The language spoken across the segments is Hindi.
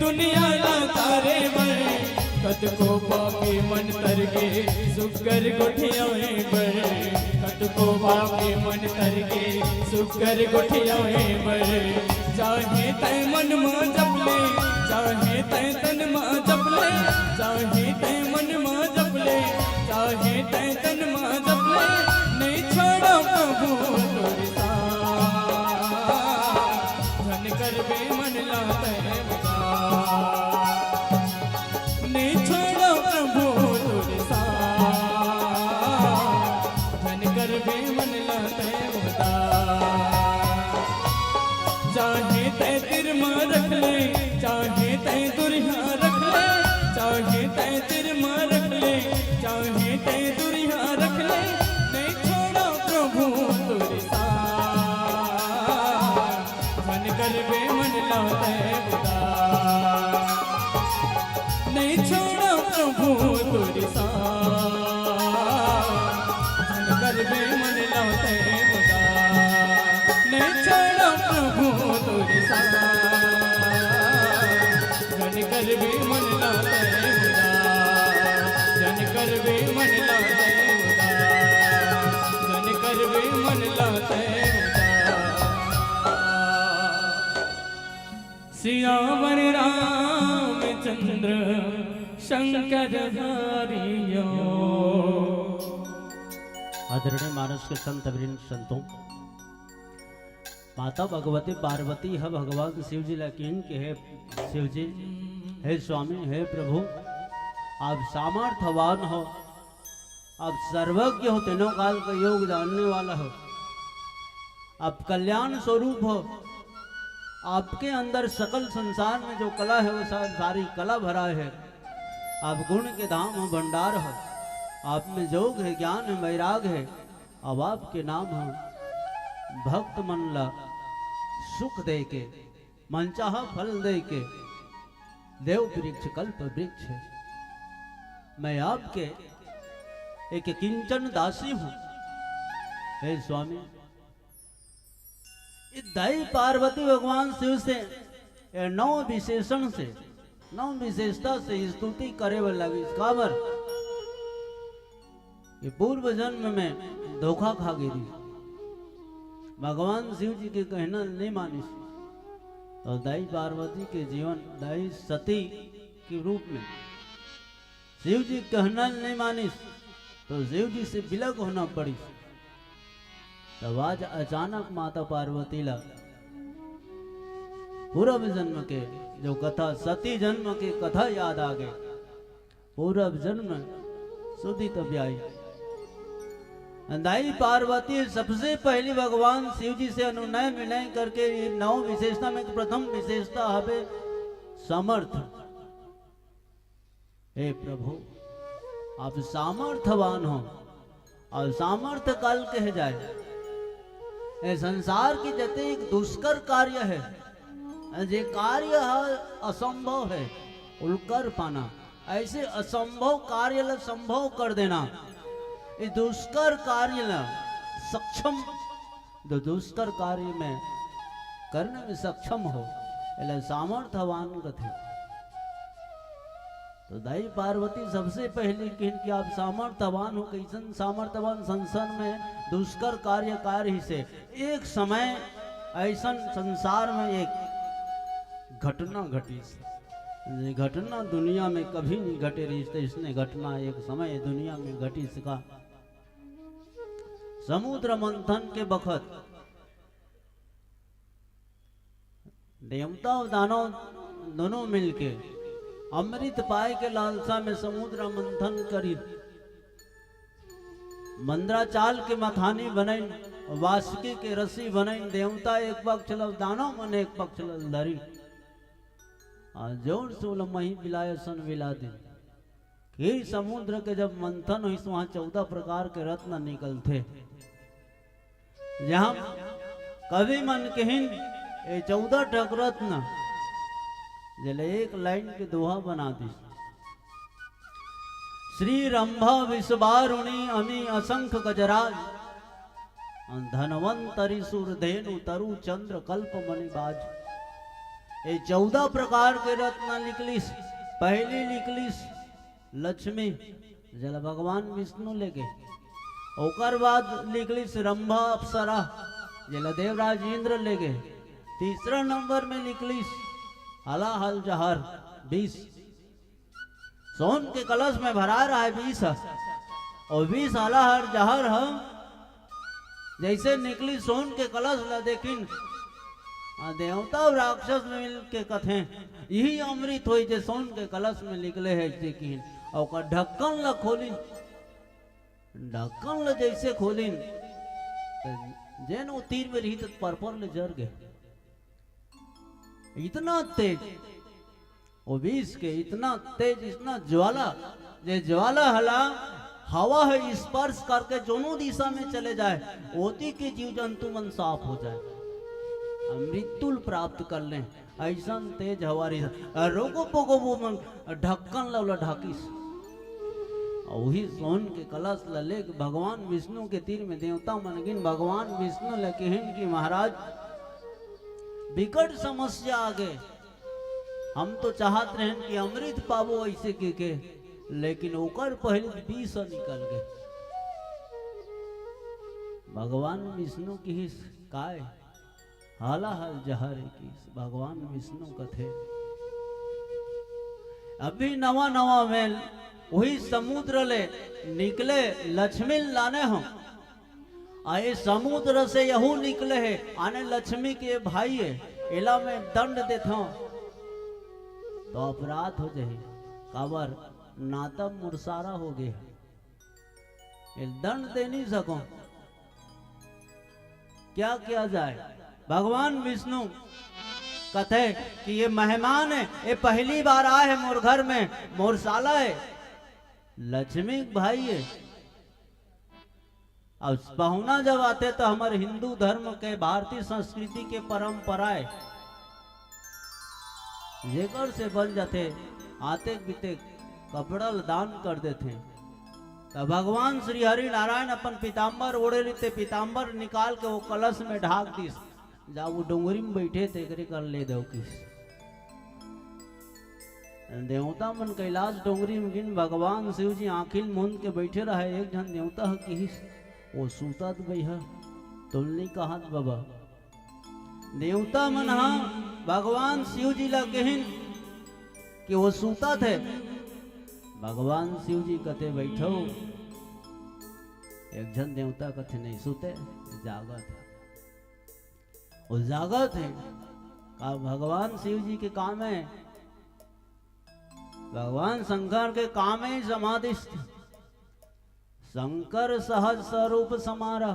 दुनिया ना तारे बर कत को पापी मन तरगे सुकर गोठियाए बर कत को पापी मन तरगे सुकर गोठियाए बर चाहे तै मन मां जपले चाहे तै तन मां जपले चाहे तै मन मां जपले चाहे तै तन मां जपले नहीं छोड़ो प्रभु तोरे धन कर बे मन लाते नहीं छोड़ो प्रभु तोरे धन कर बे मन लाते चाहे तै तिर मां रख ले चाहे तै दुरिया रख ले चाहे तै तिर मां रख ले चाहे तै दुरिया रख ले नहीं छोड़ो प्रभु तोरे मन कर बे मन लाते नहीं छोड़ो प्रभु तोरे मन कर बे मन लाते नहीं छोड़ो प्रभु तोरे जन कर बे मन लाते जन कर बे मन लाते जन कर बे मन लाते सियावर रामचंद्र शंकर हरियो। आदरणीय मानस के संत वृंद संतों, माता भगवती पार्वती है भगवान शिव जी लकीन के है शिव जी हे स्वामी हे प्रभु आप सामर्थ्यवान हो, आप सर्वज्ञ हो, तीनों काल का योग जानने वाला हो, आप कल्याण स्वरूप हो, आपके अंदर सकल संसार में जो कला है वो सारी कला भरा है, आप गुण के धाम हो, भंडार हो, आप में योग है, ज्ञान है, वैराग है। अब आपके नाम है भक्त मन ला सुख दे के मनचाहा फल दे के देव वृक्ष कल्प वृक्ष है। मैं आपके एक किंचन दासी हूं हे स्वामी। इस दैव पार्वती भगवान शिव से नौ विशेषण से नौ विशेषता से स्तुति करे लगी काबर ये पूर्व जन्म में धोखा खा गई थी, भगवान शिव जी के कहना नहीं मानी और दाई पार्वती के जीवन दाई सती के रूप में शिव जी कहना नहीं मानी तो शिव जी से विलग होना पड़ी। तब आज अचानक माता पार्वती ला पूर्व जन्म के जो कथा सती जन्म की कथा याद आ गई। पूर्व जन्म सुधी तब आई दाई पार्वती सबसे पहली भगवान शिव जी से अनुनय विनय करके नौ विशेषता में प्रथम विशेषता है समर्थ। हे प्रभु आप सामर्थ्यवान हो और सामर्थ्य काल कह जाए ये संसार की जते एक दुष्कर कार्य है जे कार्य असंभव है उलकर पाना, ऐसे असंभव कार्य ला संभव कर देना। इस दुष्कर कार्य ला सक्षम जो दुष्कर कार्य में करने में सक्षम हो એટલે सामर्थ्यवान थे। तो दाई पार्वती सबसे पहले कहन कि आप सामर्थ्यवान हो। कैसन सामर्थ्यवान? संसार में दुष्कर कार्य ही से एक समय ऐसा संसार में एक घटना घटी, घटना दुनिया में कभी नहीं घटे रही। इसने घटना एक समय दुनिया में घटी सका। समुद्र मंथन के बखत देवता और दानव दोनों मिलके अमृत पाए के लालसा में समुद्र मंथन करी मंद्राचाल के मखानी बनाई, वासुकी के रसी बनाई। देवता एक पक्ष चल दानव मन एक पक्ष चल धरी जोर से मही बिलाय सन बिला दे। फिर समुद्र के जब मंथन हुई वहां 14 प्रकार के रत्न निकलते। जहां कवि मन कहिन ये 14 टक रत्न जले एक लाइन के दोहा बना दी। श्री रंभा विश्वारुणी अमी असंख गजराज धनवंतरी सुरधेनु तरु चंद्र कल्प मणिबाज। ये 14 प्रकार के रत्न निकलिस। पहली निकलिस लक्ष्मी, जला भगवान विष्णु लेके। ओकर बाद निकलिस रंभा अप्सरा, जला देवराज इंद्र लेके। तीसरा नंबर में निकलिस हलाहल जहर 20। सोन के कलश में भरा रहा है 20, और 20 हलाहल जहर हम जैसे निकली सोन के कलश ला देखिन देवता और राक्षस मिल के कथे यही अमृत हो जे सोन के कलश में निकले है देखिन। और ढक्कन ला खोलिन, ढक्कन ला जैसे खोलिन जेन वो तीर में रही तो पर ले जर गए। इतना तेज वो 20 के, इतना तेज, इतना ज्वाला, जे ज्वाला हला हवा है स्पर्श करके दोनों दिशा में चले जाए, ओती के जीव जंतु मन साफ हो जाए, मृत्यु प्राप्त कर लें। ऐसा तेज हवारी रोगो पोगो वो मन ढक्कन ला ढाकिस। वही सोन के कलश लले भगवान विष्णु के तीर में देवता मन गिन भगवान विष्णु लगे कि महाराज विकट समस्या आ गए। हम तो चाहत रहे कि अमृत पावो ऐसे के लेकिन ओकर पहले 20 निकल गए। भगवान विष्णु की ही काय हालाहल जहर की भगवान विष्णु कथे। अभी नवा नवा में वही समुद्र ले निकले लक्ष्मी लाने हो, आए समुद्र से यहू निकले है आने लक्ष्मी के भाई है, इला में दंड देता हूं तो अपराध हो जाए, काबर नातम मुरसारा हो गए, दंड दे नहीं सको, क्या किया जाए। भगवान विष्णु कथे कि ये मेहमान है, ये पहली बार आए है मोर घर में, मोरसाला है, लक्ष्मी भाई है। अब पहुना जब आते तो हमारे हिंदू धर्म के भारतीय संस्कृति के परंपराएं जेकर से बन जाते, आते बीते कपड़ा दान कर देते। तो भगवान श्री हरि नारायण अपन पीताम्बर ओढ़े लेते, पीताम्बर निकाल के वो कलश में ढाक दिस, जा वो डोंगरी में बैठे थे कर ले दो किस देवता मन कैलाश डोंगरी में गिन भगवान शिव जी आखिल मुंद के बैठे रहे। एक जन देवता कि वो सूता भैया तुम नहीं कहा बाबा, देवता मन हा भगवान शिव जी ला कहन कि वो सूता थे। भगवान शिव जी कथे बैठो, एक जन देवता कथे नहीं सूते, जागत है, वो जागत है। का भगवान शिव जी के काम है, भगवान शंकर के काम है समाधिस्थ। शंकर सहज स्वरूप समारा,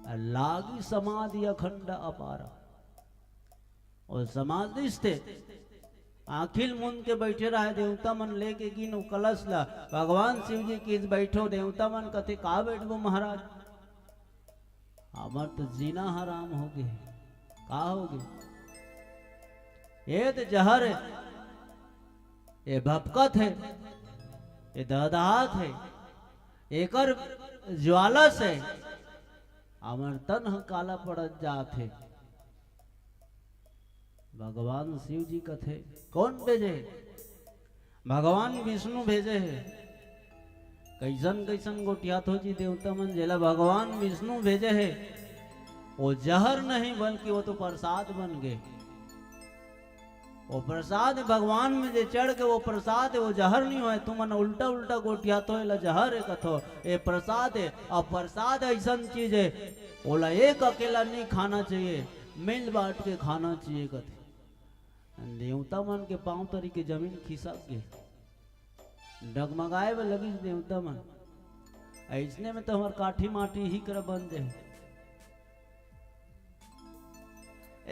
लागी समाधि अखंड अपारा। और समाधिस्थ आखिल मुन के बैठे रहे, देवता मन लेके गिनो कलश ला, भगवान शिव जी किस बैठो, देवता मन कथे का बैठबो महाराज, हमार तो जीना हराम हो गए, का हो गए, ये तो जहर है, ये भपकत है, ये दहदहात है, एकर ज्वाला से हमार तन काला पड़त जात है। भगवान शिव जी कथे कौन भेजे, भगवान विष्णु भेजे है। कैसन कैसन गोटियात हो जी देवता मन जेला भगवान विष्णु भेजे है, वो जहर नहीं बल्कि वो तो प्रसाद बन गए। वो प्रसाद भगवान में जे चढ़ के वो प्रसाद है, वो जहर नहीं हो, तुम उल्टा उल्टा गोटिया तो जहर है कथो, ये प्रसाद है। और प्रसाद ऐसा चीज है बोला एक अकेला नहीं खाना चाहिए, मिल बांट के खाना चाहिए कथे। देवता मन के पांव तरी के जमीन खिसक के डगमगाए में लगी देवता मन, ऐसने में तो हमार काठी माटी ही कर बन जाए।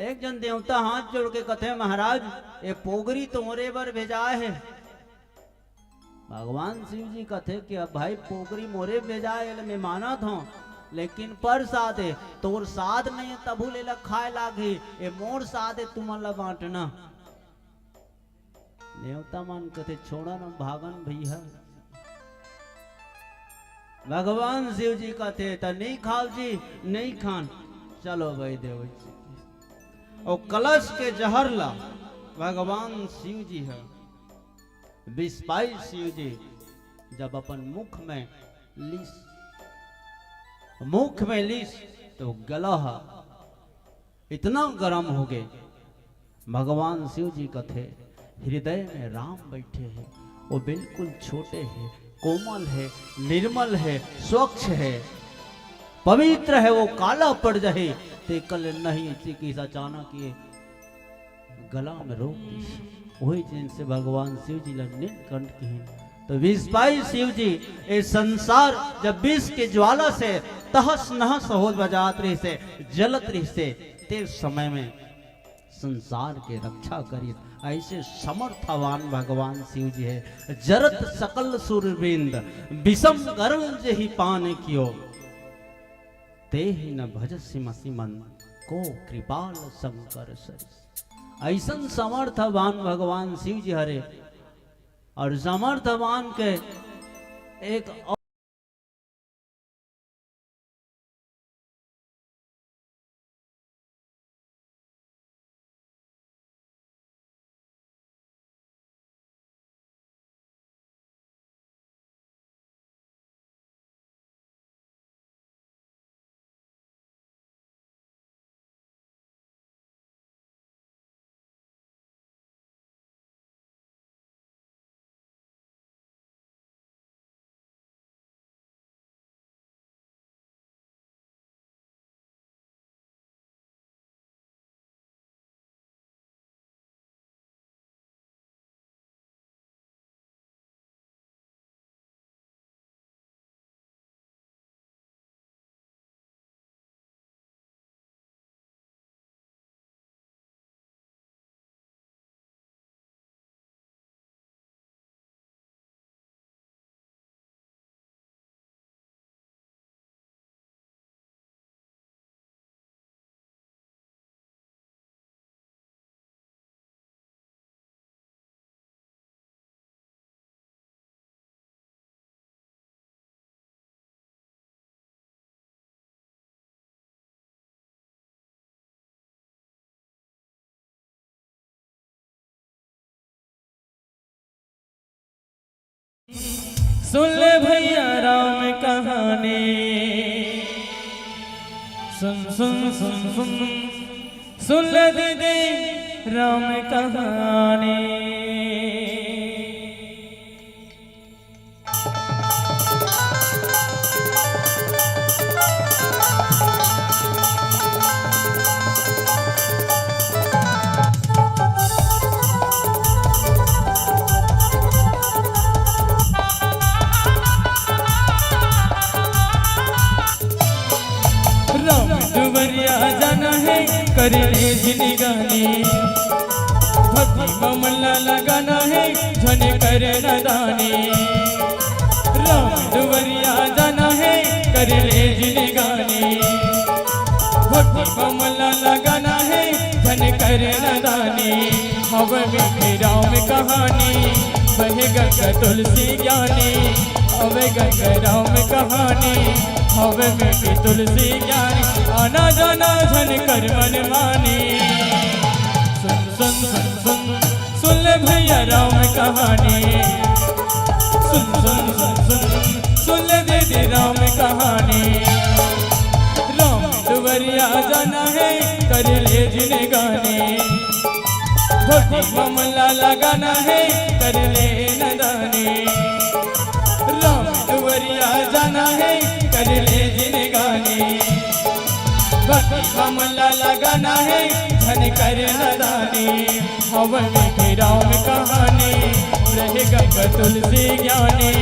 एक जन देवता हाथ जोड़ के कथे महाराज ये पोगरी तुम्हारे बर भेजाए है। भगवान शिव जी कथे कि अब भाई पोगरी मोरे भेजाए मैं मानत हूं, लेकिन पर साध है तोर साध नहीं है तबू ले खाए लागे, ये मोर साध है तुम ला बांटना। देवता मन कथे छोड़ा न भागन भैया। भगवान शिव जी कथे तो नहीं खाओ जी, नहीं खान, चलो भाई देव और कलश के जहर ला भगवान शिव जी है। विस्पाई शिव जी जब अपन मुख में लीस तो गला इतना गर्म हो गए। भगवान शिव जी का थे हृदय में राम बैठे हैं, वो बिल्कुल छोटे हैं, कोमल है, निर्मल है, स्वच्छ है, पवित्र है। वो काला पड़ जाए ते कल नहीं किस अचानक ये गला में रोक दी। वही जिनसे भगवान शिव जी नीलकंठ की। तो विस्पाई शिव जी ये संसार जब विष के ज्वाला से तहस नहस हो बजात रही से जलत रही से ते समय में संसार के रक्षा करिए। ऐसे समर्थवान भगवान शिव जी है। जरत सकल सुरविंद विषम गरल जही पान कियो ते ही न भज सिम सिमन को कृपाल शंकर सरिस। ऐसन समर्थवान भगवान शिव जी हरे। और समर्थवान के एक सुन ले भैया राम कहानी। सुन सुन सुन सुन सुन ले दीदी राम कहानी। जाना है करने जिंदगानी भक्ति ममला लगाना है झन करे नदानी। राम दुवरिया जाना है करने जिंदगानी भक्ति ममला लगाना है झन करे नदानी। हवा में राम कहानी बहेगा तुलसी ज्ञानी। हवेगा राम कहानी हवे में भी तुलसी ज्ञानी। आना जाना झन कर मन मानी। सुन सुन सुन सुन सुन ले भैया राम कहानी। सुन सुन सुन सुन सुन ले दीदी राम कहानी। राम दुवरिया जाना है कर ले जिंदगानी भक्ति मामला लगाना है कर ले नदानी। राम दुवरिया जाना है कर ले जिंदगानी भक्ति मामला लगाना है झन कर नदानी। हवन में राम कहानी रहेगा तुलसी ज्ञानी।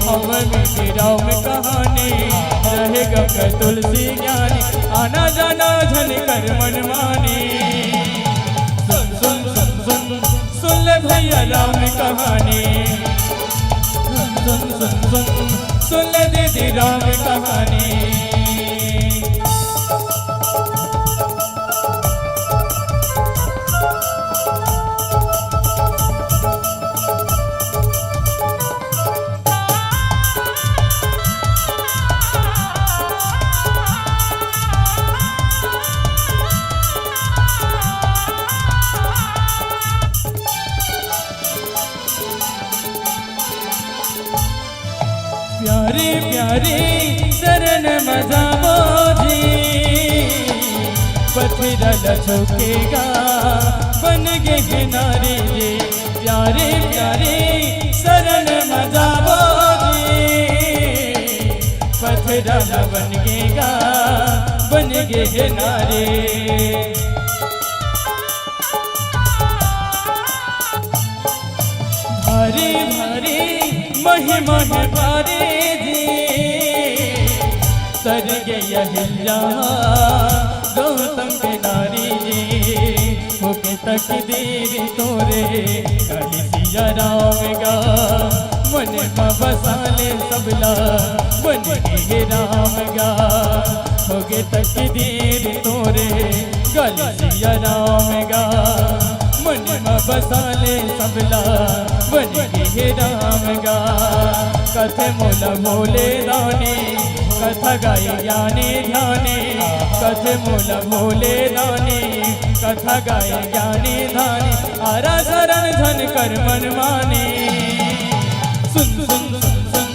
हवन में राम कहानी रहेगा तुलसी ज्ञानी। आना जाना झन कर मन मानी। सुन सुन सुन सुन सुन ले भैया राम कहानी। सुन सुन सुन सुन सुन ले दीदी राम कहानी। प्यारे प्यारे शरण मजाबो जी पत्थर झुकेगा बन गए नारी जी प्यारे प्यारे शरण मजाबो जी पत्थर बन गएगा बन गए नारी भारी भारी महिमा है भारी जी सर गया हिल्ला गौतम के नारी जी होके तकदीर तोरे कहीं सिया राम गा मन में बसाले सबला बन गए राम गा होके तकदीर तोरे गली सिया राम गा मन में बसाले सबला बन गए राम गा कथे मोला भोले दाने कथा गाय ज्ञाने ध्याने कथे मोला भोले दाने कथा गाय ज्ञाने धाने आरा शरण धन कर मन माने सुन सुन सुन सुन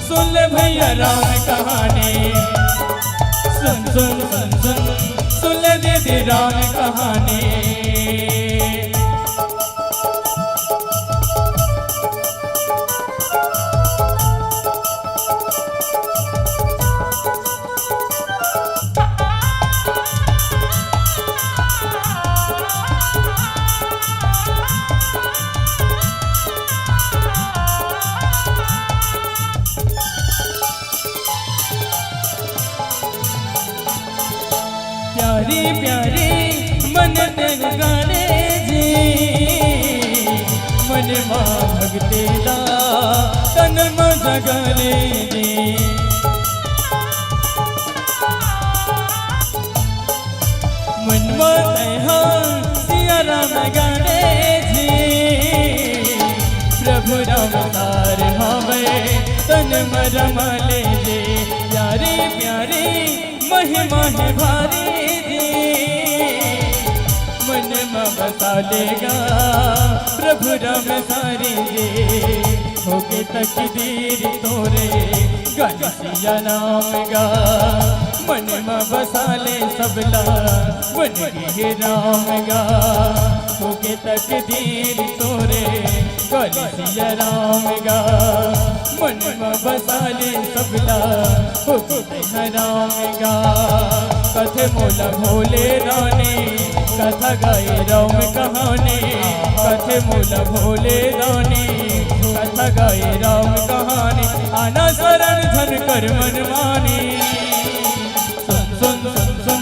सुन ले भैया राम कहानी सुन सुन सुन सुन सुन ले दीदी राम कहानी प्यारी प्यारी मन तेग गाने जी मन माँ भगतेला तन में जगले जी मन में सिया राम गाने जी प्रभु राम तार हमें तन में रमले जी प्यारी प्यारी महिमा है भारी मन में बसा लेगा प्रभु राम सारी जी होके तकदीर तोरे गल सिया नाम गा मन में बसा ले सबला बन गए राम गा होके तकदीर तोरे गल सिया राम गा मन में बसा ले सबला होके राम गा कथे मोला भोले रानी कथा गाए राम कहानी कथे मोला भोले रानी कथा गाए राम कहानी आना शरण धन कर मन मानी सुन सुन सुन सुन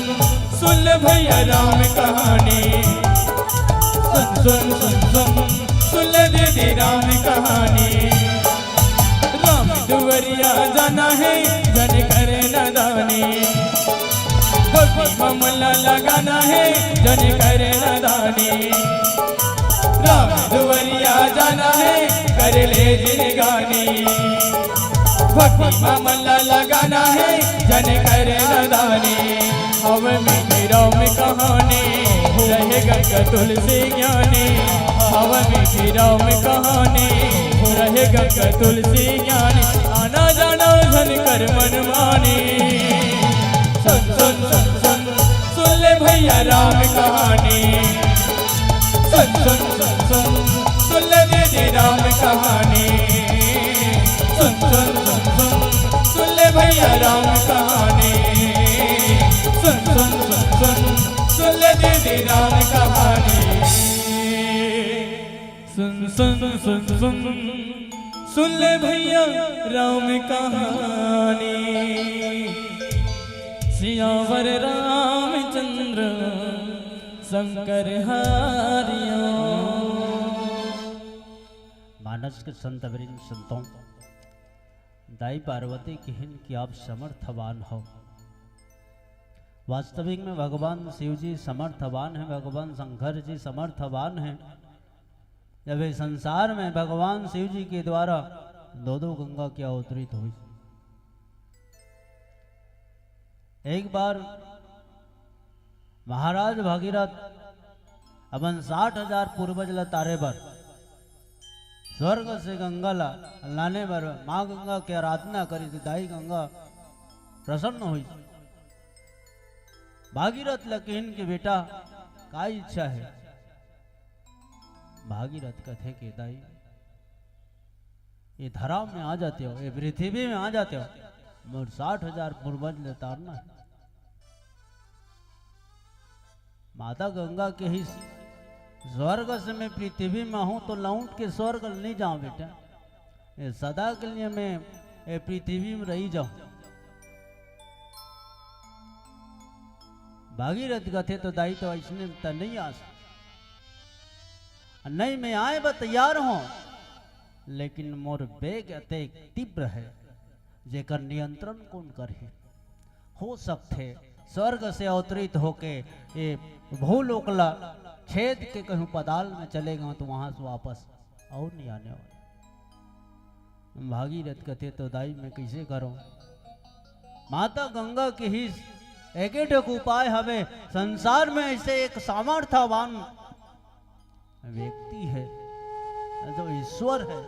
सुन ले भैया राम कहानी सुन सुन सुन सुन सुन ले दीदी राम कहानी राम दुवरिया जाना है जन करे नदानी भक्ति मामला लगाना है जन करे नदानी राम दुवरिया जाना है कर ले जिनगानी भक्ति मामला लगाना है जन करे नदानी हव में राम कहानी रहेगा तुलसी ज्ञानी हव में राम कहानी रहेगा तुलसी ज्ञानी आना जाना धन कर मन मानी सुन सुन सुन सुन सुन ले भैया राम कहानी सुन सुन सुन सुन सुन ले दीदी राम कहानी सुन सुन सुन सुन सुन ले भैया राम कहानी सुन सुन सुन सुन सुन ले दीदी राम कहानी सुन सुन सुन सुन सुन ले भैया राम कहानी सियावर रामचंद्र शंकर हरिया मानस के संत वृंद संतों दाई पार्वती कहन कि आप समर्थवान हो। वास्तविक में भगवान शिव जी समर्थवान है, भगवान शंकर जी समर्थवान है। जब इस संसार में भगवान शिव जी के द्वारा दो गंगा की अवतरित हुई। एक बार महाराज भागीरथ अपन 60,000 पूर्वज तारे पर स्वर्ग से गंगा लाने पर माँ गंगा की आराधना करी थी। दाई गंगा प्रसन्न हुई। भागीरथ लकीन के बेटा का इच्छा है? भागीरथ कथे के दाई ये धरा में आ जाते हो, ये पृथ्वी में आ जाते हो, मोर 60,000 पूर्वज ने तारना है। माता गंगा के ही स्वर्ग से मैं पृथ्वी में हूं तो लौट के स्वर्ग नहीं जाऊं बेटा, ये सदा के लिए मैं ये पृथ्वी में रही जाऊं। भागीरथ कथे तो दाई तो इसने तो नहीं आ सकता, नहीं मैं आए बा तैयार हूं, लेकिन मोर वेग अत्यधिक तीव्र है, जेकर नियंत्रण कौन करे? हो सकते स्वर्ग से अवतरित होके ये भूलोक ला छेद के कहूं पताल में चलेगा तो वहां से वापस और नहीं आने वाले। भागीरथ कथे तो दाई मैं कैसे करूं? माता गंगा के ही एक उपाय हवे। संसार में ऐसे एक सामर्थ्यवान व्यक्ति है जो ईश्वर है,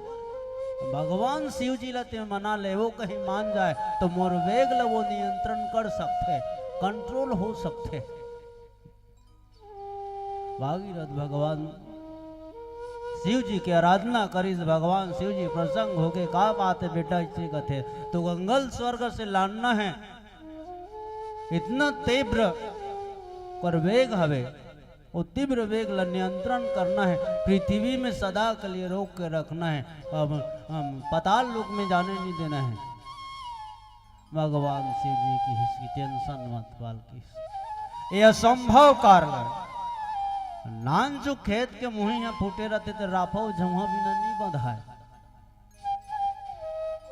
भगवान शिव जी लते मना ले, वो कहीं मान जाए तो मोर वेग ल वो नियंत्रण कर सकते, कंट्रोल हो सकते। भागीरथ भगवान शिव जी की आराधना करी, भगवान शिव जी प्रसन्न होके का बात है बेटा इसे कथे तो गंगल स्वर्ग से लाना है, इतना तीव्र पर वेग हवे, वो तीव्र वेग ला नियंत्रण करना है, पृथ्वी में सदा के लिए रोक के रखना है, अब पताल लोक में जाने नहीं देना है। भगवान शिव जी की इसकी टेंशन मत पाल की, ये असंभव कार्य है। नानचुक खेत के मुहिया फूटे रहते तो राफो जमुआ बिना नहीं बंधाए।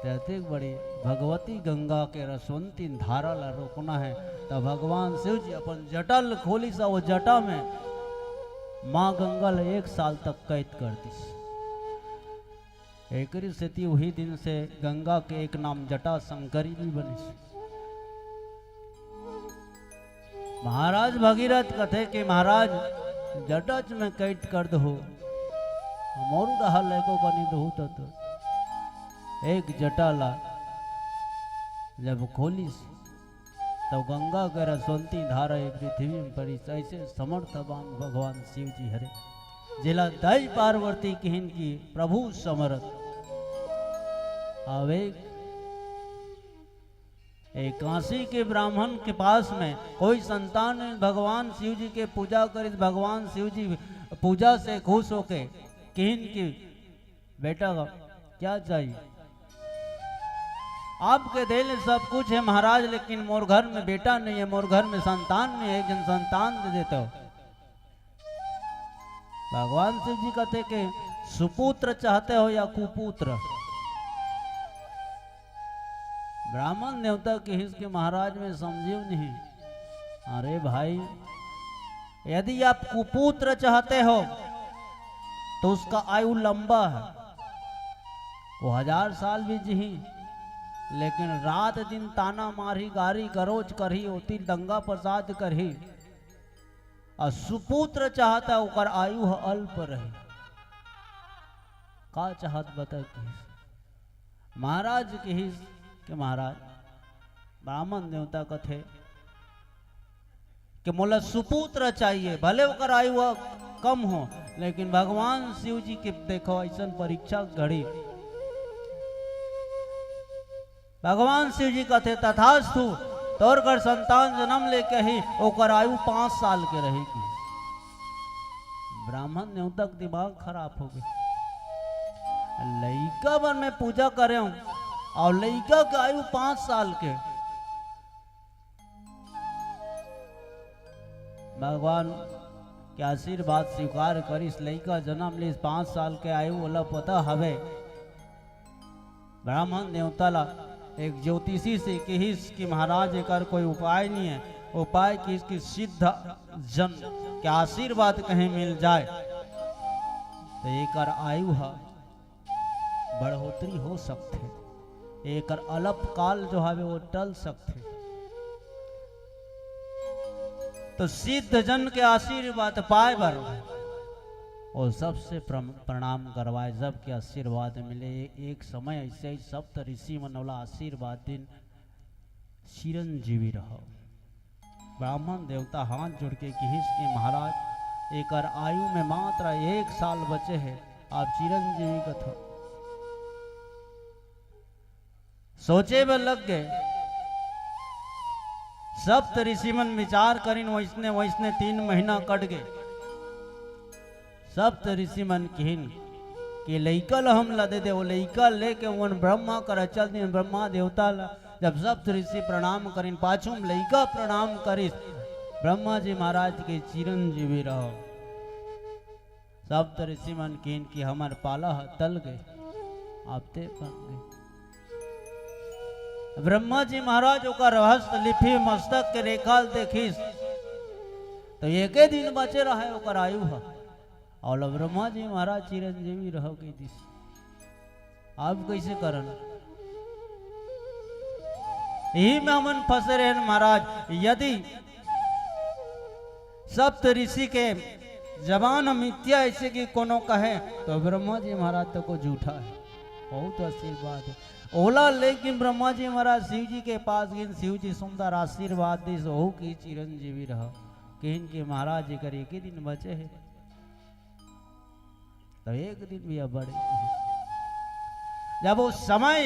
कहते बड़ी भगवती गंगा के रसवंती धारा ला रोकना है तो भगवान शिव जी अपन जटल खोली सा, वो जटा में माँ गंगा ले 1 साल तक कैद कर दी। एक स्थिति वही दिन से गंगा के एक नाम जटा शंकरी भी बनी। महाराज भगीरथ कथे कि महाराज जटच में कैद कर दो, मोरू रहा लेको कनी दो तो एक जटाला जब खोली तब गंगा के रसवंती धारा पृथ्वी में पड़ी। ऐसे समर्थवान भगवान शिव जी हरे जिला दाई पार्वती किहन की प्रभु समर्थ आवेग। एक काशी के ब्राह्मण के पास में कोई संतान भगवान शिव जी के पूजा करे, भगवान शिव जी पूजा से खुश होके किहन की बेटा क्या चाहिए? आपके दिल में सब कुछ है महाराज, लेकिन मोर घर में बेटा नहीं है, मोर घर में संतान नहीं है, एक जन संतान दे देते हो। भगवान शिव जी कहते कि सुपुत्र चाहते हो या कुपुत्र? ब्राह्मण देवता के हिस्स के महाराज में समझियो नहीं। अरे भाई यदि आप कुपुत्र चाहते हो तो उसका आयु लंबा है, वो 1000 साल भी जी, लेकिन रात दिन ताना मारी गारी गरोज करही होती दंगा प्रसाद करही। और सुपुत्र चाहता ओकर आयु अल्प रहे। का चाहत बता महाराज के हिस्स के महाराज ब्राह्मण देवता कथे कि मोला सुपुत्र चाहिए, भले ओकर आयु कम हो, लेकिन भगवान शिव जी के देखो ऐसा परीक्षा घड़ी। भगवान शिव जी कहते तथास्तु, तोर कर संतान जन्म लेके ही ओकर आयु 5 साल के रहेगी। ब्राह्मण ने तक दिमाग खराब हो गया। लड़का बन में पूजा करे हूं और लड़का का आयु 5 साल के। भगवान के आशीर्वाद स्वीकार कर इस लड़का जन्म ले 5 साल के आयु वाला पता हवे। ब्राह्मण देवता ला एक ज्योतिषी से कि महाराज एक कोई उपाय नहीं है, उपाय कि इसकी सिद्ध जन के आशीर्वाद कहीं मिल जाए तो एक आयु बढ़ोतरी हो सकते, एक अल्प काल जो है वो टल सकते। तो सिद्ध जन के आशीर्वाद पाए बर और सबसे प्रणाम करवाए, सबके आशीर्वाद मिले। एक समय ऐसे ही सप्त ऋषि मनोला आशीर्वाद दिन चिरंजीवी रहो। ब्राह्मण देवता हाथ जोड़ के कहिस कि महाराज एक आयु में मात्र 1 साल बचे हैं, आप चिरंजीवी कथो। सोचे में लग गए। सप्त ऋषि मन विचार करीन वैसने वैसने 3 महीना कट गए। सप्त ऋषि मन कहन कि लइका ला हम ला दे दे। वो लइका लेके वन ब्रह्मा कर चल दिन ब्रह्मा देवता ला जब सप्त ऋषि प्रणाम करीन पाछू लइका प्रणाम करिस। ब्रह्मा जी महाराज के चिरंजीवी रहो। सप्त ऋषि मन कहन कि हमार पाला तल गए, आपते बन गए। ब्रह्मा जी महाराज ओकर हस्त लिपि मस्तक के रेखा देखिस तो एक दिन बचे रहे ओकर आयु है। और ब्रह्मा जी महाराज चिरंजीवी रहो के दिस आप कैसे करन। यही में हमन फंसे रहे महाराज। यदि सप्त ऋषि के जबान मिथ्या ऐसे कि कोनो कहे तो ब्रह्मा जी महाराज तो को झूठा है। बहुत आशीर्वाद है ओला। लेकिन ब्रह्मा जी महाराज शिव जी के पास गिन शिव जी सुंदर आशीर्वाद दिस हो की चिरंजीवी रहो। कहन के महाराज जी कर एक ही दिन बचे है तो एक दिन भी अब बढ़े। जब वो समय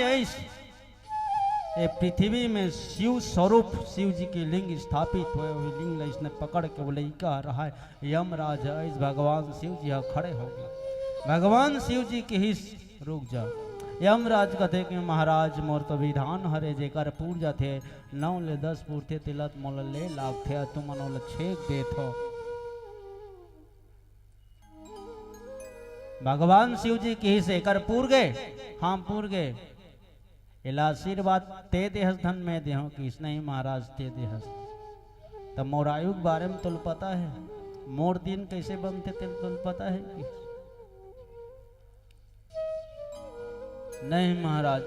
ये पृथ्वी में शिव स्वरूप शिव जी के लिंग स्थापित हुए हुए लिंग इसने पकड़ के बोले का रहा है यमराज है। इस भगवान शिव जी खड़े हो गए। भगवान शिव जी के ही रुक जाओ। यमराज कहते कि महाराज मोर तो विधान हरे जेकर पूजा थे 9 ले 10 पूर्थे तिलत मोल ले लाख थे तुम मनोल 6 देत हो। भगवान शिव जी की से कर पूर गए। हाँ पूर गए। इला आशीर्वाद ते देहस धन में देहो कि इसने ही महाराज ते देहस। तब मोर आयु के बारे में तुल पता है। मोर दिन कैसे बनते तुल पता है कि नहीं महाराज।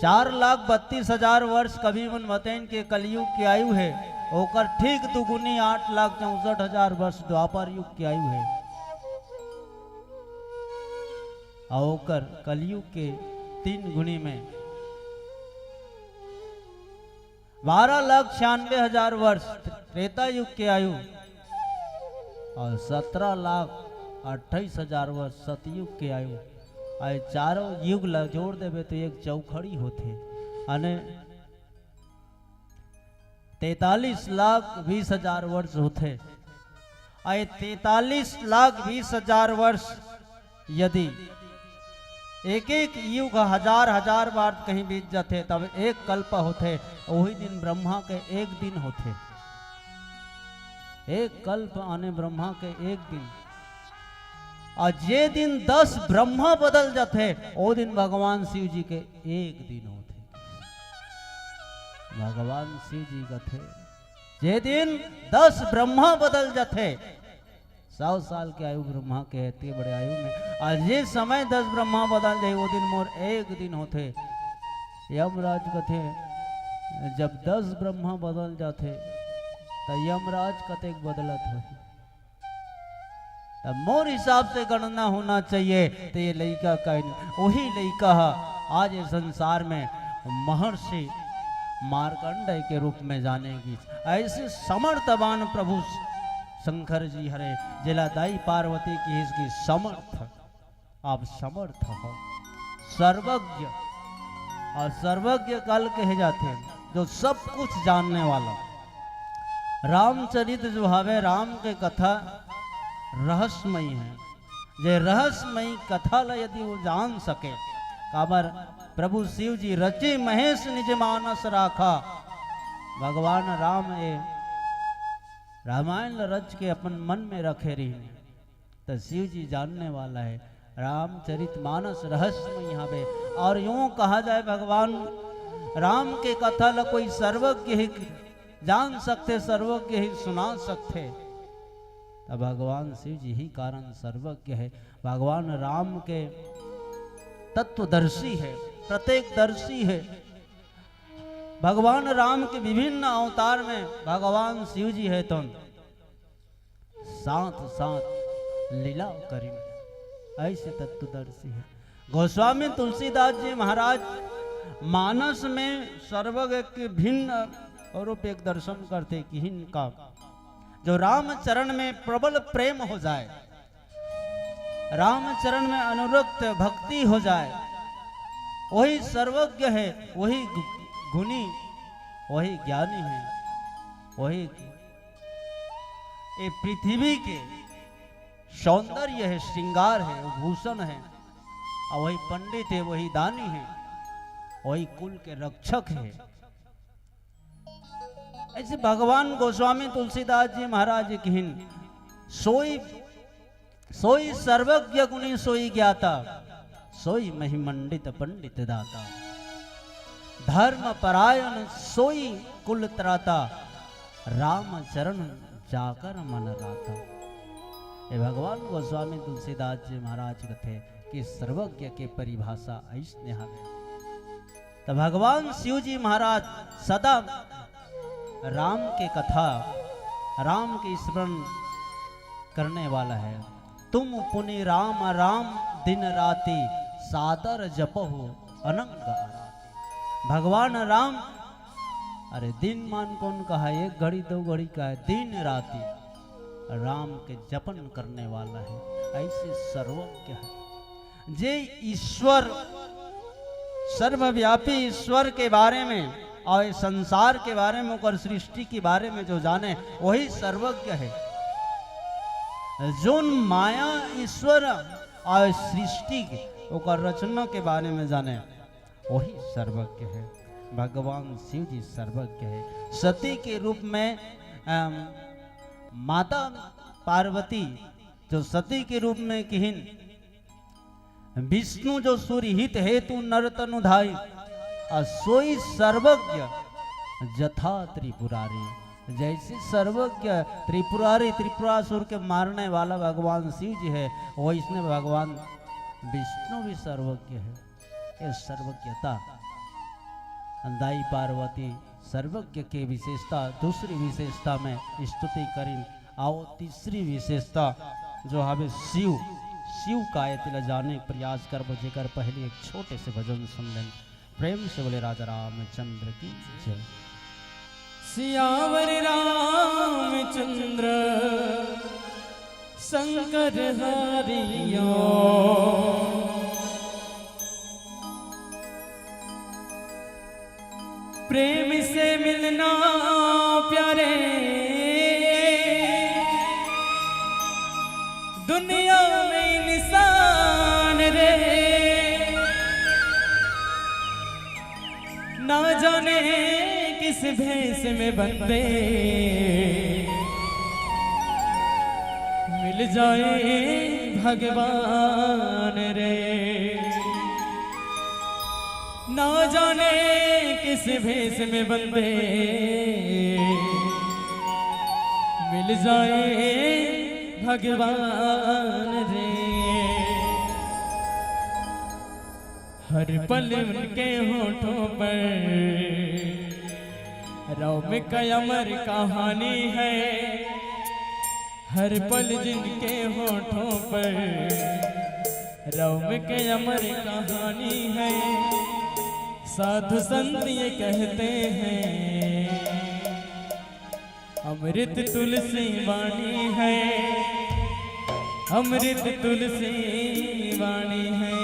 4,32,000 वर्ष कभी मन बतेन के कलयुग की आयु है। ओकर ठीक दुगुनी 8,64,000 वर्ष द्वापर युग की आयु है। और कलयुग के 3 गुनी में 12,96,000 वर्ष त्रेता युग की आयु और 17,28,000 वर्ष सतयुग की आयु। आए चारों युग जोड़ देवे तो एक चौखड़ी होते अने 43,20,000 वर्ष होते। आए 43,20,000 वर्ष यदि एक एक युग 1000 बार कहीं बीत जाते तब एक कल्प होते। वही दिन ब्रह्मा के एक दिन होते। एक कल्प आने ब्रह्मा के एक दिन और जे दिन 10 ब्रह्मा बदल जाते वो दिन भगवान शिव जी के एक दिन होते। भगवान शिव जी का थे जे दिन 10 ब्रह्मा बदल जाते 100 साल के आयु ब्रह्मा के इतने बड़े आयु में और ये समय 10 ब्रह्मा बदल जाए वो दिन मोर एक दिन होते। यमराज कथे जब 10 ब्रह्मा बदल जाते तो यमराज कतेक बदलत हो। तब मोर हिसाब से गणना होना चाहिए तो ये लड़का का वही लड़का आज संसार में महर्षि मार्कंडेय के रूप में जानेगी। ऐसे समर्थवान प्रभु शंकर जी हरे जिला दाई पार्वती की इसकी समर्थ। आप समर्थ हो सर्वज्ञ और सर्वज्ञ काल कहे जाते हैं जो सब कुछ जानने वाला। रामचरित जो हवे राम के कथा रहस्यमयी है। जे रहस्यमयी कथा ला यदि वो जान सके काबर प्रभु शिव जी रचे महेश निज मानस राखा। भगवान राम ए रामायण रच के अपन मन में रखे रही तो शिव जी जानने वाला है। रामचरित मानस रहस्यमयी हवे और यूं कहा जाए भगवान राम के कथा ला कोई सर्वज्ञ ही जान सकते सर्वज्ञ ही सुना सकते। भगवान शिव जी ही कारण सर्वज्ञ है। भगवान राम के तत्वदर्शी है प्रत्येकदर्शी है। भगवान राम के विभिन्न अवतार में भगवान शिव जी है तो साथ साथ लीला करी, ऐसे तत्वदर्शी है। गोस्वामी तुलसीदास जी महाराज मानस में सर्वज्ञ के भिन्न रूप एक दर्शन करते कि इनका जो रामचरण में प्रबल प्रेम हो जाए, रामचरण में अनुरक्त भक्ति हो जाए, वही सर्वज्ञ है, वही गुणी, वही ज्ञानी है, वही ये पृथ्वी के सौंदर्य है, श्रृंगार है, भूषण है, और वही पंडित है, वही दानी है, वही कुल के रक्षक है। ऐसे भगवान गोस्वामी तुलसीदास जी महाराज की सोई सर्वज्ञ गुणी सोई ज्ञाता, सोई महिमंडित पंडित दाता, धर्म परायण सोई कुल त्राता, राम चरण जाकर मन राता। ये भगवान गोस्वामी तुलसीदास जी महाराज कथे कि सर्वज्ञ के परिभाषा ऐसने हवे। तो भगवान शिव जी महाराज सदा राम के कथा, राम के स्मरण करने वाला है। तुम पुनि राम राम दिन राति, सादर जपहु अनंग आराती। भगवान राम, अरे दिन मान कौन कहा, एक घड़ी दो घड़ी का है, दिन राति राम के जपन करने वाला है। ऐसे सर्वज्ञ है जे ईश्वर, सर्वव्यापी ईश्वर के बारे में और संसार के बारे में और सृष्टि के बारे में जो जाने, वही सर्वज्ञ है। जो माया ईश्वर और सृष्टि और रचना के बारे में जाने, वही सर्वज्ञ है। भगवान शिव जी सर्वज्ञ है। सती के रूप में माता पार्वती जो सती के रूप में किहिन, विष्णु जो सूर्य हित हेतु नरतनु धाई, सोई सर्वज्ञ जथा त्रिपुरारी। जैसे सर्वज्ञ त्रिपुरारी, त्रिपुरासुर के मारने वाला भगवान शिव जी है, वैसने भगवान विष्णु भी सर्वज्ञ है। ये सर्वज्ञता दाई पार्वती सर्वज्ञ के विशेषता, दूसरी विशेषता में स्तुति करी। आओ तीसरी विशेषता जो हमें शिव का तिल जाने प्रयास कर बजे कर पहले एक छोटे से भजन सुन लें। प्रेम से बोले राजा रामचंद्र की जय। सियावर रामचंद्र शंकर हरियो, प्रेम से मिलना प्यारे, दुनिया में इंसान रे, ना जाने किस भेष में बंदे मिल जाए भगवान रे, ना जाने किस भेष में बंदे मिल जाए भगवान रे। हर पल उनके होठों पर रौम कमर कहानी है, हर पल जिनके होठों पर रौम कमर कहानी है। साधु संत ये कहते हैं अमृत तुलसी वाणी है, अमृत तुलसी वाणी है।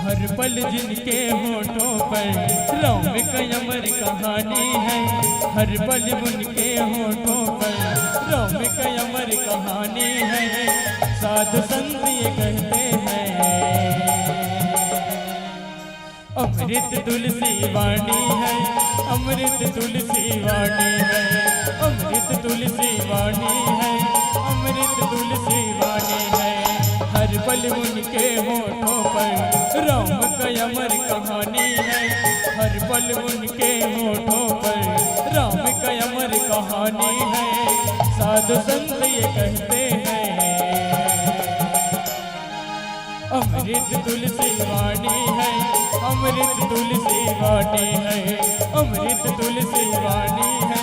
हर पल जिनके होठों पर रौम कमर कहानी है, हर पल उनके होठों पर रौम कमर कहानी है। साधु संत ये कहते हैं अमृत तुलसी वाणी है, अमृत तुलसी वाणी है, अमृत तुलसी वाणी है, अमृत तुलसी वाणी है। हर हर पल उनके होठों पर राम का अमर कहानी है। हर पल उनके होठों पर राम का अमर कहानी है। साधु संत ये कहते हैं अमृत तुलसी वाणी है, अमृत तुलसी वाणी है, अमृत तुलसी वाणी है,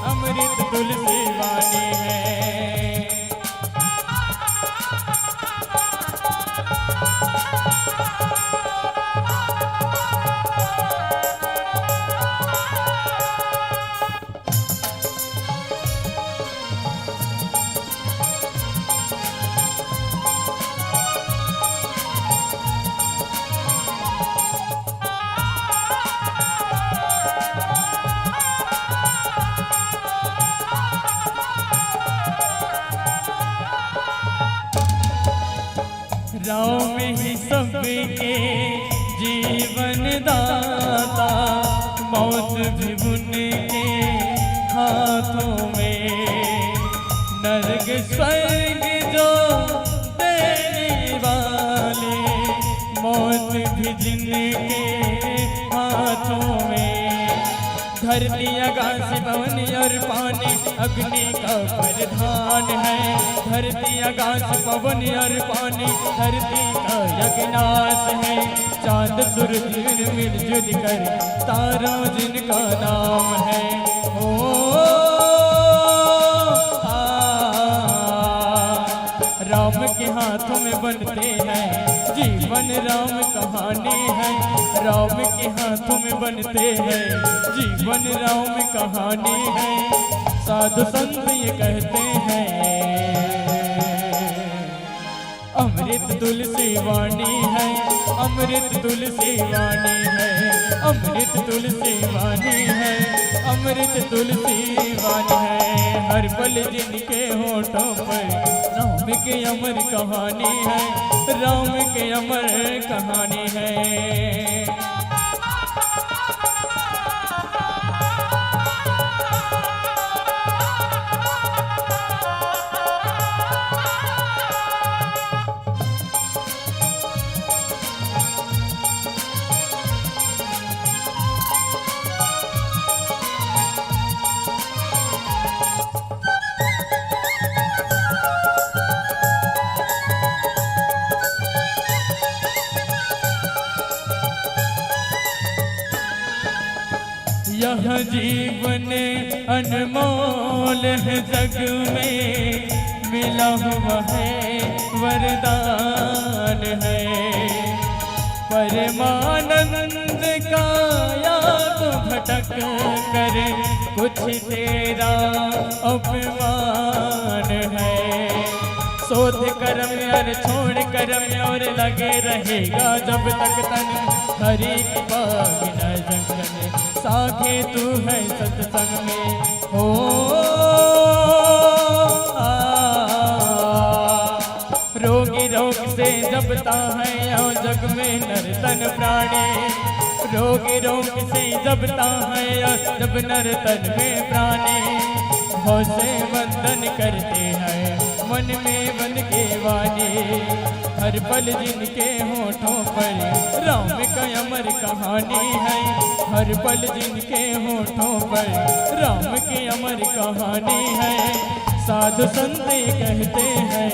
अमृत तुलसी वाणी है। राम ही सबके जीवन दाता, मौत भी उनके हाथों में। नरक स्वर्ग जो देने वाले, मौत भी जिनके हाथों में। धरती आकाश पवन और पानी अग्नि का प्रधान है। धरती आकाश पवन और पानी धरती का यज्ञनाश है। चांद सूरज मिलजुल कर तारों जिनका नाम है। राम के हाथों में बनते हैं जीवन, राम कहानी है। राम के हाथों में बनते हैं जीवन, राम कहानी है। साधु संत ये कहते हैं अमृत तुलसी वाणी है, अमृत तुलसी वाणी है, अमृत तुलसी वाणी है, अमृत तुलसी वाणी है। हर पल जिनके होठों पर राम के अमर कहानी है, राम के अमर कहानी है। यह जीवन अनमोल है, जग में मिला हुआ है वरदान है। परमानंद का याद भटक कर कुछ तेरा अपमान है। शोध कर्म और छोड़ कर्म और लगे रहेगा जब तक तन हरि की बाग न जंगल। साखे तू है सत्संग में हो रोगी रोग से जबता है और जग में नर्तन प्राणी। रोगी रोग से जबता है और जब नर्तन में प्राणी। भव से वंदन करते हैं मन में बन के वाणी। हर पल जिनके होठों पर राम का अमर कहानी है। हर पल जिनके होठों पर राम की अमर कहानी है। साधु संत कहते हैं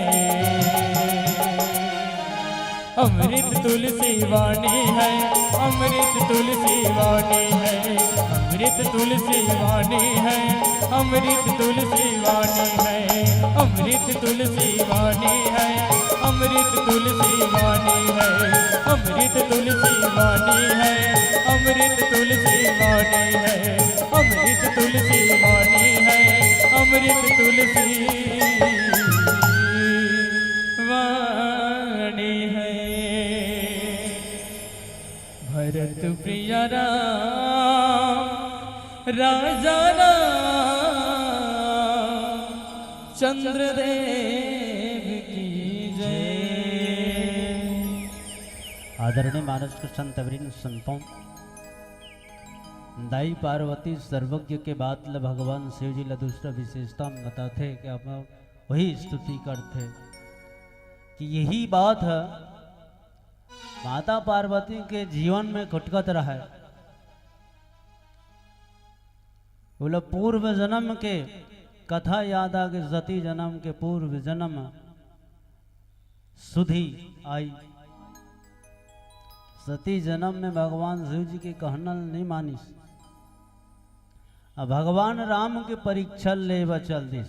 अमृत तुलसी वाणी है, अमृत तुलसी वाणी है, अमृत तुलसी वाणी है, अमृत तुलसी वाणी है, अमृत तुलसी वाणी है, अमृत तुलसी वाणी है, अमृत तुलसी वाणी है, अमृत तुलसी वाणी है, अमृत तुलसी वाणी है, अमृत तुलसी वाणी है। भरत प्रिय राम राजा राम चंद्रदेव की जय। आदरणीय मानस के संत अवरीन संतों, दाई पार्वती सर्वज्ञ के बात ल भगवान शिव जी ला दूसरा विशेषता बताते कि आप वही स्तुति करते कि यही बात है माता पार्वती के जीवन में खटकत रहा है। बोले पूर्व जन्म के कथा याद आ गई, सती जन्म के पूर्व जन्म सुधी आई। सती जन्म में भगवान शिव जी के कहनल नहीं मानिस, अब भगवान राम के परीक्षा ले चल दिस।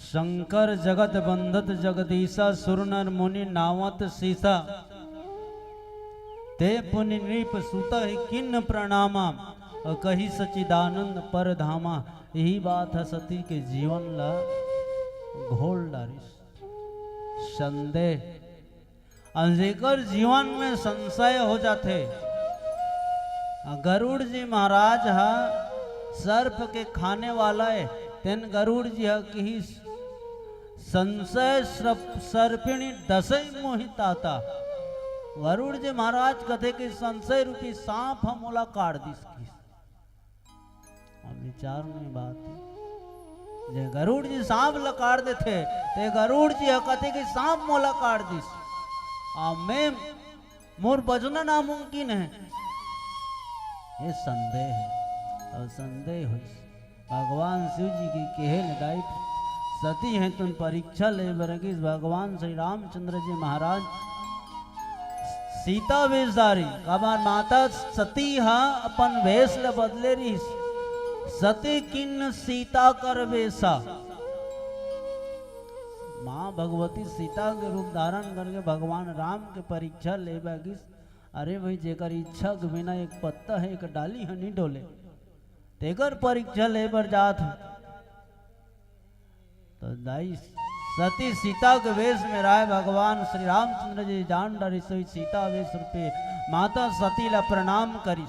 शंकर जगत बंधत जगदीशा, सुर नर मुनि नावत सीसा, ते पुनि नृप सुत किन्न प्रणामा, और कही सचिदानंद पर धामा। यही बात है सती के जीवन ला घोल डारिस संदेह। अंजेकर जीवन में संशय हो जाते। गरुड़ जी महाराज हा सर्प के खाने वाला है, तेन गरुड़ जी हा कि संशय सर्पिणी दसई मोहित आता। गरुड़ जी महाराज कथे कि संशय रूपी सांप हम मोला काट दिस। विचार में बात है जे गरुड़ जी सांप ला काट देते, ते गरुड़ जी हा कथे कि सांप मोला काट दिस। मैं मोर बजना नामुमकिन है, ये संदेह है। और संदेह हो भगवान शिव जी की केहे लगाई सती है तुम परीक्षा ले बरगिस। भगवान श्री रामचंद्र जी महाराज सीता वेशधारी कबार माता सती हा अपन वेश ले बदले रही। सती किन्न सीता कर वेशा, माँ भगवती सीता के रूप धारण करके भगवान राम के परीक्षा ले बगिस। अरे भाई जेकर इच्छा के बिना एक पत्ता है एक डाली है नहीं डोले, तेकर परीक्षा ले बर जात है। तो दाई सती सीता के वेश में राय भगवान श्री रामचंद्र जी जान डरी सोई सीता वेश रूपे माता सती ला प्रणाम करिस।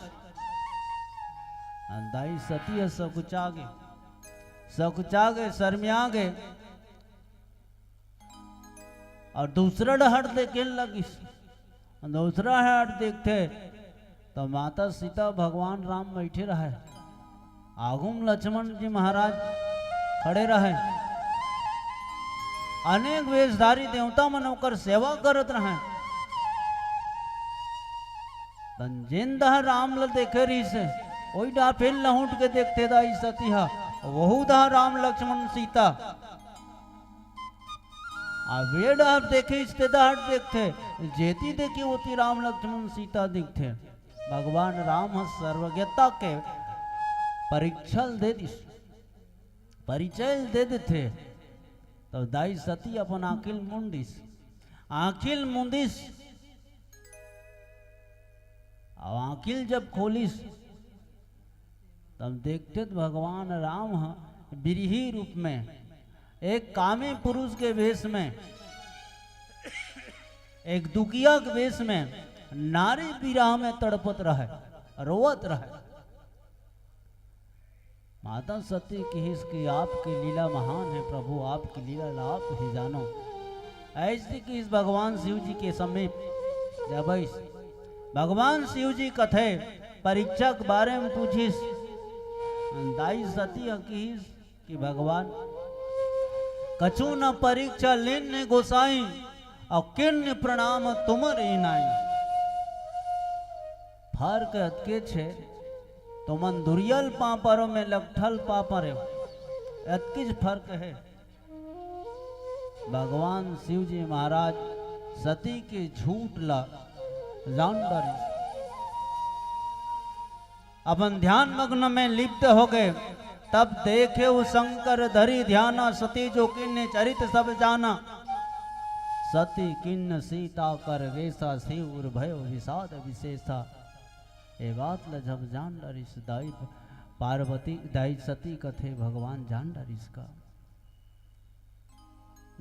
दाई सती सकुचा गए शर्मिया गए और दूसरा डहर देखे लगिस। दूसरा हाट देखते तो माता सीता भगवान राम बैठे रहे, आगुम लक्ष्मण जी महाराज खड़े रहे। अनेक वेशधारी देवता मनोकर सेवा करत रहे। जिन दह राम ल देखे रही से वही डा फिर लहुट के देखते दाई सतीहा, वहु दह राम लक्ष्मण सीता। वेड आप देखे इस्तेदार देखते, जेती देखी होती राम लक्ष्मण सीता दिखते। भगवान राम सर्वज्ञता के परीक्षा दे दिस, परिचय दे देते। तो दाई सती अपन आखिल मुंदिस और आखिल जब खोलिस तब देखते तो भगवान राम बिरही रूप में एक कामी पुरुष के वेश में, एक दुखिया के वेश में नारी विरह में तड़पत रहे, रोवत रहे। माता सती की आपकी लीला महान है प्रभु, आपकी लीला आप ही जानो। ऐसी कि इस भगवान शिव जी के समीप जब भगवान शिव जी कथे परीक्षा के बारे में पूछिस, दाई सती कि भगवान कछु न परीक्षा लेने गोसाई और किन्न प्रणाम तुमरे नाई। फर्क अतके छे तुमन दुरियल पापरो में लगठल पापरे, अतकिज फर्क है। भगवान शिव जी महाराज सती के झूठ ला जान डरे, अपन ध्यान मग्न में लिप्त हो गए। तब देखे वो शंकर धरी ध्याना, सती जो किन्ने चरित सब जाना। सती किन्न सीता कर वेसा, शिव भयो विषाद विशेषा। ये बात ल जब जान डरिस दाई पार्वती दाई सती कथे भगवान जान डरिस का।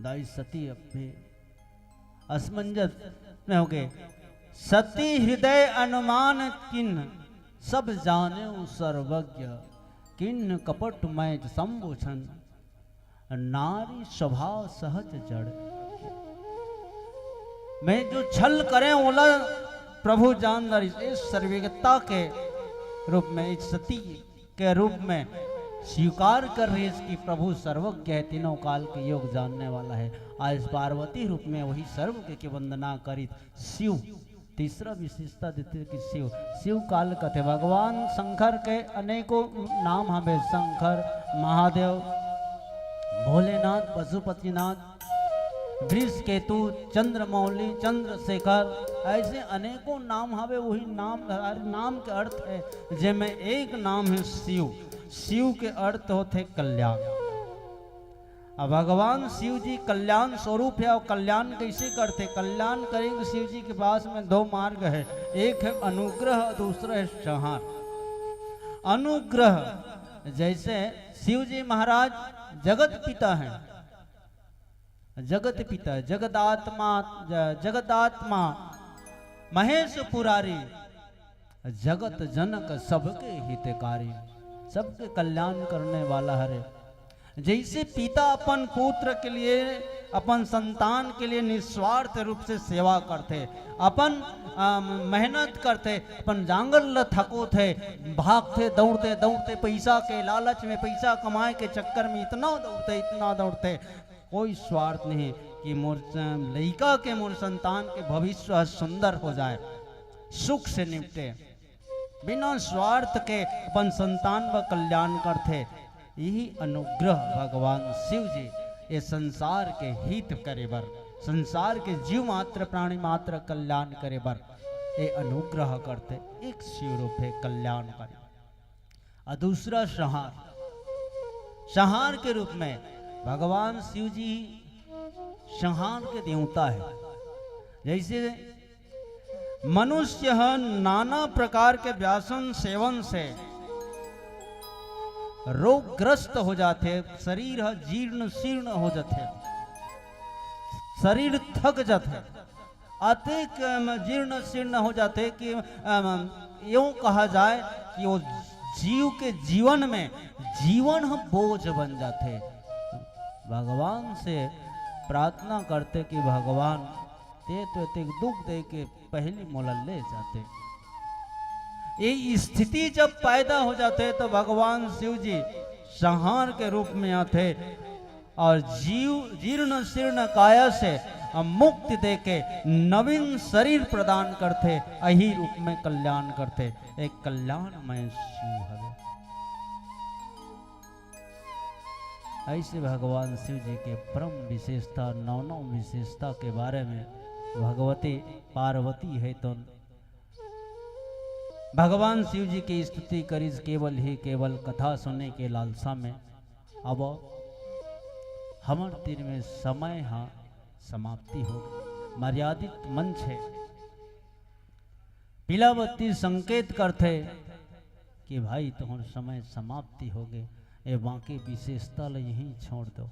दाई सती अपने असमंजस में हो गए। सती हृदय अनुमान किन्न, सब जाने सर्वज्ञ। किन्न कपट मैच संबोछन, नारी स्वभाव सहज जड़। मैं जो छल करें ओला प्रभु जानदार, इस सर्वज्ञता के रूप में, इस सती के रूप में स्वीकार कर रही है कि प्रभु सर्वज्ञ है, तीनों काल के योग जानने वाला है। आज पार्वती रूप में वही सर्व के वंदना करी शिव। तीसरा विशेषता देते कि शिव शिव काल कथे भगवान शंकर के अनेकों नाम हमें शंकर, महादेव, भोलेनाथ, पशुपतिनाथ, वृष केतु, चंद्रमौली, चंद्रशेखर, ऐसे अनेकों नाम हवे। वही नाम नाम के अर्थ है जिनमें एक नाम है शिव। शिव के अर्थ होते कल्याण। अब भगवान शिव जी कल्याण स्वरूप है। और कल्याण कैसे करते? कल्याण करेंगे शिव जी के पास में दो मार्ग है, एक है अनुग्रह, दूसरा है संहार। अनुग्रह जैसे शिव जी महाराज जगत पिता हैं, जगत पिता, जगदात्मा, महेश पुरारी, जगत जनक, सबके हितकारी, सबके कल्याण करने वाला हरे। जैसे पिता अपन पुत्र के लिए, अपन संतान के लिए निस्वार्थ रूप से सेवा करते, अपन मेहनत करते, अपन जांगल थको थे, भागते दौड़ते दौड़ते पैसा के लालच में, पैसा कमाए के चक्कर में इतना दौड़ते, कोई स्वार्थ नहीं कि मोर लड़का के, मोर संतान के भविष्य सुंदर हो जाए, सुख से निपटे, बिना स्वार्थ के अपन संतान व कल्याण करते। यही अनुग्रह भगवान शिव जी ये संसार के हित करे बर, संसार के जीव मात्र प्राणी मात्र कल्याण करे बर ये अनुग्रह करते। एक शिव रूप है कल्याणकारी और दूसरा संहार। संहार के रूप में भगवान शिव जी संहार के देवता है। जैसे मनुष्य नाना प्रकार के व्यासन सेवन से रोगग्रस्त हो जाते, शरीर जीर्ण शीर्ण हो जाते, शरीर थक जाते, अतिक जीर्ण शीर्ण हो जाते कि यूं कहा जाए कि वो जीव के जीवन में जीवन बोझ बन जाते। भगवान से प्रार्थना करते कि भगवान ते तो दुख दे के पहली मोला ले जाते। ये स्थिति जब पैदा हो जाते तो भगवान शिव जी संहार के रूप में आते और जीर्ण शीर्ण काया से मुक्ति देके नवीन शरीर प्रदान करते, यही रूप में कल्याण करते। एक कल्याणमय शिव है। ऐसे भगवान शिव जी के परम विशेषता, नौ विशेषता के बारे में भगवती पार्वती है तो भगवान शिव जी की स्तुति करी केवल कथा सुनने के लालसा में। अब हमर तीर में समय समाप्ति हो गई। मर्यादित मंच है, पीलावती संकेत करते कि भाई तुम्हारा समय समाप्ति हो गए, ये बाकी विशेषता ले यहीं छोड़ दो।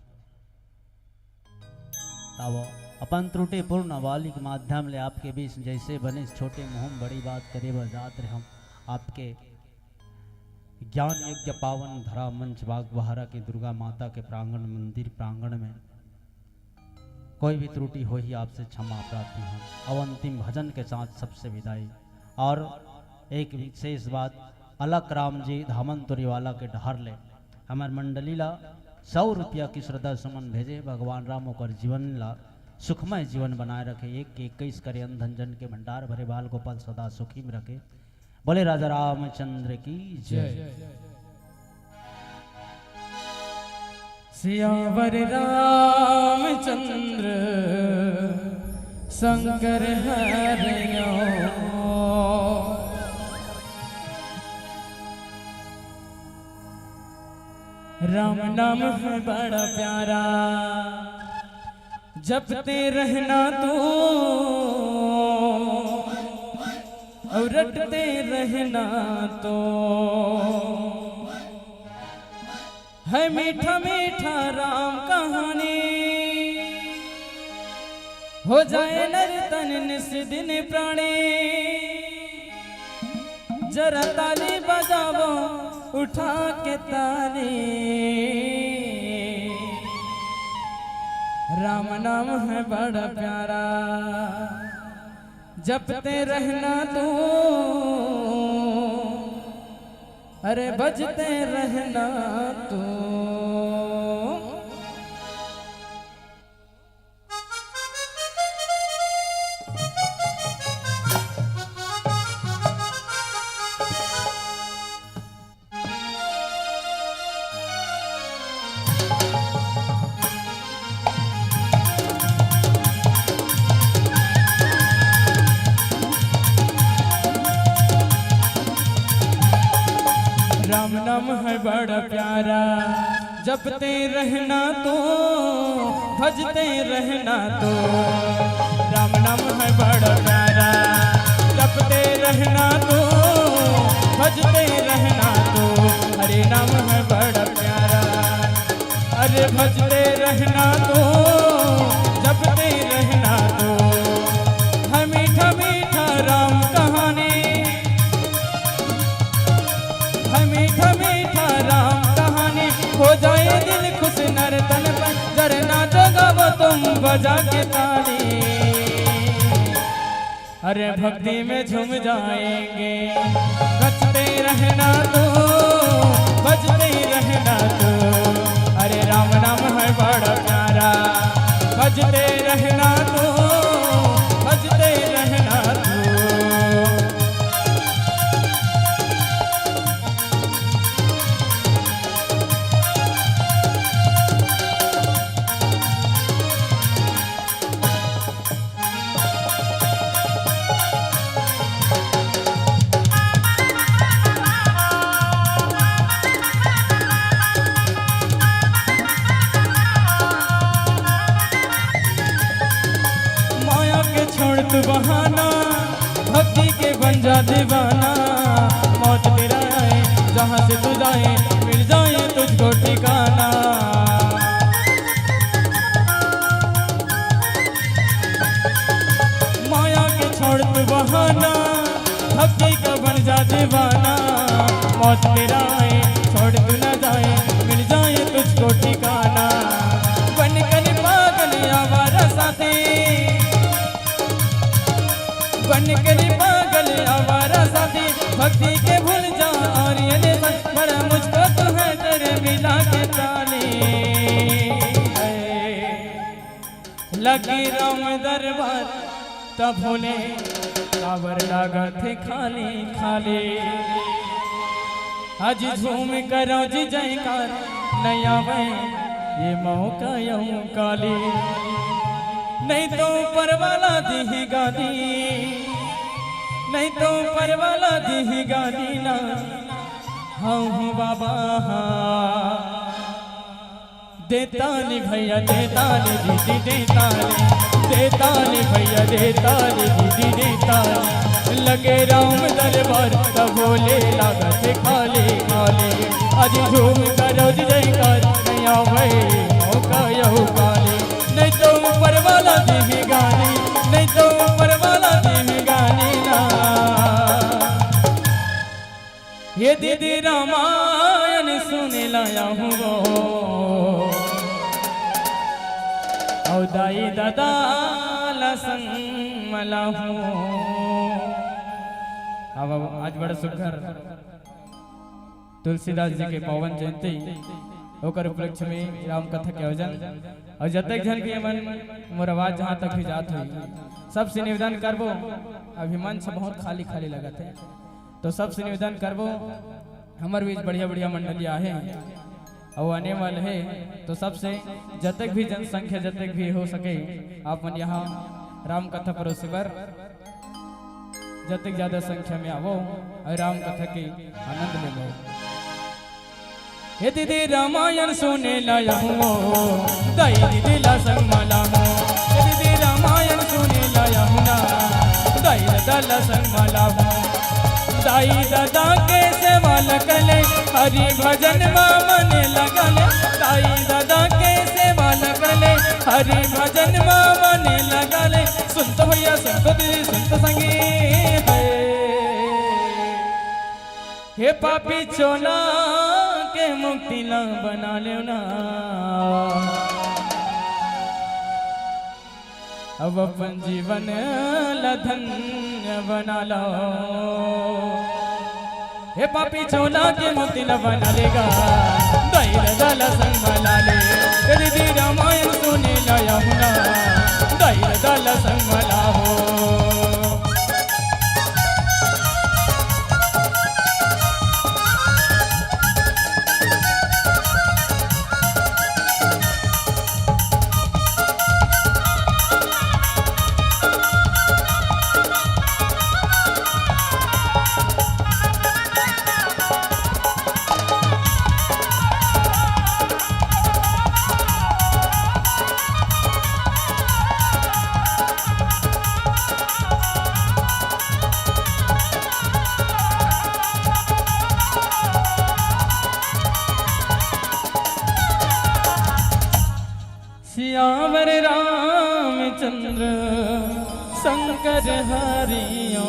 तब अपन त्रुटिपूर्ण वाली के माध्यम ले आपके बीच जैसे बने छोटे मुँह बड़ी बात करे बजात रहे हम आपके ज्ञान यज्ञ पावन धरा मंच बाग बहारा की दुर्गा माता के प्रांगण मंदिर प्रांगण में कोई भी त्रुटि हो ही आपसे क्षमा प्रार्थी हूँ। अब अंतिम भजन के साथ सबसे विदाई। और एक विशेष बात, अलग राम जी धामनतुरी वाला के ढार ले हमार मंडली ला 100 रुपया की श्रद्धा सुमन भेजे। भगवान राम होकर जीवन ला सुखमय जीवन बनाए रखे। 21 करे धन जन के भंडार भरे बाल गोपाल सदा सुखी में रखे। बोले राजा रामचंद्र की जय। सियावर रामचंद्र शंकर हरियो। राम नाम है बड़ा प्यारा, जपते रहना तू और रटते रहना तो है मीठा मीठा राम कहानी। हो जाए नर तन निस दिन प्राणी, जरा ताली बजावो उठा के ताली। राम नाम है बड़ा प्यारा, जपते रहना तू अरे बजते रहना तू। राम नाम है बड़ा प्यारा, जपते रहना तो, भजते रहना तो। राम नाम है बड़ा प्यारा, जपते रहना तो, भजते रहना तो। हरे नाम है बड़ा प्यारा, अरे भजते रहना तो, जपते रहना तो। है मीठा मीठा राम कहानी, मीठा मीठा राम कहानी। हो जाए दिल खुश नर तन पर, जरना जगाव तुम बजा के ताली। अरे भक्ति में झूम जाएंगे, बजते रहना तो, बजते रहना तो। अरे राम नाम है बड़ा प्यारा, बजते रहना तो, बजते रहना तो। छोड़ तू बहाना, भक्ति के बन जा दीवाना। मौत तेरा आए जहाँ से तू जाए, मिल जाए तुझको ठिकाना। माया के छोड़ तू बहाना, भक्ति का बन जा दीवाना। मौत तेरा आए छोड़ तू न जाए, मिल जाए तुझको ठिकाना। बन कर पागल आवारा साथी, बन कर पागल आवारा साथी। भक्ति के भूल जा और ये दे पर मुझको तो है तेरे मिला के ताली। लगी राम दरबार तब भोले, कावर लागा थे खाली खाली। आज झूम करो जी जयकार, नया वे ये मौका यूं काली। नहीं तो ऊपर वाला दी गादी, नहीं तो ऊपर वाला दी गादी ना। हाँ बाबा देता नहीं भैया, देता नहीं दीदी, देता नहीं, देता नहीं भैया, देता नहीं दीदी, देता नहीं। लगे राम दरबार तब बोले लागत खाली खाली। आज झूम करो जयकार, नया भाई मौका यू काली। नहीं तो ऊपर वाला दी गानी, नहीं तो ऊपर वाला दी गानी ना। ये दीदी रामायण सुने लाया हूँ वो, और दाई दादा लसन मला हूँ। अब आज बड़ा सुखर तुलसीदास जी के पावन जयंती होकर उपलक्ष्य में राम कथा के आयोजन। और जब तक जन के मन मोर आवाज जहाँ तक भी जात हुई, सबसे निवेदन करबो। अभी मन से बहुत खाली खाली लगा थे, तो सबसे निवेदन करबो। हमारे बीच बढ़िया बढ़िया मंडलियाँ आहे और आने वाले है, तो सबसे जब तक भी जनसंख्या जब तक भी हो सके आप मन यहाँ राम कथा परोसे बर जब तक ज्यादा संख्या में आवो और राम कथा के आनंद ले लो। हे दीदी रामायण सुने लाया हूँ, दाई दीदी ला संग माला हूँ। हे दीदी रामायण सुने लाया हूँ ना, दाई दादा ला संग माला हूँ। दाई दादा के सेवा लगले, हरि भजन मन लगले। दाई दादा के सेवा लगले, हरि भजन मन लगले। सुनत भैया सुनत दीदी सुनत संगी हे पापी चोला के मुक्ति ला बना ले ना। अब अपन जीवन ला धन्य बना लो। हे पापी चोला के मोती न बना लेगा दैर दल संग मला ले यदि रामायण सुने लाया हुना दैर दल संग मला हो सियावर रामचंद्र शंकर हरिओ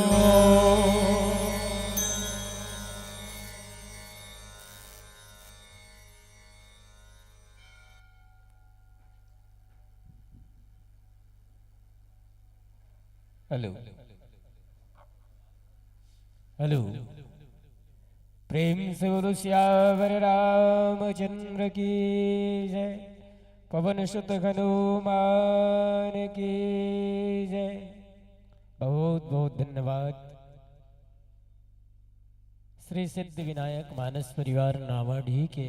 हेलो हेलो प्रेम से बोलो सियावर रामचंद्र की जय पवन शुद्ध हनुमान की जय। बहुत बहुत धन्यवाद। श्री सिद्धि विनायक मानस परिवार नावाडी के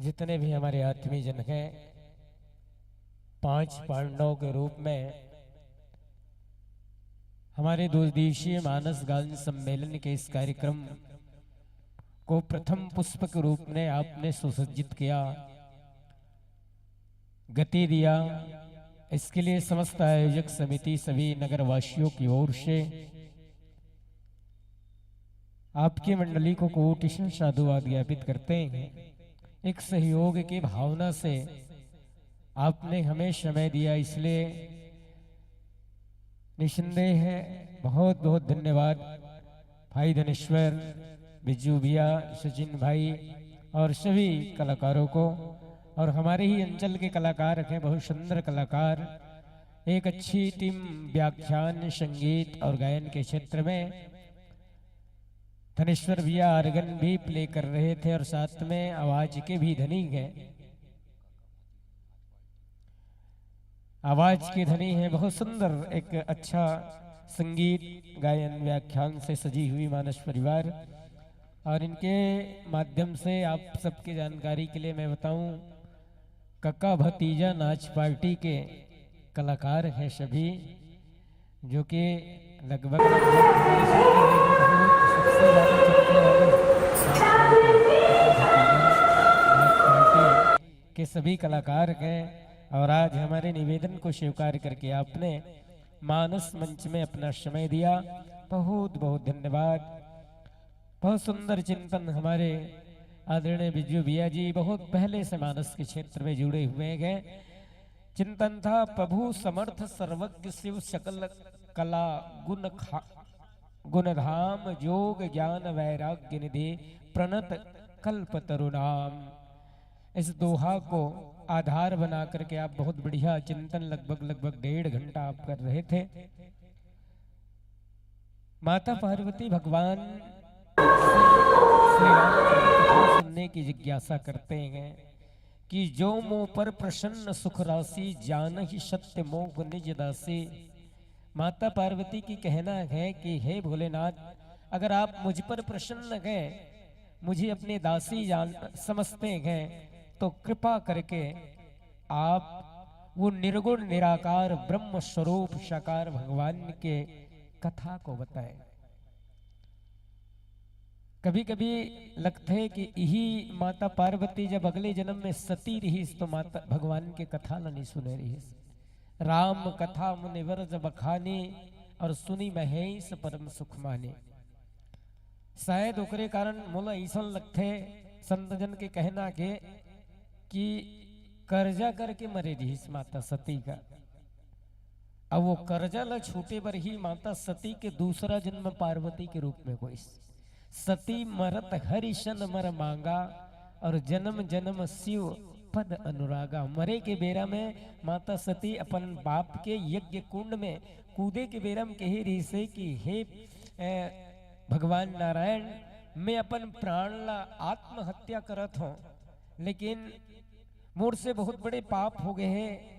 जितने भी हमारे आत्मीय जन हैं, 5 पांडवों के रूप में हमारे 2 दिवसीय मानस गान सम्मेलन के इस कार्यक्रम को प्रथम पुष्प के रूप में आपने सुसज्जित किया, गति दिया। इसके लिए समस्त आयोजक समिति सभी नगरवासियों की ओर से आपकी मंडली को कोटिशः साधुवाद ज्ञापित करते हैं। एक सहयोग की भावना से आपने हमें समय दिया, इसलिए निसंदेह है बहुत बहुत धन्यवाद। भाई धनेश्वर, बिज्जू भैया, सचिन भाई और सभी कलाकारों को, और हमारे ही अंचल के कलाकार हैं, बहुत सुंदर कलाकार, एक अच्छी टीम व्याख्यान, संगीत और गायन के क्षेत्र में। धनेश्वर भैया आर्गन भी प्ले कर रहे थे और साथ में आवाज के भी धनी हैं, आवाज के धनी हैं। बहुत सुंदर एक अच्छा संगीत गायन व्याख्यान से सजी हुई मानस परिवार, और इनके माध्यम से आप सबकी जानकारी के लिए मैं बताऊं, कक्का भतीजा नाच पार्टी के कलाकार हैं सभी, जो कि लगभग सबसे ज्यादा चलने वाले के सभी कलाकार हैं। और आज हमारे निवेदन को स्वीकार करके आपने मानस मंच में अपना समय दिया, बहुत बहुत धन्यवाद। बहुत सुंदर चिंतन हमारे आदरणीय बिज्जू भैया जी बहुत पहले से मानस के क्षेत्र में जुड़े हुए हैं। चिंतन था, प्रभु समर्थ सर्वज्ञ शिव सकल कला गुणधाम योग ज्ञान वैराग्य निधि प्रणत कल्प तरुणाम। इस दोहा को आधार बना करके आप बहुत बढ़िया चिंतन लगभग 1.5 घंटा आप कर रहे थे। माता पार्वती भगवान श्री राम सुनने की जिज्ञासा करते हैं कि जो मोह पर प्रसन्न सुख राशि जान ही सत्य मोह निज दासी। माता पार्वती की कहना है कि हे भोलेनाथ, अगर आप मुझ पर प्रसन्न हैं, मुझे अपने दासी जान समझते हैं, तो कृपा करके आप वो निर्गुण निराकार ब्रह्म स्वरूप साकार भगवान के कथा को बताएं। कभी कभी लगता है कि यही माता पार्वती जब अगले जन्म में सती रही तो माता भगवान के कथा नहीं सुने रही। राम कथा मुनिवर जब बखानी और सुनी महेश परम सुख माने। शायद ओकरे कारण मोला ऐसा लगते संत जन के कहना के कि कर्जा करके मरे रही माता सती का। अब वो कर्जा ला छूटे पर ही माता सती के दूसरा जन्म पार्वती के रूप में कोई। सती मरत हरिशन मर मांगा और जन्म जन्म शिव पद अनुरागा। मरे के बेरा में माता सती अपन बाप के यज्ञ कुंड में कूदे के बेरा में कही रही से कि हे भगवान नारायण, मैं अपन प्राण ला आत्महत्या करत हूँ, लेकिन मोर से बहुत बड़े पाप हो गए हैं।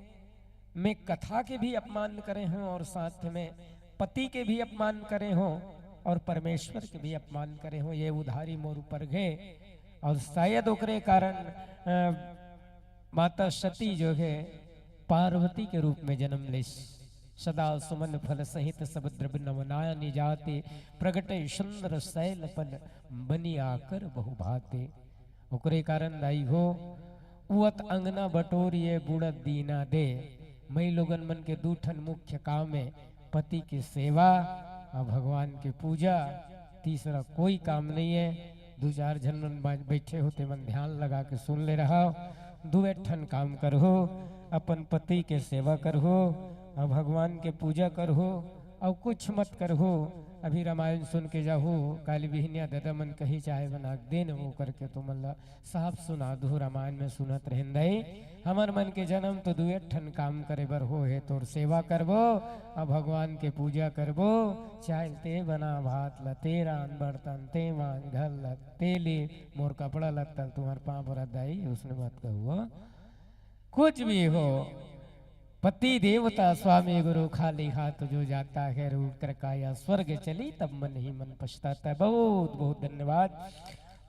मैं कथा के भी अपमान करे हूँ और साथ में पति के भी अपमान करे हूँ और परमेश्वर के भी अपमान करे हूँ। ये उधारी मोर ऊपर गए और शायद ओकरे कारण माता सती जो है पार्वती के रूप में जन्म ले। सदा सुमन फल सहित सब द्रव्य नवनाया निजाते, प्रगटे सुंदर शैलपन बनी आकर बहु भाते। ओकरे कारण दाई हो उत अंगना बटोरिए बुढ़त दीना दे। मई लोगन मन के दूठन मुख्य काम है पति की सेवा और भगवान की पूजा, तीसरा कोई काम नहीं है। दो चार जन बैठे होते मन ध्यान लगा के सुन ले रहा, दुए ठन काम करहो, अपन पति के सेवा करहो और भगवान के पूजा करहो और कुछ मत करहो। अभी रामायण सुन के जाहो, काली बिहनिया दादा मन कही चाहे बना देन वो करके तो मतलब साफ सुना दो। रामायण में सुनत रहें दई हमार मन के जन्म तो दुए ठन काम करे बर हो है, तोर सेवा करबो और भगवान के पूजा करबो। चाहे ते बना भात ल तेरा बर्तन ते मान घर ल तेले मोर कपड़ा लत्ता तुम्हार पाँव पर दाई उसने मत कहो। कुछ भी हो पति देवता स्वामी गुरु खाली हाथ जो जाता है रूट कर काया स्वर्ग चली तब मन ही मन पछताता है। बहुत बहुत धन्यवाद।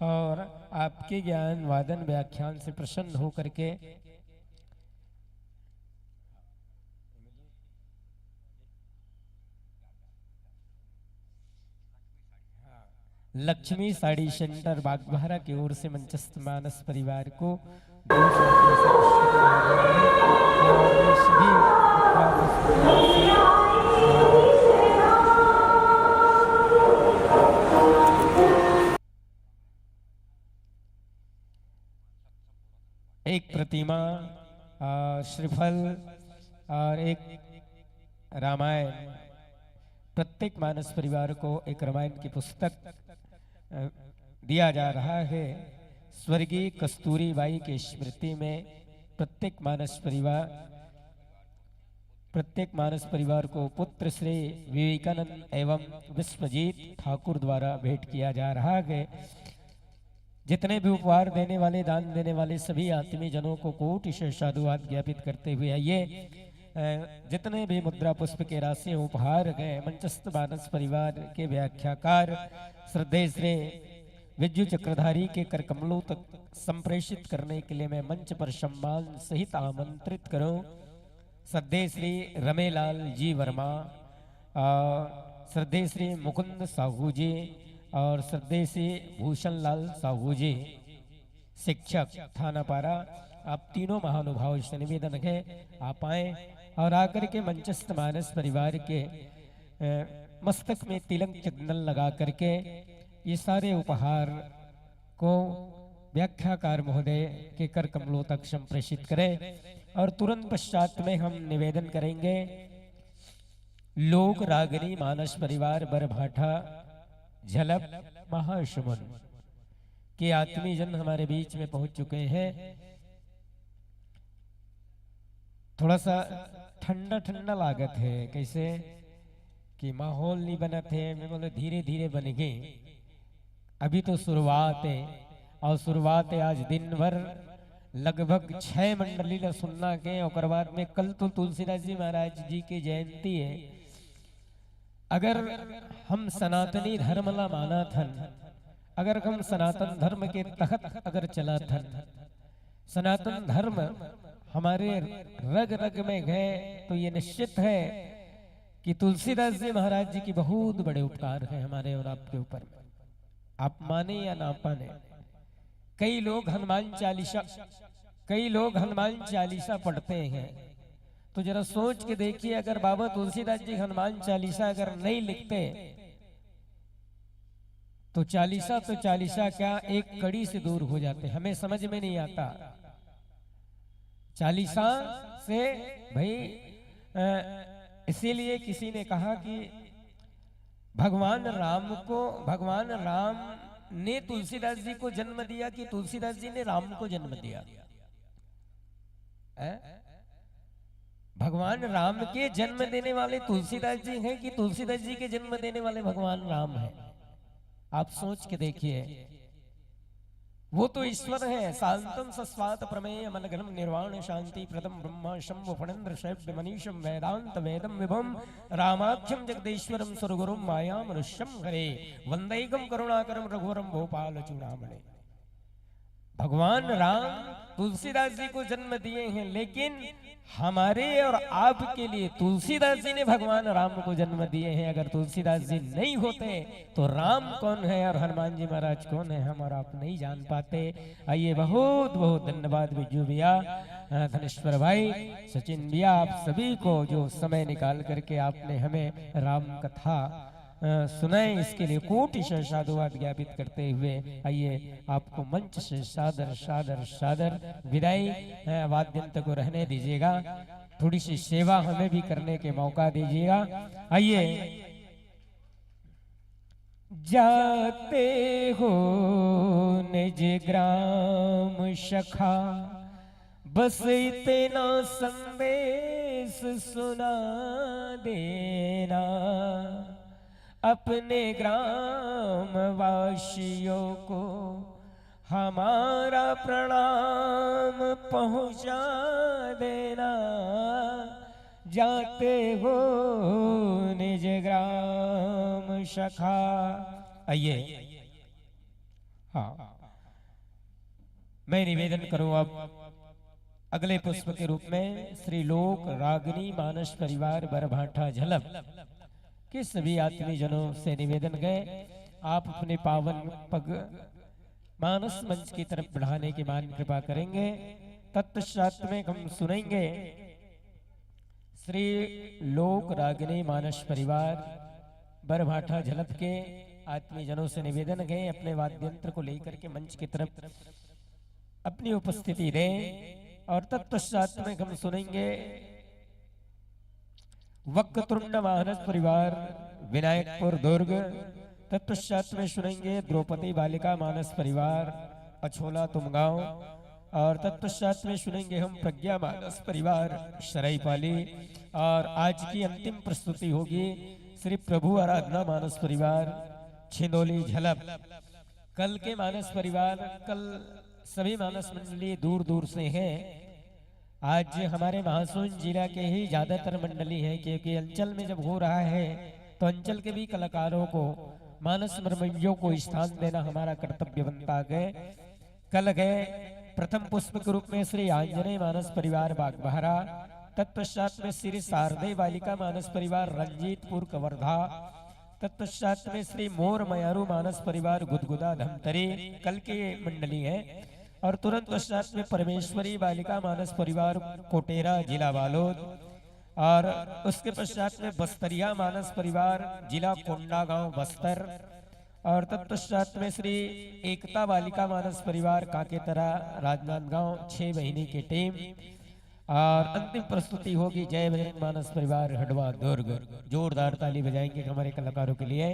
और आपके ज्ञान वादन व्याख्यान से प्रसन्न हो करके लक्ष्मी साड़ी सेंटर बागबाहरा की ओर से मंचस्थ मानस परिवार को एक प्रतिमा, श्रीफल और एक रामायण, प्रत्येक मानस परिवार को एक रामायण की पुस्तक दिया जा रहा है। स्वर्गीय कस्तूरी बाई की स्मृति में प्रत्येक मानस परिवार को पुत्र श्री विवेकानंद एवं विश्वजीत ठाकुर द्वारा भेंट किया जा रहा है। जितने भी उपहार देने वाले, दान देने वाले सभी आत्मीय जनों को कोटि से साधुवाद ज्ञापित करते हुए आइए जितने भी मुद्रा पुष्प के राशि उपहार गए मंचस्थ मानस परिवार के व्याख्याकार श्रद्धेय श्री विद्यु चक्रधारी के कर कमलों तक संप्रेषित करने के लिए मैं मंच पर सम्मान सहित आमंत्रित करूं श्रद्धेय श्री रमेलाल जी वर्मा, श्रद्धेय श्री मुकुंद साहू जी और श्रद्धेय श्री भूषण लाल साहू जी, शिक्षक थानापारा। आप तीनों महानुभाव से निवेदन है आप आए और आकर के मंचस्थ मानस परिवार के मस्तक में तिलक चंदन लगा करके ये सारे उपहार को व्याख्याकार महोदय के कर कमलों तक संप्रेषित करें। और तुरंत पश्चात में हम निवेदन करेंगे लोक रागनी मानस परिवार बरभाठा झलक महाशुमन के आत्मीय जन हमारे बीच में पहुंच चुके हैं। थोड़ा सा ठंडा ठंडा लागत है, कैसे कि माहौल नहीं बना थे, मैं बोले धीरे धीरे बन गए। अभी तो शुरुआत है और शुरुआत है आज दिन भर लगभग 6 मंडली ला सुनना के और बाद में कल तो तुलसीदास जी महाराज जी की जयंती है। अगर हम सनातनी धर्म ला माना थन, अगर हम सनातन धर्म के तहत अगर चला थन, सनातन धर्म हमारे रग रग में गए तो ये निश्चित है कि तुलसीदास जी महाराज जी की बहुत बड़े उपकार हैं हमारे और आपके ऊपर। आप माने या ना माने, कई लोग हनुमान चालीसा पढ़ते हैं, तो जरा सोच के देखिए अगर बाबा तुलसीदास जी हनुमान चालीसा अगर नहीं लिखते तो चालीसा क्या एक कड़ी से दूर हो जाते। हमें समझ में नहीं आता चालीसा से भाई। इसीलिए किसी ने कहा कि भगवान राम ने तुलसीदास जी को जन्म दिया कि तुलसीदास जी ने राम को जन्म दिया। भगवान राम के जन्म देने वाले तुलसीदास जी हैं कि तुलसीदास जी के जन्म देने वाले भगवान राम हैं। आप सोच के देखिए, वो तो ईश्वर है। शांतम सस्वात प्रमेय मनगणम निर्वाण शांति प्रदम ब्रह्मा शंभु फणेन्द्र शैव्य मनीषम वेदांत वेदम विभम रामाख्यम जगदीश्वरम सुरगुरुम माया मनुष्यम हरे वंदैकम करुणाकरम रघुवरम भोपाल चूड़ामणि। भगवान राम तुलसीदास जी को जन्म दिए हैं, लेकिन हमारे और आपके लिए तुलसीदास जी ने भगवान राम को जन्म दिए हैं। अगर तुलसीदास जी नहीं होते तो राम कौन है और हनुमान जी महाराज कौन है, हम और आप नहीं जान पाते। आइए, बहुत बहुत धन्यवाद बिजू भैया, धनेश्वर भाई, सचिन भैया, आप सभी को जो समय निकाल करके आपने हमें राम कथा सुनाए, इसके लिए कोटि साधुवाद ज्ञापित करते हुए आइए आपको मंच से सादर सादर सादर विदाई। वाद्यंत को रहने दीजिएगा, थोड़ी सी सेवा हमें भी करने के मौका दीजिएगा। आइए, जाते हो निज ग्राम सखा, बस इतना संदेश सुना देना, अपने ग्राम वासियों को हमारा प्रणाम पहुंचा देना। जाते हो निज ग्राम सखा। आइए, हाँ, मैं निवेदन करूं अब अगले पुष्प के रूप में श्री लोक रागिनी मानस परिवार बरभाठा झलम के सभी आत्मीय जनों से निवेदन गए, आप अपने पावन पग मानस मंच की तरफ बढ़ाने की मान कृपा करेंगे। तत्पश्चात में हम सुनेंगे श्री लोक रागिनी मानस परिवार बरभाठा झलप के आत्मीय जनों से निवेदन गए, अपने वाद्यंत्र को लेकर के मंच की तरफ अपनी उपस्थिति दें। और तत्पश्चात में हम सुनेंगे वक्रतुंड मानस परिवार विनायकपुर दुर्ग। तत्पश्चात में सुनेंगे द्रौपदी बालिका मानस परिवार अछोला तुमगांव। और तत्पश्चात में सुनेंगे हम प्रज्ञा मानस परिवार सराईपाली। और आज की अंतिम प्रस्तुति होगी श्री प्रभु आराधना मानस परिवार छिंदोली झलप। कल के मानस परिवार, कल सभी मानस मंडली दूर दूर से हैं। आज हमारे महासोन जिला के ही ज्यादातर मंडली है, क्योंकि अंचल में जब हो रहा है तो अंचल के भी कलाकारों को, मानस मर्मज्ञों को स्थान देना हमारा कर्तव्य बनता गए। कल गए प्रथम पुष्प के रूप में श्री आंजनेय मानस परिवार बागबहरा। तत्पश्चात में श्री शारदे बालिका मानस परिवार रंजीतपुर कवर्धा। तत्पश्चात में श्री मोर मयारू मानस परिवार गुदगुदा धमतरी, कल के मंडली है। और तुरंत पश्चात में परमेश्वरी बालिका मानस परिवार कोटेरा जिला बालोद। और उसके पश्चात में बस्तरिया मानस परिवार जिला कोंडागांव बस्तर। और तत्पश्चात में श्री एकता बालिका मानस परिवार काकेतरा राजनांदगांव 6 महीने की टीम। और अंतिम प्रस्तुति होगी जय बजरंग मानस परिवार हडवा दुर्ग। जोरदार ताली बजाएंगे हमारे कलाकारों के लिए।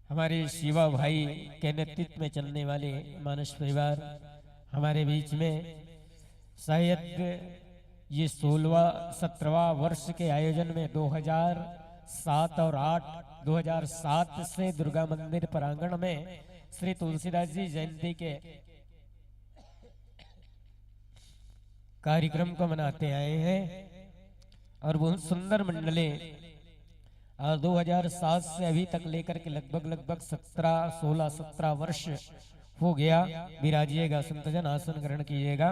हमारे शिवा भाई के नेतृत्व में चलने वाले मानस परिवार हमारे बीच में शायद ये 17वां वर्ष के आयोजन में 2007 और 8 2007 से दुर्गा मंदिर प्रांगण में श्री तुलसीदास जी जयंती के कार्यक्रम को मनाते आए हैं। और बहुत सुंदर मंडली, और 2007 से अभी तक लेकर के लगभग 16-17 वर्ष हो गया। विराजिएगा संतजन, आसन ग्रहण कीजिएगा।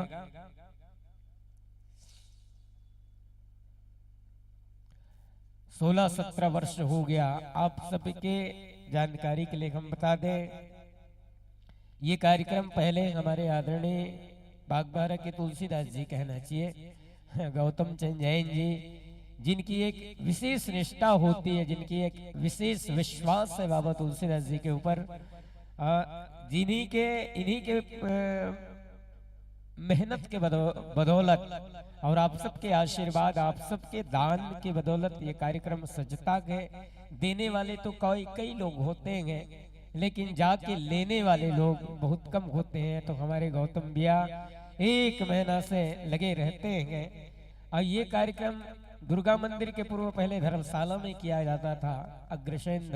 सोलह 17 वर्ष हो गया। आप सबके जानकारी के लिए हम बता दें, ये कार्यक्रम पहले हमारे आदरणीय बागबारा के तुलसीदास जी कहना चाहिए, गौतम चंद जैन जी, जिनकी एक विशेष निष्ठा होती है, जिनकी एक विशेष विश्वास है बाबा तुलसीदास जी के ऊपर, इन्हीं के मेहनत के बदौलत और आप सबके आशीर्वाद, आप सबके दान के बदौलत ये कार्यक्रम सजता है। देने वाले तो कई लोग होते हैं, लेकिन जाके लेने वाले लोग बहुत कम होते हैं। तो हमारे गौतम भैया 1 महीना से लगे रहते हैं। और ये कार्यक्रम दुर्गा मंदिर के पूर्व पहले धर्मशाला में किया जाता था, अग्रसेन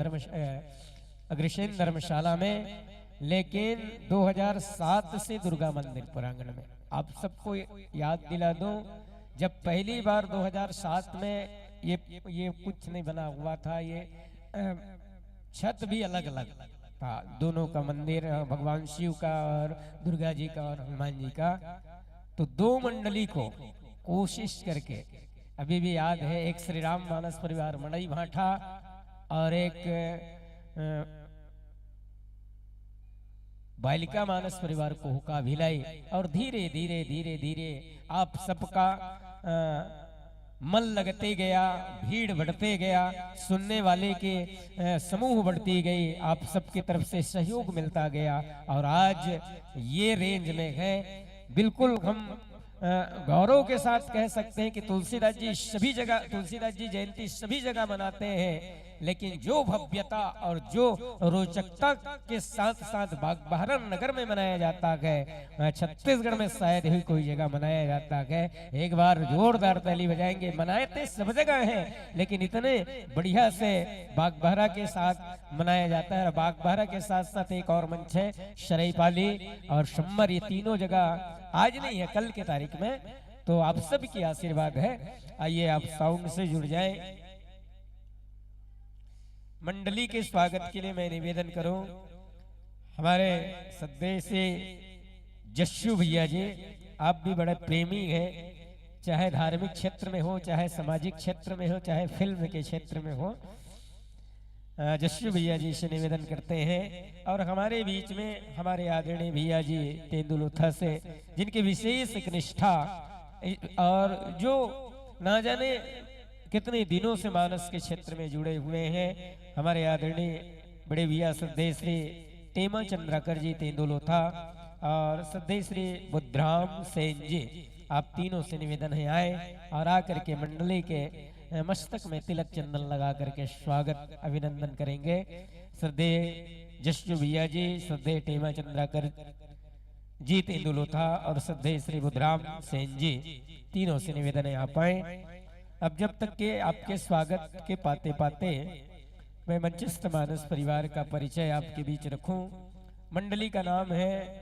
धर्मशाला में, लेकिन 2007 से दुर्गा मंदिर प्रांगण में। आप सबको याद दिला दूं, जब पहली बार 2007 में ये कुछ नहीं बना हुआ था, ये छत भी अलग अलग था दोनों का, मंदिर भगवान शिव का और दुर्गा जी का और हनुमान जी का। तो दो मंडली को कोशिश करके, अभी भी याद है, एक श्री राम मानस परिवार मड़ई भाठा और एक बालिका मानस परिवार को हुक्का भिलाई, और धीरे धीरे धीरे धीरे आप सबका मन लगते गया, भीड़ बढ़ते गया, सुनने वाले के समूह बढ़ती गई, आप सबकी तरफ से सहयोग मिलता गया, और आज ये रेंज में है। बिल्कुल हम गौरव के साथ कह सकते हैं कि तुलसीदास जी सभी जगह, तुलसीदास जी जयंती सभी जगह मनाते हैं, लेकिन जो भव्यता और जो रोचकता के साथ साथ बागबाहरा नगर में मनाया जाता है, छत्तीसगढ़ में शायद ही कोई जगह मनाया जाता है। एक बार जोरदार ताली बजाएंगे। मनाते सब जगह है, लेकिन इतने बढ़िया से बागबाहरा के साथ मनाया जाता है। बागबाहरा के साथ साथ एक और मंच है, शरईपाली और शम्बर, ये तीनों जगह आज नहीं है, कल के तारीख में। तो आप सबकी आशीर्वाद है। आइए आप साउंड से जुड़ जाएं। मंडली के स्वागत के लिए मैं निवेदन करूं, हमारे सद्दे से जस्सू भैया जी, आप भी बड़े प्रेमी हैं, चाहे धार्मिक क्षेत्र में हो, चाहे सामाजिक क्षेत्र में हो, चाहे फिल्म के क्षेत्र में हो। जस्सू भैया जी से निवेदन करते हैं। और हमारे बीच में हमारे आदरणीय भैया जी तेंदुलुथा से, जिनकी विशेष एक निष्ठा और जो ना जाने कितने दिनों से मानस के क्षेत्र में जुड़े हुए हैं, हमारे आदरणीय बड़े भैया श्रद्धेय श्री टेमा चंद्राकर जी तेंदुलुथा और श्रद्धेय श्री बुद्धराम सेन जी, आप तीनों से निवेदन है आए और आकर के मंडली के मस्तक में तिलक चंदन लगा करके स्वागत अभिनंदन करेंगे। श्रद्धेय जस्सू भैया जी, श्रद्धेय टेमा चंद्राकर जी तेंदुलुथा और श्रद्धेय श्री बुद्धराम सेन जी, तीनों से निवेदन है आप आए। अब जब तक के आपके स्वागत के पाते पाते मैं मंचस्थ मानस परिवार का परिचय आपके बीच रखूं। मंडली का नाम है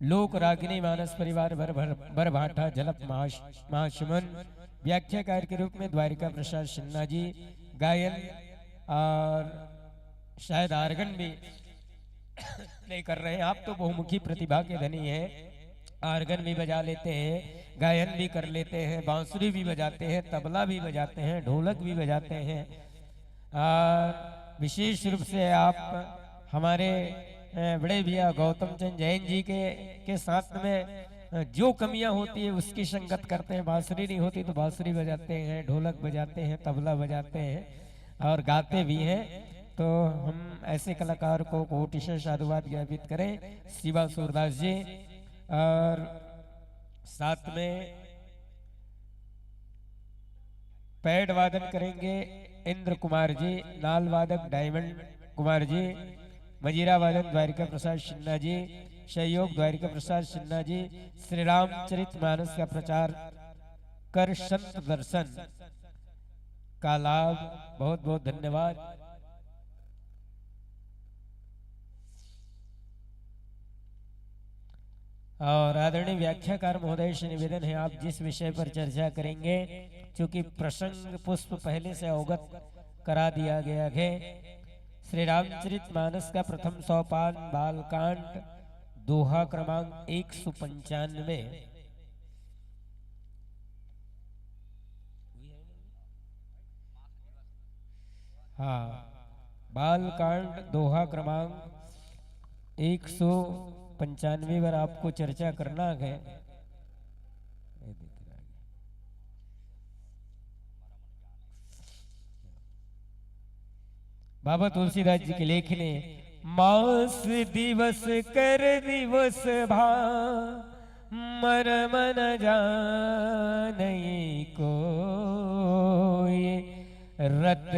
लोक रागिनी मानस परिवार बरभाठा झलप महाशमन। व्याख्याकार के रूप में द्वारिका प्रसाद सिन्हा जी, गायन और शायद आर्गन भी नहीं कर रहे हैं। आप तो बहुमुखी प्रतिभा के धनी हैं, आर्गन भी बजा लेते हैं, गायन भी कर लेते हैं, बांसुरी भी बजाते हैं, तबला भी बजाते हैं, ढोलक भी बजाते हैं। और विशेष रूप से आप हमारे बड़े भैया गौतम चंद जैन जी के साथ में जो कमियां होती है उसकी संगत करते हैं। बांसुरी नहीं होती तो बांसुरी बजाते हैं, ढोलक बजाते हैं, तबला बजाते हैं और गाते भी हैं। तो हम ऐसे कलाकार को कोटिशः साधुवाद ज्ञापित करें, शिवा सूरदास जी। और साथ में पैड वादन करेंगे इंद्र कुमार जी, नाल वादक डायमंड कुमार जी, मजीरा वादन द्वारिका प्रसाद सिन्हा जी, सहयोग द्वारिका प्रसाद सिन्हा जी। श्री रामचरित मानस का प्रचार कर संत दर्शन का लाभ, बहुत बहुत धन्यवाद। और आदरणीय व्याख्याकार महोदय से निवेदन है, आप जिस विषय पर चर्चा करेंगे, चूंकि प्रसंग पुष्प पहले से अवगत करा दिया गया है। श्री रामचरित मानस का प्रथम सोपान बालकांड, दोहा क्रमांक 195। हाँ, बालकांड दोहा क्रमांक 195 पर आपको चर्चा करना है। बाबा तुलसीदास जी के लेखने, मास दिवस कर दिवस भा मर मन जानई को, रत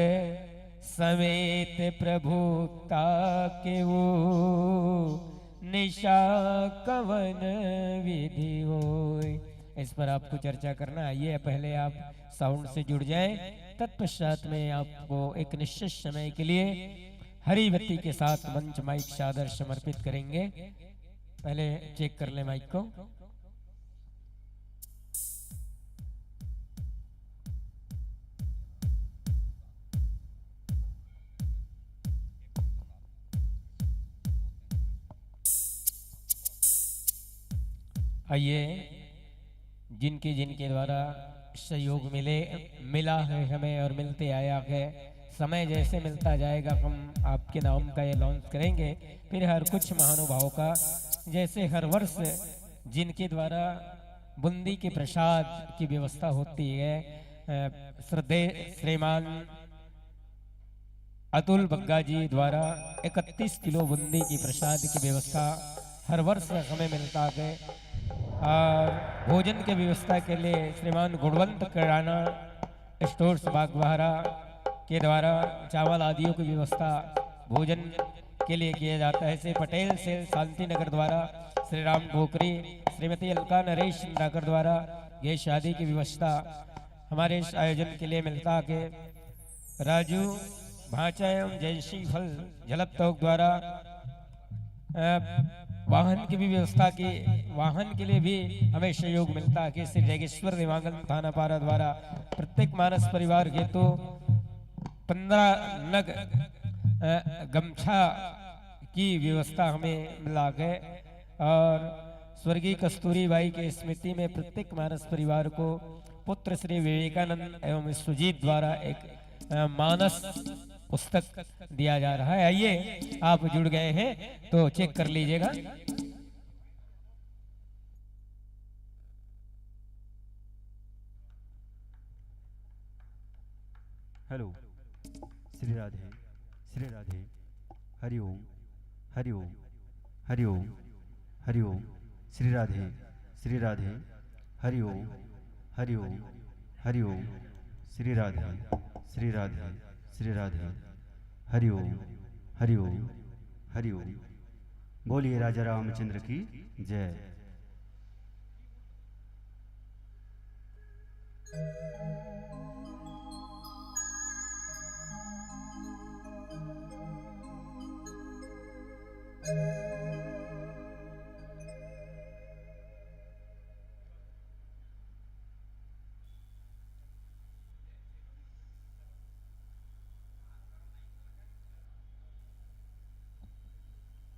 समेत प्रभुता के वो निशा कवन विधि होय। इस पर आपको चर्चा करना है। आइए पहले आप साउंड से जुड़ जाएं, तत्पश्चात में आपको एक निश्चित समय के लिए हरी बत्ती के साथ मंच माइक सादर समर्पित करेंगे। पहले चेक कर ले माइक को। आइए जिनके जिनके द्वारा सहयोग मिला है हमें और मिलते आया है, समय जैसे मिलता जाएगा हम आपके नाम का ये लॉन्च करेंगे। फिर हर कुछ महानुभावों का, जैसे हर वर्ष जिनके द्वारा बूंदी के प्रसाद की व्यवस्था होती है, श्रद्धेय श्रीमान अतुल बग्गा जी द्वारा 31 किलो बूंदी की प्रसाद की व्यवस्था हर वर्ष हमें मिलता है। और भोजन की व्यवस्था के लिए श्रीमान गुणवंत किराना स्टोर्स बागबाहरा के द्वारा चावल आदियों की व्यवस्था भोजन के लिए किया जाता है। श्री पटेल से शांति नगर द्वारा श्री राम भोकरी, श्रीमती अलका नरेश नागर द्वारा ये शादी की व्यवस्था हमारे इस आयोजन के लिए मिलता है। राजू भाचा एवं जयश्री फल झलक तोक द्वारा वाहन की भी व्यवस्था की, वाहन के लिए भी हमें सहयोग मिलता है। श्री रेगेश्वर दिवांगन थाना पारा द्वारा प्रत्येक मानस परिवार के तो 15 नग गमछा की व्यवस्था हमें मिला है। और स्वर्गीय कस्तूरी बाई के स्मृति में प्रत्येक मानस परिवार को पुत्र श्री विवेकानंद एवं सुजीत द्वारा एक मानस पुस्तक दिया जा रहा है। आइए आप जुड़ गए हैं तो चेक कर लीजिएगा। हेलो, श्री राधे, श्री राधे, हरि ओम, हरि ओम, हरि ओम, हरि ओम, श्री राधे, श्री राधे, हरि ओम, हरि ओम, हरि ओम, श्री राधे, श्री राधे, श्री राधे, हरि ओम, हरि ओम, हरि ओम। बोलिए राजा रामचंद्र की जय।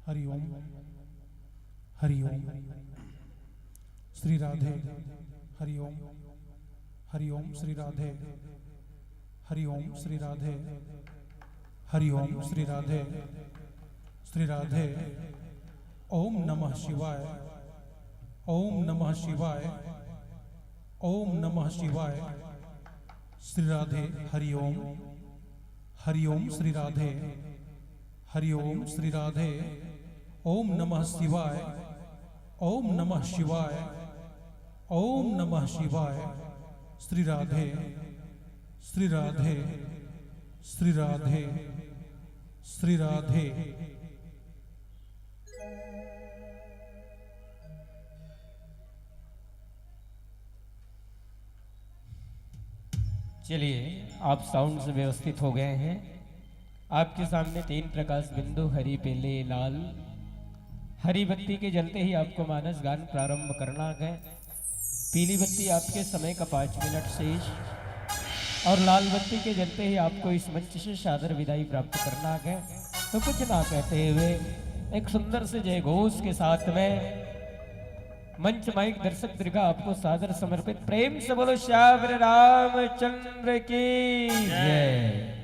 हरि ओम, हरि ओम, श्री राधे, हरि ओम, हरि ओम, श्री राधे, हरि ओम, श्री राधे, हरि ओम, श्री राधे, श्री राधे। ओम नमः शिवाय, ओम नमः शिवाय, ओम नमः शिवाय। श्री राधे, हरि ओम, हरि ओम, श्री राधे, हरि ओम, श्री राधे। ओम नमः शिवाय, ओम नमः शिवाय, ओम नमः शिवाय। श्री राधे, श्री राधे, श्री राधे, श्री राधे। चलिए आप साउंड से व्यवस्थित हो गए हैं। आपके सामने 3 प्रकाश बिंदु हरी, पीले, लाल। हरी बत्ती के जलते ही आपको मानस गान प्रारंभ करना है। पीली बत्ती आपके समय का 5 मिनट शेष और लाल बत्ती के जलते ही आपको इस मंच से सादर विदाई प्राप्त करना है। तो कुछ ना कहते हुए एक सुंदर से जय घोष के साथ में मंच माइक दर्शक दीर्घा आपको सादर समर्पित। प्रेम से बोलो श्याम रामचंद्र की जय।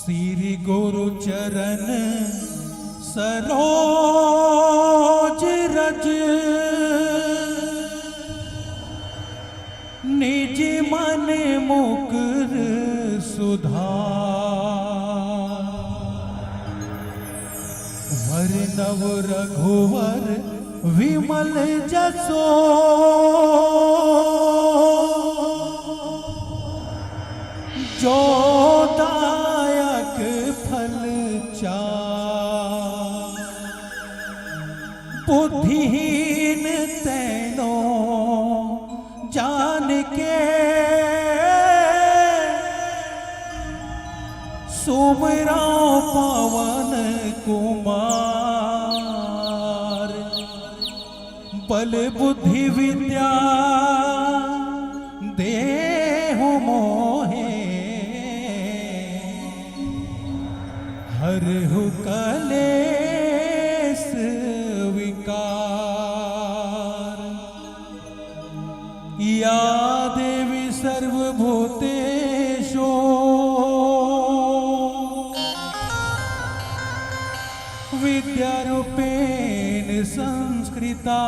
श्री गुरु चरण सरोज रज निज मन मुकुर सुधार वरनव रघुवर विमल जसो जो दायक फल चार बुद्धिहीन तैनो जान के सुमरा पवन कुमार बल बुद्धि विद्या देहु मोहे हरहु कलेस विकार या देवी सर्वभूतेषु विद्यारूपेण संस्कृता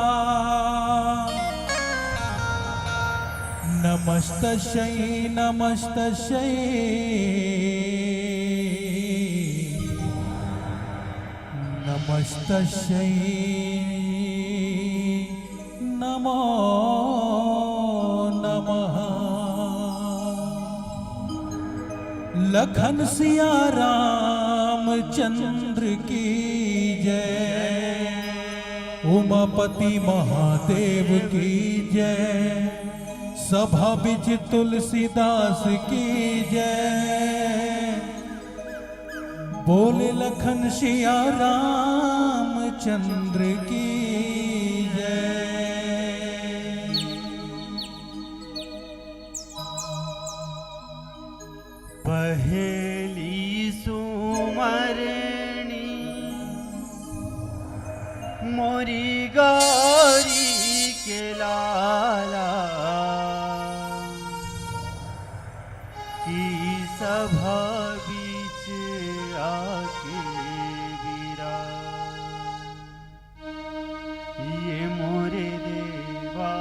नमस्तस्यै नमस्तस्यै नमस्तस्यै नमो नमः। लखन सिया रामचंद्र की जय, उमापति महादेव की जय, सभा बिच तुलसीदास की जय। बोले लखन सिया रामचंद्र की जय। पहेली सुमरणी मोरी गौरी के लाला की सभा बीच आके बिरा ये मोरे देवा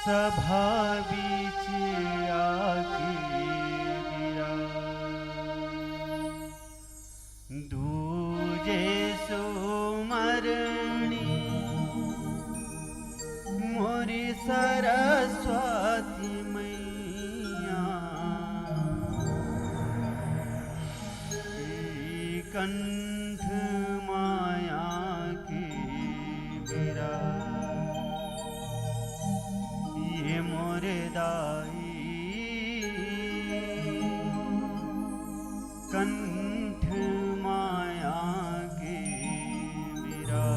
सभा बीच आके बिरा दूजे सुमरणी मोरी सरस्वती मैया कंठ माया के बिरा ये मोरे दाई कंठ माया के बिरा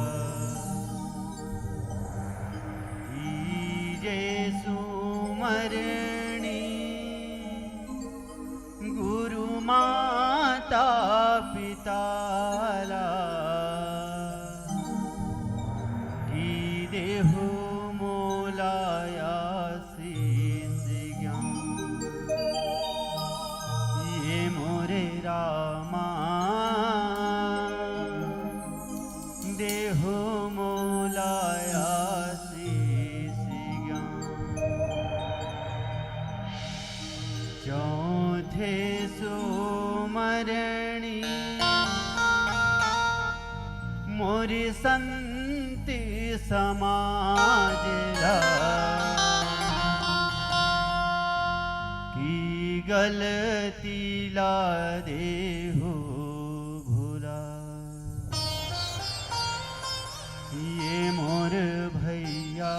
सुमरणी गुरु माता पिताला की देहु मोलाया शीस ज्ञान ये मोरे रामा देहु मोलाया चौथे सुमरणी मोरी संत समाज की गलती ला देहु भूला ये मोर भैया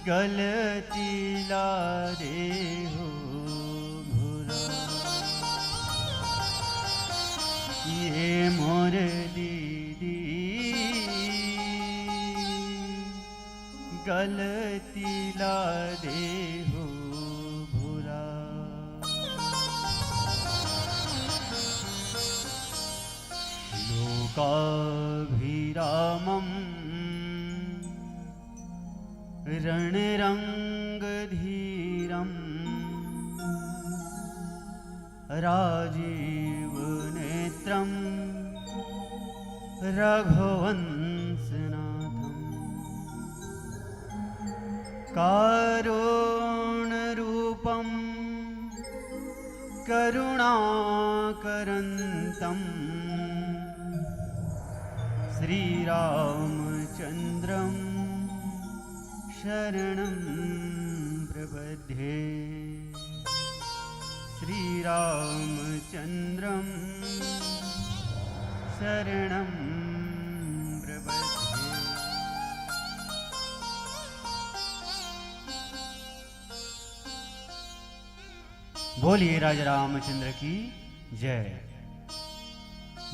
गलती ला देहु भूला ये मोर दीदी गलती ला देहु भूला लोकाभिरामम् रणरङ्गधीरं राजीवनेत्रं रघुवंशनाथं कारुण्यरूपं करुणाकरन्तं श्रीरामचन्द्रं शरणं प्रपद्ये। श्रीरामचन्द्रं शरणं प्रपद्ये। बोलिए राजा रामचंद्र की जय।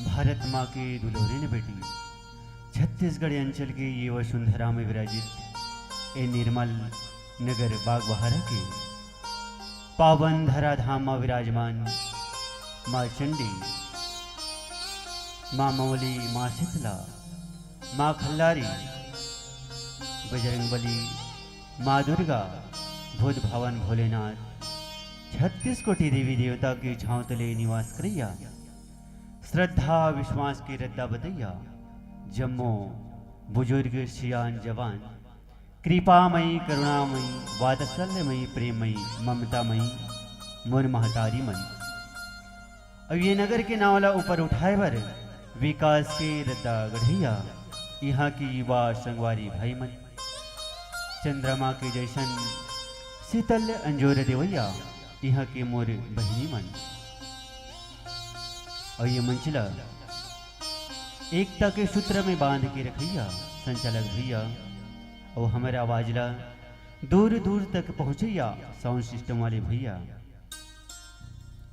भारत माँ के दुल्हन बेटी छत्तीसगढ़ अंचल के ये वसुंधरा में विराजित ए निर्मल नगर बागबहारा के पावन धरा धाम में विराजमान माँ चंडी, माँ मौली, माँ शीतला, माँ खल्लारी, बजरंगबली, माँ दुर्गा, भूत भवन भोलेनाथ 36 कोटि देवी देवता के छांव तले निवास करैया, श्रद्धा विश्वास के रद्दा बतैया, जम्मो बुजुर्ग सियान जवान, कृपामयी करुणामयी वात्सल्यमयी प्रेमयी ममतामयी मोर महतारी मन। अब ये नगर के नावला ऊपर उठाए बर विकास के रद्दा गढ़ैया, यहाँ की युवा संगवारी भाई मन, चंद्रमा के जैसन शीतल अंजोर देवैया, यहाँ के मोर बहनी मन। और ये मंचला एकता के सूत्र में बांध के रखैया संचालक भैया, और हमारे आवाजला दूर दूर तक पहुंचैया साउंड सिस्टम वाले भैया।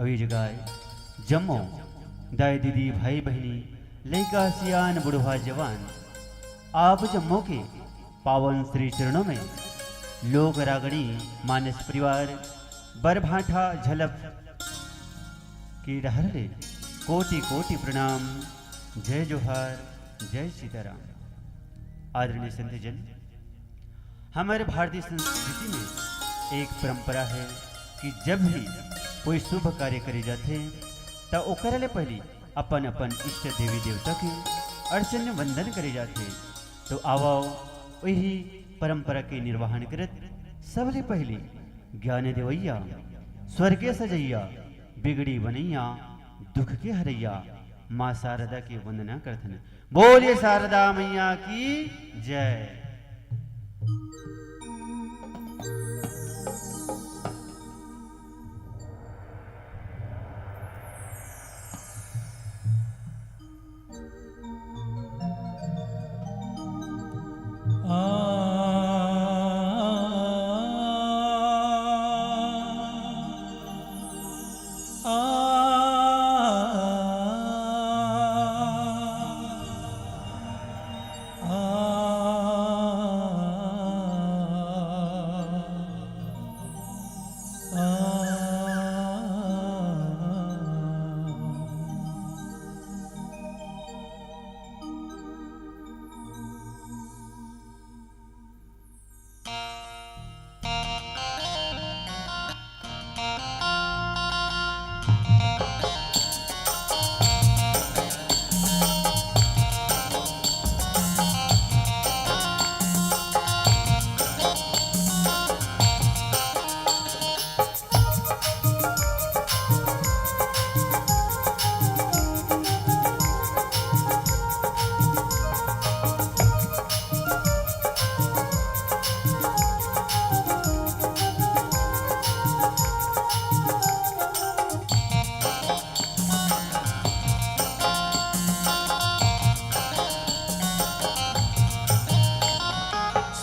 और ये जगह जम्मो दाई दीदी भाई बहनी लड़का सियान बुढ़वा जवान, आप जम्मो के पावन श्री चरणों में लोक रागणी मानस परिवार बरभाठा झलप की रहरे कोटि कोटि प्रणाम, जय जोहार, जय सीताराम। आदरणीय संतजन, हमारे भारतीय संस्कृति में एक परंपरा है कि जब भी कोई शुभ कार्य करे जाते तो ओकरे पहले अपन अपन इष्ट देवी देवता के अर्चन वंदन करे जाते। तो आओ वही परंपरा के निर्वहन करत सबले पहले ज्ञान देवैया, स्वर्गे सजैया, बिगड़ी बनैया, दुख के हरैया माँ शारदा की वंदना करथन। बोलिए शारदा मैया की जय।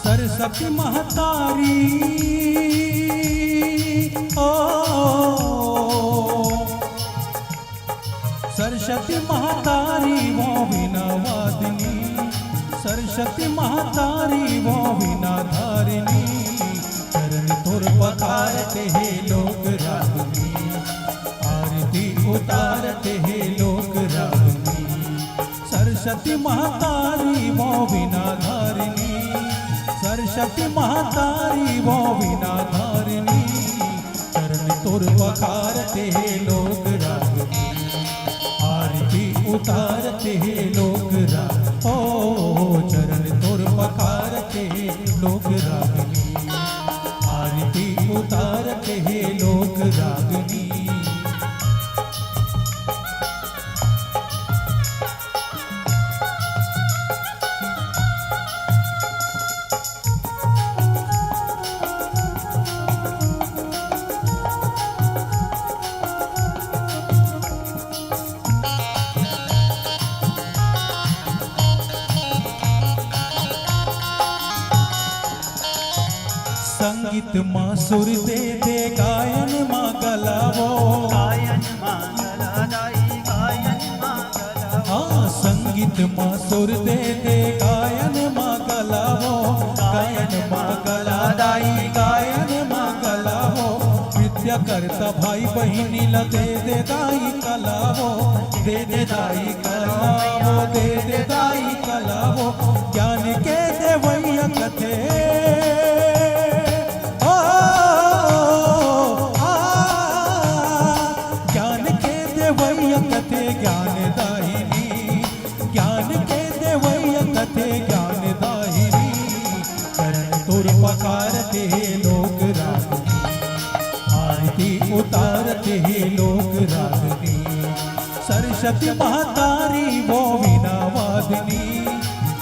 सरस्वती महतारी ओ सरस्वती महतारी वो बिना वादिनी, सरस्वती महतारी वो बिना धारिणी, चरण तुर पतारते हे लोक रागनी, आरती उतारते हे लोक रागनी। सरस्वती महतारी वो बिना धारिणी, सरस्वती महतारी वो विना धारिणी चरण तोर पखारते लोग रागनी आरती उतारते लोग राग ओ चरण तोर पखारते लोग रागनी आरती उतारते लोग रागनी। संगीत माँ सुर दे दे गायन माँ गलावो गायन मंगला दाई गायन मंगला हाँ संगीत माँ सुर दे दे गायन माँ गलावो गायन माँ गला दाई गायन माँ गलावो विद्या करता भाई बहिनी ल दे दे दाई कलावो दे दे दाई कलावो दे दे दाई कलावो ज्ञान के देवैया कथे कथे ज्ञान दाहिनी ज्ञान के देवैया कथे ज्ञान दाहिनी चरण तुर पकारते लोग रागनी आरती उतारते लोग रागनी सरस्वती महतारी वो विना वादिनी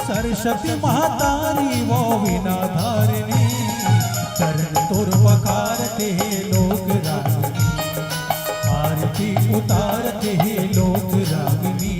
सरस्वती महतारी वो विना धारिणी चरण तुर पकारते लोग रागनी आरती उतारते लोग रागनी।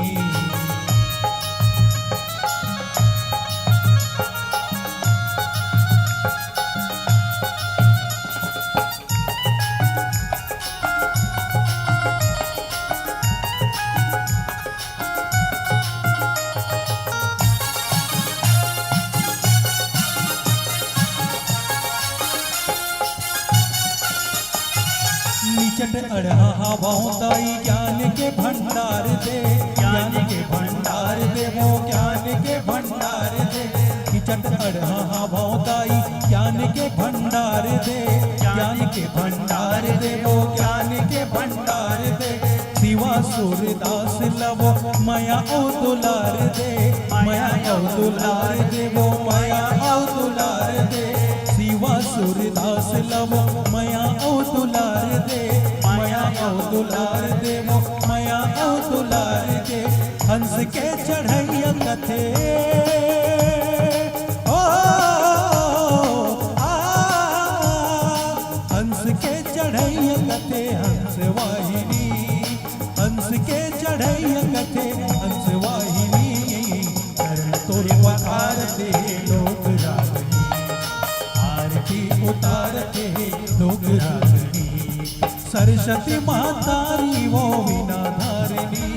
निचट अड़हा हवाओं दाई ज्ञान के भंडार दे ज्ञान के भंडार दे वो ज्ञान के भंडार दे निचट अड़हा हवाओं दाई ज्ञान के भंडार दे ज्ञान के भंडार दे वो ज्ञान के भंडार दे शिवा सूरदास लवो माया ओ दुलार दे माया ओ दुलार दे वो माया ओ दुलार दे शिवा सूरदास लवो माया ओ दुलार दे माया ओ दुलार दे वो माया ओ दुलार दे हंस के चढ़ैया कथे ओ हंस के चढ़ैया कथे हंस वाहिनी हंस के चढ़ैया कथे हंस वाहिनी चरण तोर पखारते लोग रागनी आरती उतारते लोग रागनी सरस्वती महतारी वो विना धारिणी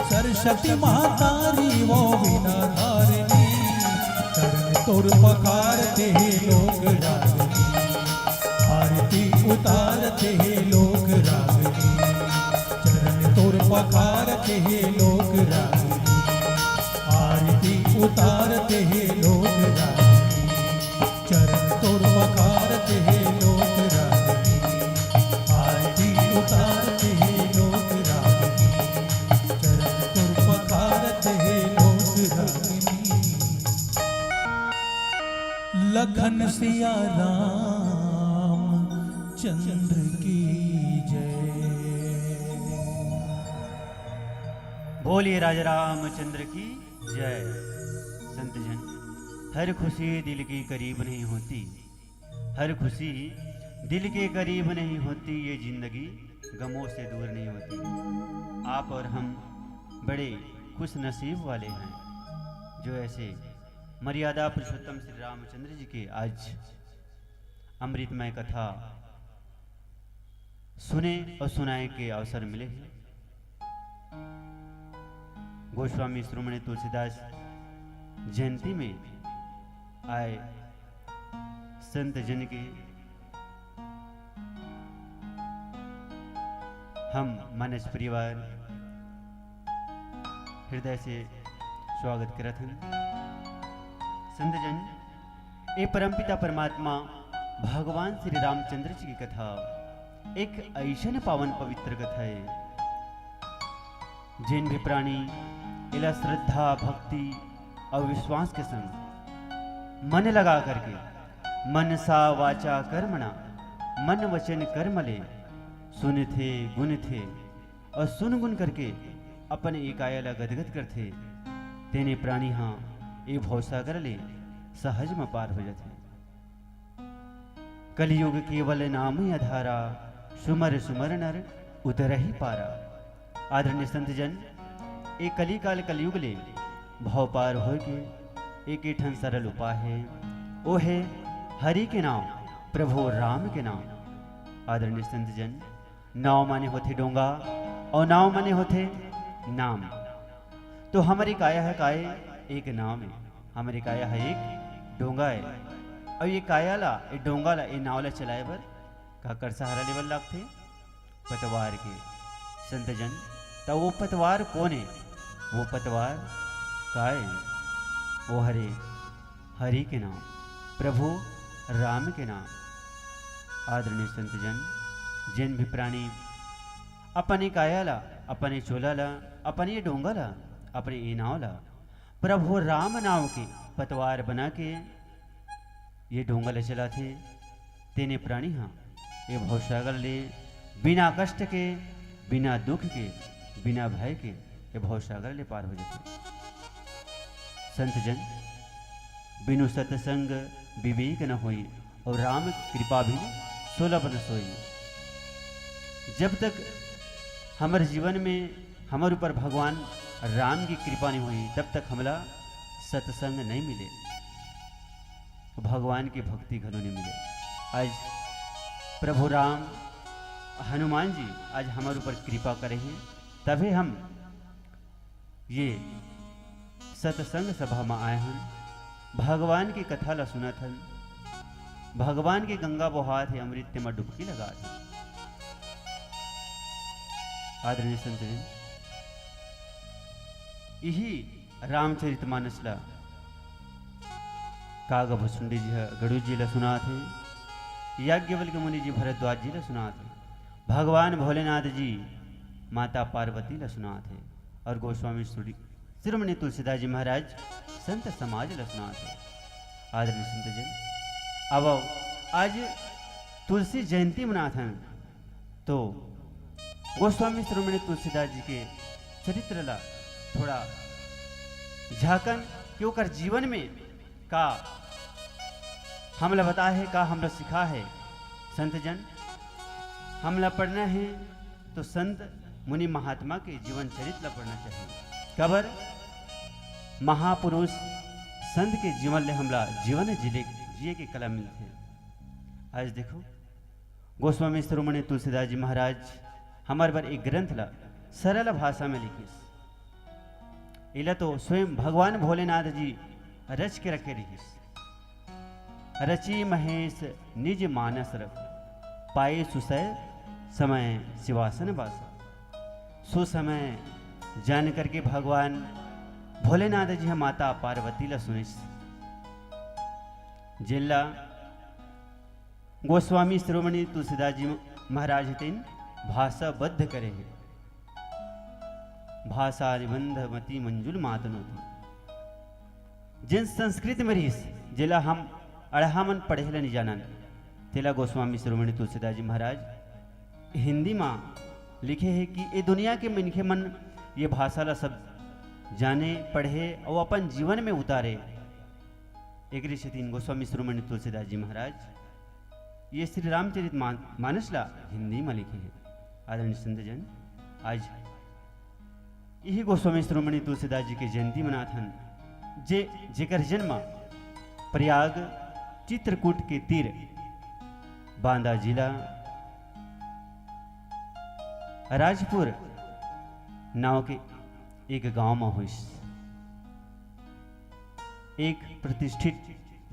सरस्वती महतारी वो विना धारिणी चरण तोर पखारते लोग रागनी आरती उतारते लोग रागनी चरण तोर पखारते लोग रागनी आरती उतारते लोग रागनी चरण तोर पखारते लोग रागनी आरती उतारते लोग रागनी चरण तोर पखारते लोग रागनी। लखन सिया राम चंद्र की जय। बोलिए राजा रामचंद्र की जय। संतजन, हर खुशी दिल के करीब नहीं होती, हर खुशी दिल के करीब नहीं होती, ये जिंदगी गमों से दूर नहीं होती। आप और हम बड़े खुश नसीब वाले हैं जो ऐसे मर्यादा पुरुषोत्तम श्री रामचंद्र जी के आज अमृतमय कथा सुने और सुनाए के अवसर मिले हैं। गोस्वामी श्रोमणी तुलसीदास जयंती में आए संत जन के हम मानस परिवार हृदय से स्वागत करत हैं। संत जन, ये परमपिता परमात्मा भगवान श्री रामचंद्र जी की कथा एक ऐसन पावन पवित्र कथा है जिन भी प्राणी इला श्रद्धा भक्ति और विश्वास के संग मन लगा करके मनसा वाचा कर्मणा मन वचन कर्मले सुन थे गुण थे और सुन गुण करके अपने एकायला गदगद करते तेने प्राणी हाँ ये भौसागर ले सहज में पार हो जाते। कलयुग केवल नाम ही आधारा सुमर सुमर नर उतर ही पारा। आदरणीय संत जन एक कली काल कलयुग ले भाव पार हो के एक ठन सरल उपाय है, वो है हरि के नाम प्रभु राम के नाम। आदरणीय संत जन नाव माने होते डोंगा और नाव माने होते नाम। तो हमारी काया है काय एक नाम है, हमारी काया है एक डोंगा है और ये कायाला ये डोंगाला ये नावला चलाए बर का कर सहारा लेवल लागते पतवार के। संत जन तो वो पतवार कौन है? वो पतवार काय वो हरि के नाम प्रभु राम के नाम। आदरणीय संत जन जिन भी प्राणी अपने कायाला अपने चोलाला अपने डोंगाला अपने इनावला प्रभु राम नाम के पतवार बना के ये डोंगल चलाते तेने प्राणी हाँ ये भवसागर ले बिना कष्ट के बिना दुख के बिना भय के ये भवसागर ले पार हो जाते। संत जन बिनु सत्संग विवेक न होई और राम कृपा भी सुलभ न सोई। जब तक हमारे जीवन में हमारे ऊपर भगवान राम की कृपा नहीं हुई तब तक हमला सत्संग नहीं मिले, भगवान की भक्ति घनों नहीं मिले। आज प्रभु राम हनुमान जी आज हमारे ऊपर कृपा करे हैं तभी हम ये सत्संग सभा में आए हैं, भगवान की कथा ला सुना था, भगवान की गंगा बहात है अमृत में डुबकी लगा था। आदरणीय संत जन यही रामचरितमानस ला काग भुसुंडी जी गणु जी ला सुना थे, याज्ञवल्क्य मुनि जी भरद्वाज जी ला सुना थे, भगवान भोलेनाथ जी माता पार्वती ला सुना थे और गोस्वामी शिरोमणि तुलसीदास जी महाराज संत समाज ला सुना थे। आदरणीय संत जन अब आज तुलसी जयंती मनाथन तो गोस्वामी शिरोमणि तुलसीदास जी के चरित्र ला थोड़ा झाकन क्यों कर जीवन में का हमला बता है का हमला सिखा है। संत जन हमला पढ़ना है तो संत मुनि महात्मा के जीवन चरित्र पढ़ना चाहिए। कबर महापुरुष संत के जीवन ले हमला जीवन जिए के कला मिलते हैं। आज देखो गोस्वामी शिरोमणि तुलसीदास जी महाराज हमारे पर एक ग्रंथ ला सरल भाषा में लिखी, इला तो स्वयं भगवान भोलेनाथ जी रच के रखे रही। रची महेश निज मानस रख पाए सुसय समय शिवासन बासा। सुसमय जान करके भगवान भोलेनाथ जी माता पार्वती ला सुनिस जिला गोस्वामी शिरोमणि तुलसीदास जी महाराज तीन भाषा बद्ध करे है। भाषा निबंध मति मंजुल मातनोती जिन संस्कृत में रहीस जिला हम अढ़ामन पढ़े नहीं जानन तेला गोस्वामी शिरोमणि तुलसीदास जी महाराज हिंदी में लिखे है कि ये दुनिया के मिनखे मन ये भाषा ला सब जाने पढ़े और अपन जीवन में उतारे। एक तीन गोस्वामी शिरोमणि तुलसीदास जी महाराज ये श्री रामचरित मानस ला हिंदी में लिखे है। आदरणीय संत जन आज यही गोस्वामी शिरोमणि तुलसीदास जी के जयंती मनाथन जेकर जन्म प्रयाग चित्रकूट के तीर बांदा जिला राजपुर नाव के एक गांव में हुई। एक प्रतिष्ठित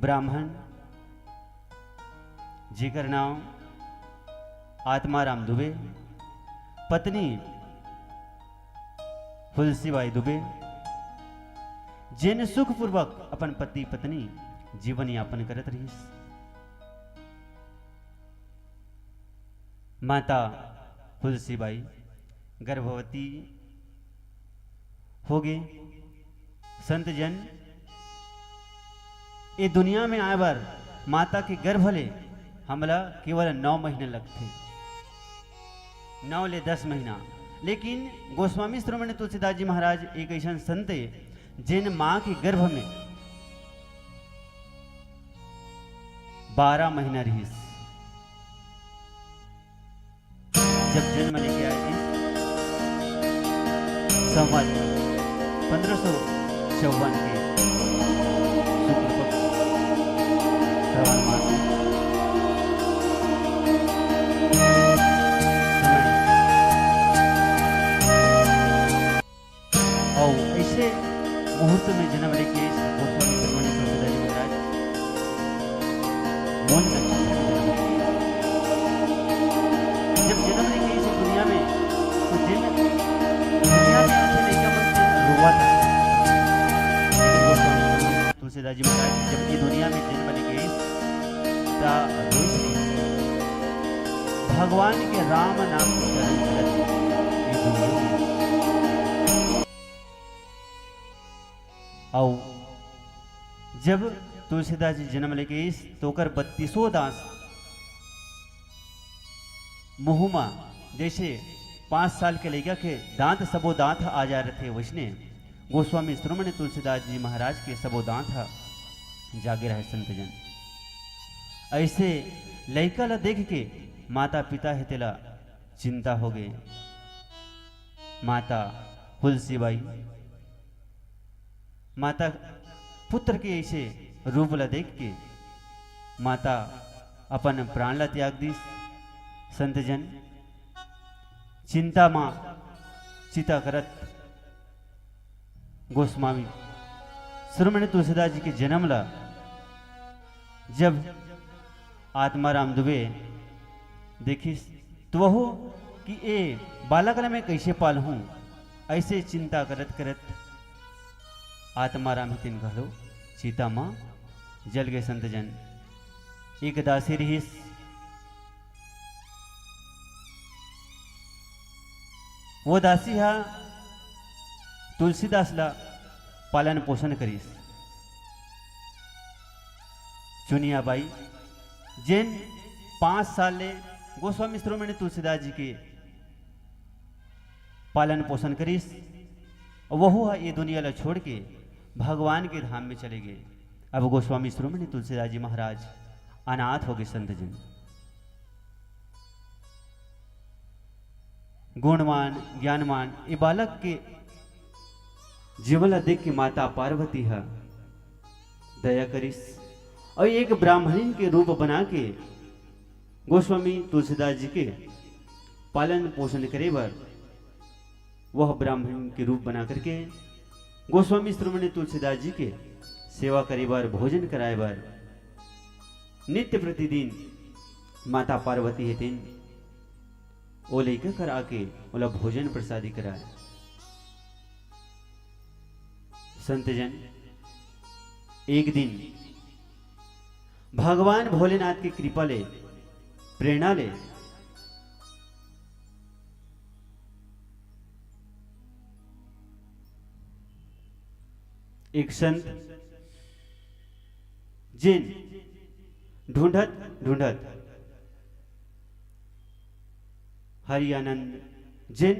ब्राह्मण जेकर नाम आत्माराम दुबे, पत्नी तुलसीबाई दुबे, जिन सुखपूर्वक अपन पति पत्नी जीवन यापन करत रहीस। माता तुलसीबाई गर्भवती हो गई। संत जन ये दुनिया में आए बार माता के गर्भ ले हमला केवल 9 महीने लगते, 9 ले 10 महीना। लेकिन गोस्वामी श्रोमणी तुलसीदास जी महाराज एक ऐसा संत है जिन माँ के गर्भ में 12 महीना रही। जब जन्म लेके आए थे संवत 1554 के शुक्ल पक्ष श्रवण मास में और ऐसे मुहूर्त में जन्म लेके गोस्वामी श्रोमणी तुलसीदास जी महाराज मोन नक्षत्र में जन्म लेके जब जन्म लेके इस दुनिया में तो जिन दुनिया में आते नहीं का मन रोवा था। तुलसीदास जी महाराज जब ये दुनिया में जन्म लेके ता रोज भगवान के राम नाम को चरण चलत ये दुनिया में आओ। जब तुलसीदास जी जन्म लेके तो कर 32 दास मुहुमा जैसे 5 साल के लड़का के दांत सबो दांत आ जा रहे थे वैसने गोस्वामी श्रोमणी तुलसीदास जी महाराज के सबो दांत जागे रहे संतजन। ऐसे लड़का ला देख के माता पिता है तेला चिंता हो गए। माता तुलसीबाई माता पुत्र के ऐसे रूप ला देख के माता अपन प्राण ला त्याग दी। संतजन चिंता मां चिता करत गोस्वामी श्रोमणी तुलसीदास जी के जन्म ला जब आत्माराम दुबे देखिस तो वह कि ए बालक ला मैं कैसे पालूं, ऐसे चिंता करत करत आत्माराम हितिन घलो सीता माँ जल गए। संतजन एक दासी रहीस वो दासी हा तुलसीदास ला पालन पोषण करीस। चुनिया बाई जिन 5 साल ले गोस्वामी श्रोमणी तुलसीदास जी के पालन पोषण करीस। वह ये दुनिया ला छोड़ के भगवान के धाम में चले गए। अब गोस्वामी श्रोमणी तुलसीदास जी महाराज अनाथ हो गए। संतजन गुणवान ज्ञानवान ये बालक के जीवन देख के माता पार्वती है दया करिस और एक ब्राह्मणी के रूप बना के गोस्वामी तुलसीदास जी के पालन पोषण करे बर वह ब्राह्मण के रूप बना करके गोस्वामी श्रोमणी तुलसीदास जी के सेवा करे बार भोजन कराए बार नित्य प्रतिदिन माता पार्वती है दिन वो लेकर कर आके बोला भोजन प्रसादी कराए। संतजन एक दिन भगवान भोलेनाथ की कृपा ले प्रेरणा ले एक संत जिन ढूंढत ढूंढत हरियानंद जिन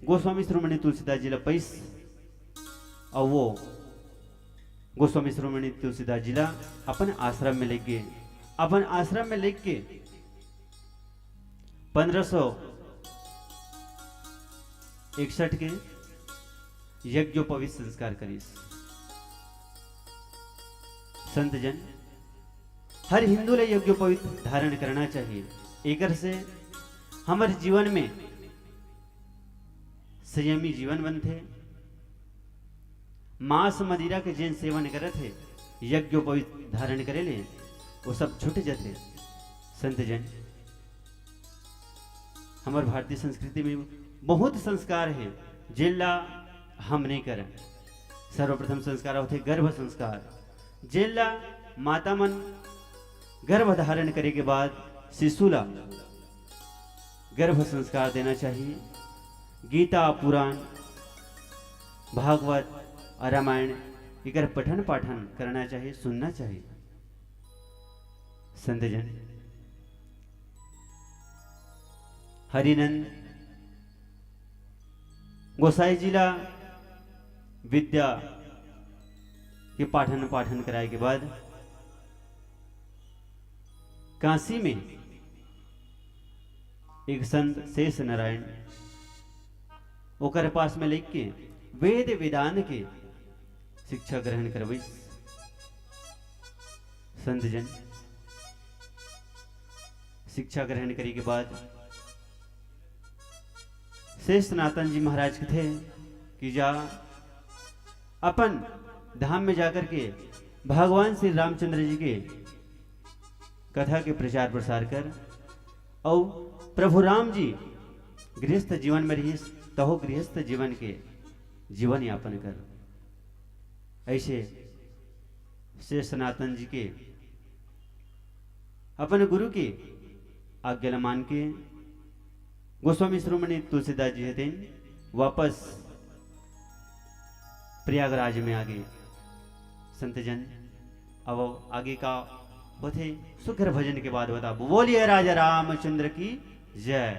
गोस्वामी श्रोमणी तुलसीदास जी ला पैस और वो गोस्वामी श्रोमणी तुलसीदास जी ला अपन आश्रम में लेके अपन आश्रम में लेके 1561 के यज्ञोपवीत संस्कार करीस। संतजन हर हिंदू ले यज्ञोपवीत धारण करना चाहिए। एकर से हमारे जीवन में संयमी जीवन बनते। मांस मदिरा के जिन सेवन करे थे यज्ञोपवीत धारण करे ले वो सब छूट जाते। संतजन हमारे भारतीय संस्कृति में बहुत संस्कार है जिला हम नहीं करें। सर्वप्रथम संस्कार होते गर्भ संस्कार जिला माता मन गर्भ धारण करे के बाद शिशु ला गर्भ संस्कार देना चाहिए। गीता पुराण भागवत और रामायण इकर पठन पाठन करना चाहिए, सुनना चाहिए। संतजन हरिनंद गोसाई जिला विद्या के पाठन पाठन कराए के बाद काशी में एक संत शेष नारायण ओकर पास में लिख के वेद वेदांत के शिक्षा ग्रहण करवई। संत जन शिक्षा ग्रहण करे के बाद शेष सनातन जी महाराज थे कि जा अपन धाम में जाकर के भगवान श्री रामचंद्र जी के कथा के प्रचार प्रसार कर और प्रभु राम जी गृहस्थ जीवन में रही तहो गृहस्थ जीवन के जीवन यापन कर। ऐसे शेष सनातन जी के अपन गुरु की आज्ञा मान के गोस्वामी शिरोमणि तुलसीदास जी थे वापस प्रयागराज में आगे। संतजन अब आगे का होते सुखर भजन के बाद बता बोलिए राजा रामचंद्र की जय।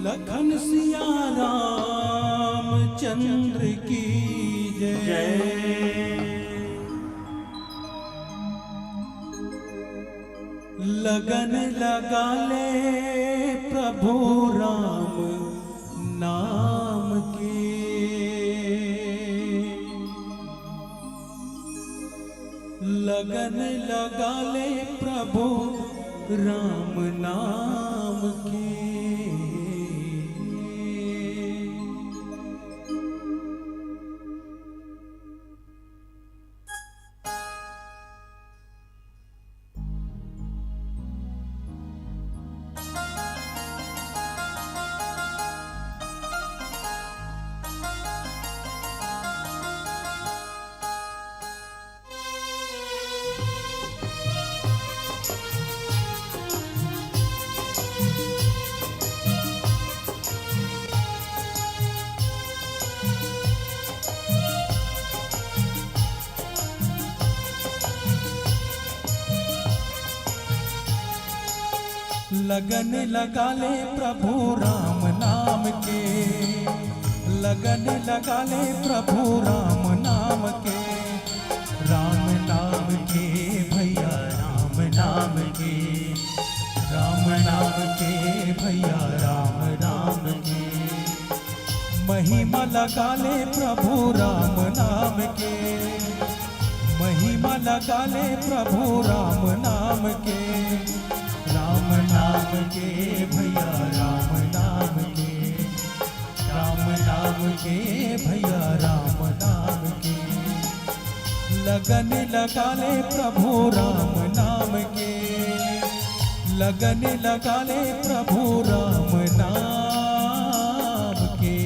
लखन सिया रामचंद्र की जय। लगन लगा ले प्रभु राम नाम के। लगन लगा ले प्रभु राम नाम के। लगन लगा ले प्रभु राम नाम के। लगन लगा ले प्रभु राम नाम के। राम नाम के भैया राम नाम के। राम नाम के भैया राम नाम के। महिमा लगा ले प्रभु राम नाम के। महिमा लगा ले प्रभु राम नाम के। राम नाम के भैया राम नाम के। राम नाम के भैया राम नाम के। लगन लगा ले प्रभु राम नाम के। लगन लगा ले प्रभु राम नाम के।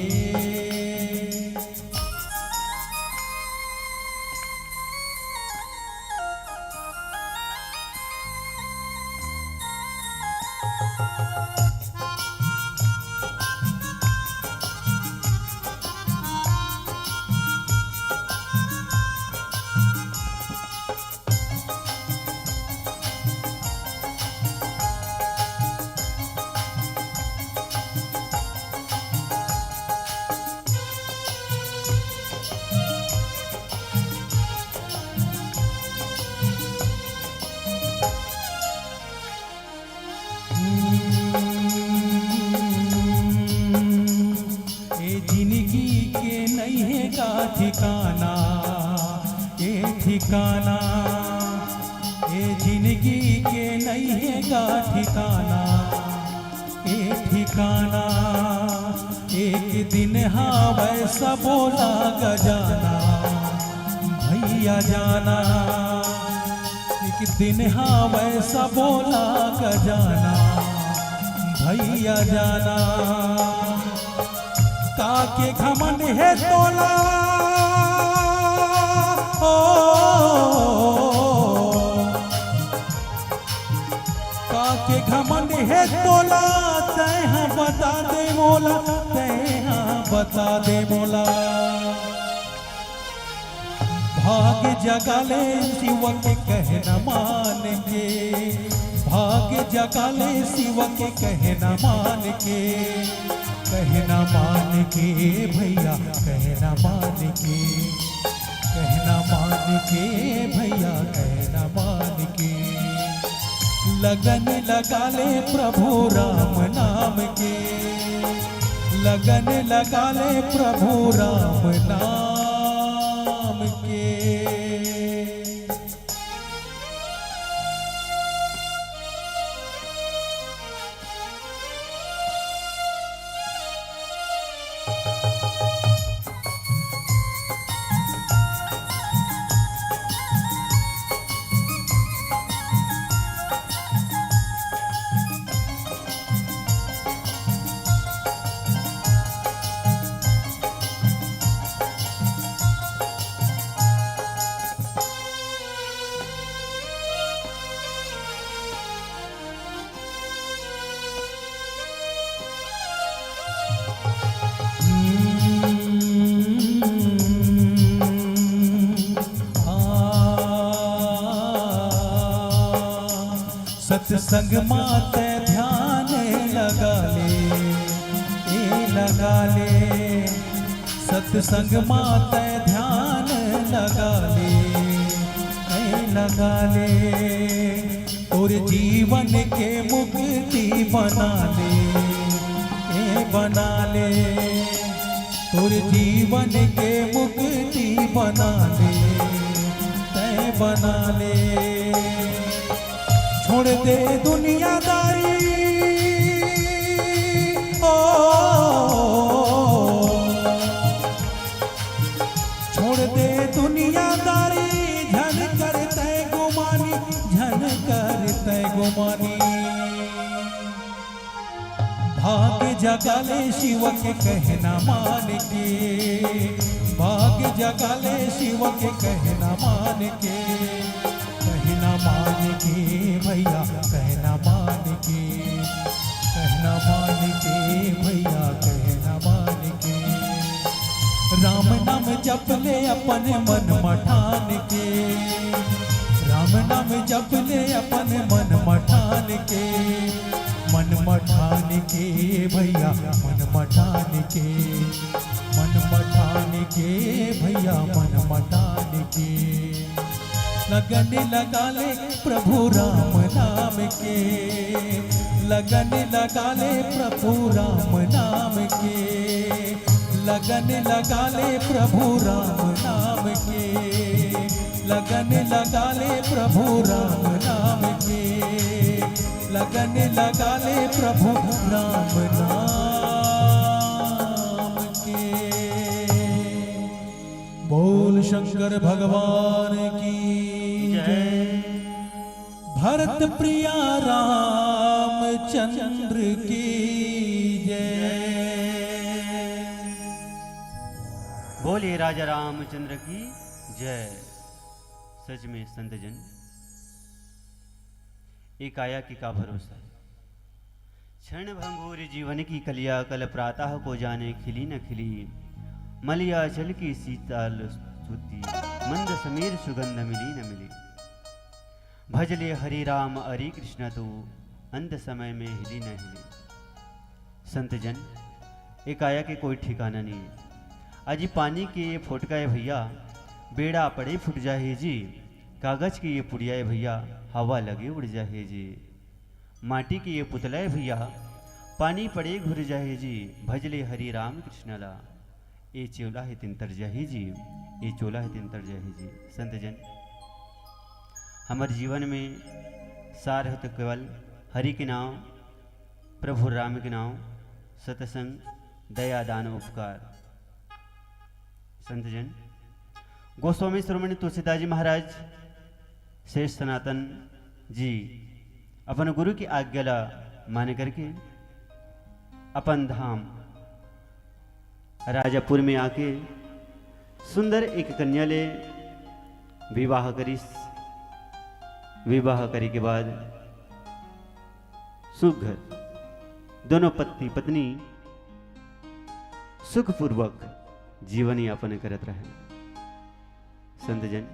ठिकाना ये ठिकाना ये जिंदगी के नहीं है का ठिकाना ये ठिकाना। एक दिन हाँ वैसा बोला गजाना भैया जाना। एक दिन हाँ वैसा बोला गजाना भैया जाना काके घमंड है तोला ओ काके घमंड है तोला तैहा बता दे मोला तैहा बता दे मोला भाग्य जगाले शिव के कहना मान के भाग्य जगाले शिव के कहना मान के कहना मान के भैया कहना मान के कहना मान के भैया कहना मान के लगन लगा ले प्रभु राम नाम के लगन लगा ले प्रभु राम नाम के सत्संग माते ध्यान लगा ले सत्संग माते ध्यान लगा ले और जीवन के मुक्ति बना ले और जीवन के मुक्ति बना ले छोड़ दे दुनियादारी ओ छोड़ दे दुनियादारी झन करते गुमानी भाग्य जगा ले शिव के कहना मान के भाग्य जगा ले शिव के कहना मान के कहना मान के भैया कहना मान के कहना मान के भैया कहना मान के राम नाम जप ले अपन मन मठान के राम नाम जप ले अपन मन मठान के भैया मन मठान के भैया मन मठान के लगन लगा ले प्रभु राम नाम के लगन लगा ले प्रभु राम नाम के लगन लगा ले प्रभु राम नाम के लगन लगा ले प्रभु राम नाम के लगन लगा ले प्रभु राम नाम के बोल शंकर भगवान की भरत प्रिया रामचंद्र की जय। बोलिए राजा रामचंद्र की जय। सच में संतजन एक आया की का भरोसा है। क्षण भंगुर जीवन की कलिया कल प्रातः को जाने खिली न खिली मलिया चल की शीतल सुती मंद समीर सुगंध मिली न मिली भजले हरि राम हरि कृष्ण तो अंत समय में हिली न हिली। संतजन एक आया के कोई ठिकाना नहीं है। अजी पानी के ये फोटका है भैया बेड़ा पड़े फुट जाए जी कागज की ये पुड़िया है भैया हवा लगे उड़ जाए जी माटी की ये पुतला है भैया पानी पड़े घुर जाए जी भजले हरि राम कृष्ण ला ये चोला है तिंतर जाहे जी ये चोला है तिंतर जाहे जी। संतजन हमारे जीवन में सार है तो केवल हरि के नाम प्रभु राम के नाम सत्संग दया दान उपकार। संतजन गोस्वामी श्रोमणी तुलसीदास जी महाराज शेष सनातन जी अपन गुरु की आज्ञा ला मान करके अपन धाम राजापुर में आके सुंदर एक कन्या ले विवाह करिस। विवाह करे के बाद सुघर दोनों पति पत्नी सुखपूर्वक जीवन यापन करत रहे। संतजन,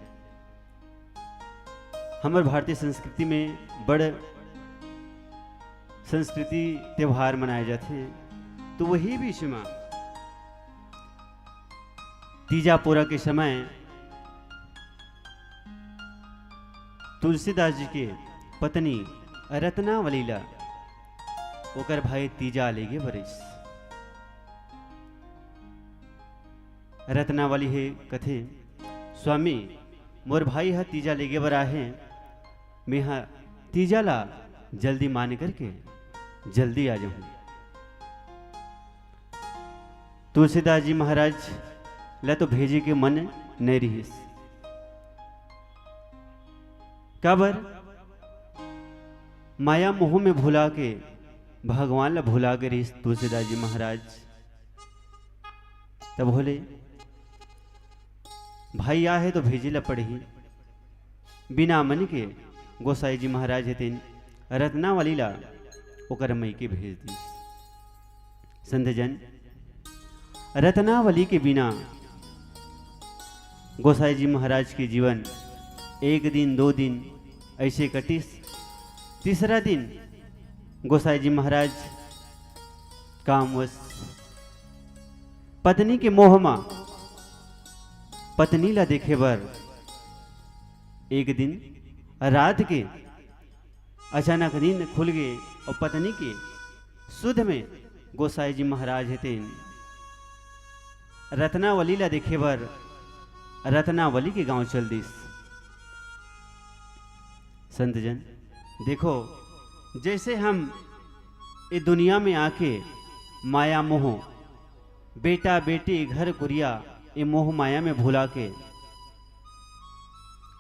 हमारे भारतीय संस्कृति में बड़ संस्कृति त्योहार मनाए जाते हैं। तो वही बीच में तीजापुरा के समय तुलसीदास जी के पत्नी रत्नावली ला ओकर भाई तीजा ले गे बरिस। रत्नावली है कथे, स्वामी मोर भाई हा तीजा ले गे बरा है, मैं हा तीजा ला जल्दी मान करके जल्दी आ जाऊं। तुलसीदास जी महाराज ला तो भेजे के मन नहीं रहीस। काबर माया मोह में भुला के भगवान ला भुला के रहीस तुलसीदास जी महाराज। तब बोले भाई आ है तो भेजे ला पड़ही। बिना मन के गोसाई जी महाराज हेतिन रत्नावली ला ओकर मई के भेज दी। संतजन, रत्नावली के बिना गोसाई जी महाराज के जीवन एक दिन दो दिन ऐसे कटिस। तीसरा दिन गोसाई जी महाराज कामवश पत्नी के मोह में पत्नी ला देखे बर एक दिन रात के अचानक नींद खुल गए और पत्नी के सुध में गोसाई जी महाराज हेते रत्नावली ला देखे बर रत्नावली के गांव चल दिस। संतजन, देखो जैसे हम इस दुनिया में आके माया मोह बेटा बेटी घर कुरिया ये मोह माया में भुला के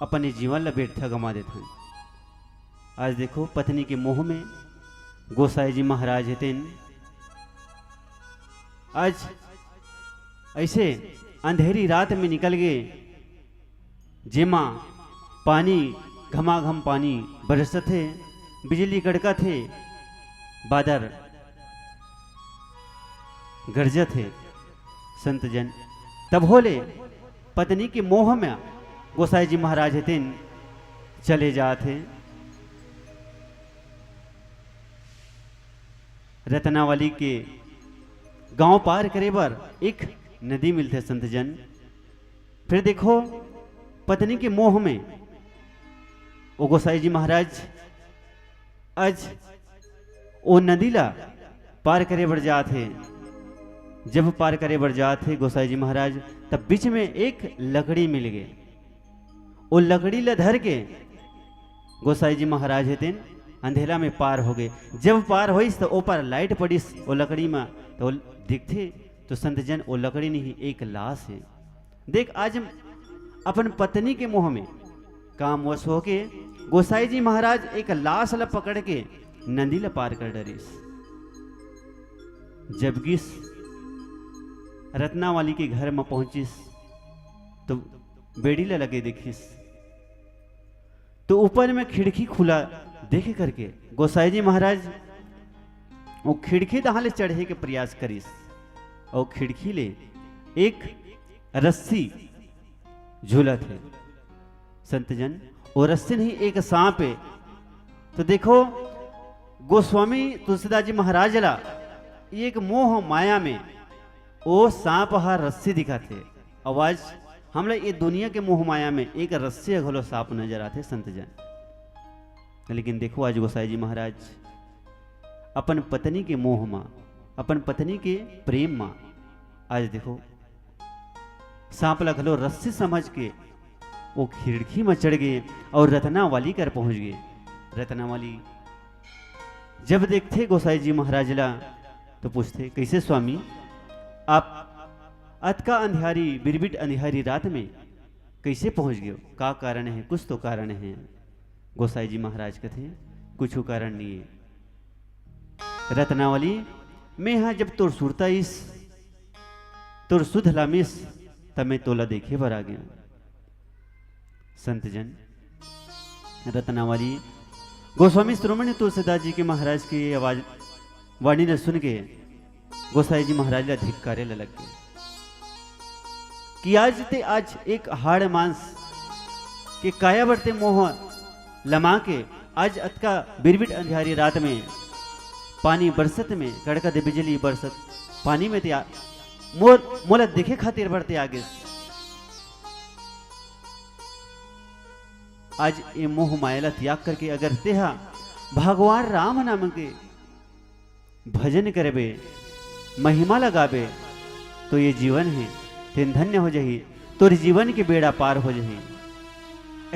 अपने जीवन ला व्यर्थ गमा देते हैं। आज देखो पत्नी के मोह में गोसाई जी महाराज हेतेन आज ऐसे अंधेरी रात में निकल गए, जेमा पानी घमाघम पानी बरसत थे, बिजली कड़का थे, बादल गरजत थे। संतजन, तब होले पत्नी के मोह में गोसाई जी महाराज हेतिन चले जाते। रत्नावली के गांव पार करे बर एक नदी मिलते। संतजन, फिर देखो पत्नी के मोह में वो गोसाई जी महाराज आज वो नदी ला पार करे बर जाते। जब पार करे बर जाते गोसाई जी महाराज, तब बीच में एक लकड़ी मिल गए। वो लकड़ी ला धर के गोसाई जी महाराज हेतिन अंधेरा में पार हो गए। जब पार होइस तो ऊपर लाइट पड़ीस वो लकड़ी में तो दिखते तो संतजन वो लकड़ी नहीं एक लाश है। देख आज अपन पत्नी के मुंह में कामवश होके गोसाई जी महाराज एक लाश ला पकड़ के नदी ला पार कर डरिस। जब गिस रत्नावली के घर में पहुंचिस तो बेड़ी ला लगे देखिस तो ऊपर में खिड़की खुला देखे करके गोसाई जी महाराज वो खिड़की दहा ले चढ़े के प्रयास करिस और खिड़की ले एक रस्सी झूला थे। संतजन, वो रस्सी नहीं एक सांप है। तो देखो गोस्वामी तुलसीदास जी महाराज ला एक मोह माया में वो सांप हा रस्सी दिखाते। आवाज हमला ये दुनिया के मोह माया में एक रस्सी घलो सांप नजर आते। संतजन, लेकिन देखो आज गोसाई जी महाराज अपन पत्नी के मोह में अपन पत्नी के प्रेम में आज देखो सांप ला घलो रस्सी समझ के वो खिड़की में चढ़ गए और रत्नावली कर पहुंच गए। रत्नावली जब देखते गोसाई जी महाराज ला तो पूछते, कैसे स्वामी आप अतका अंधियारी बिरबिट अंधियारी रात में कैसे पहुंच गए? का कारण है? कुछ तो कारण है। गोसाई जी महाराज कहते कुछ कारण नहीं है। रत्नावली मैं यहाँ जब तोर सुरता इस तोर सुध लामिस तब मैं तोला देखे बर आ गया। संत जन रत्नावली गोस्वामी शिरोमणि तुलसीदास जी के महाराज की आवाज वाणी ने सुन के गोसाई जी महाराज ला धिक्कारे लग गए कि आज एक हाड़ मांस के काया बढ़ते मोह लमा के आज अतका बिरबिट अंधियारी रात में पानी बरसत में कड़कद बिजली बरसत पानी में ते मोला देखे खातिर बढ़ते आगे। आज ये मोह मायला त्याग करके अगर तेहा भगवान राम नाम के भजन करबे महिमा लगाबे तो ये जीवन है तेन धन्य हो जही, तोर जीवन के बेड़ा पार हो जही।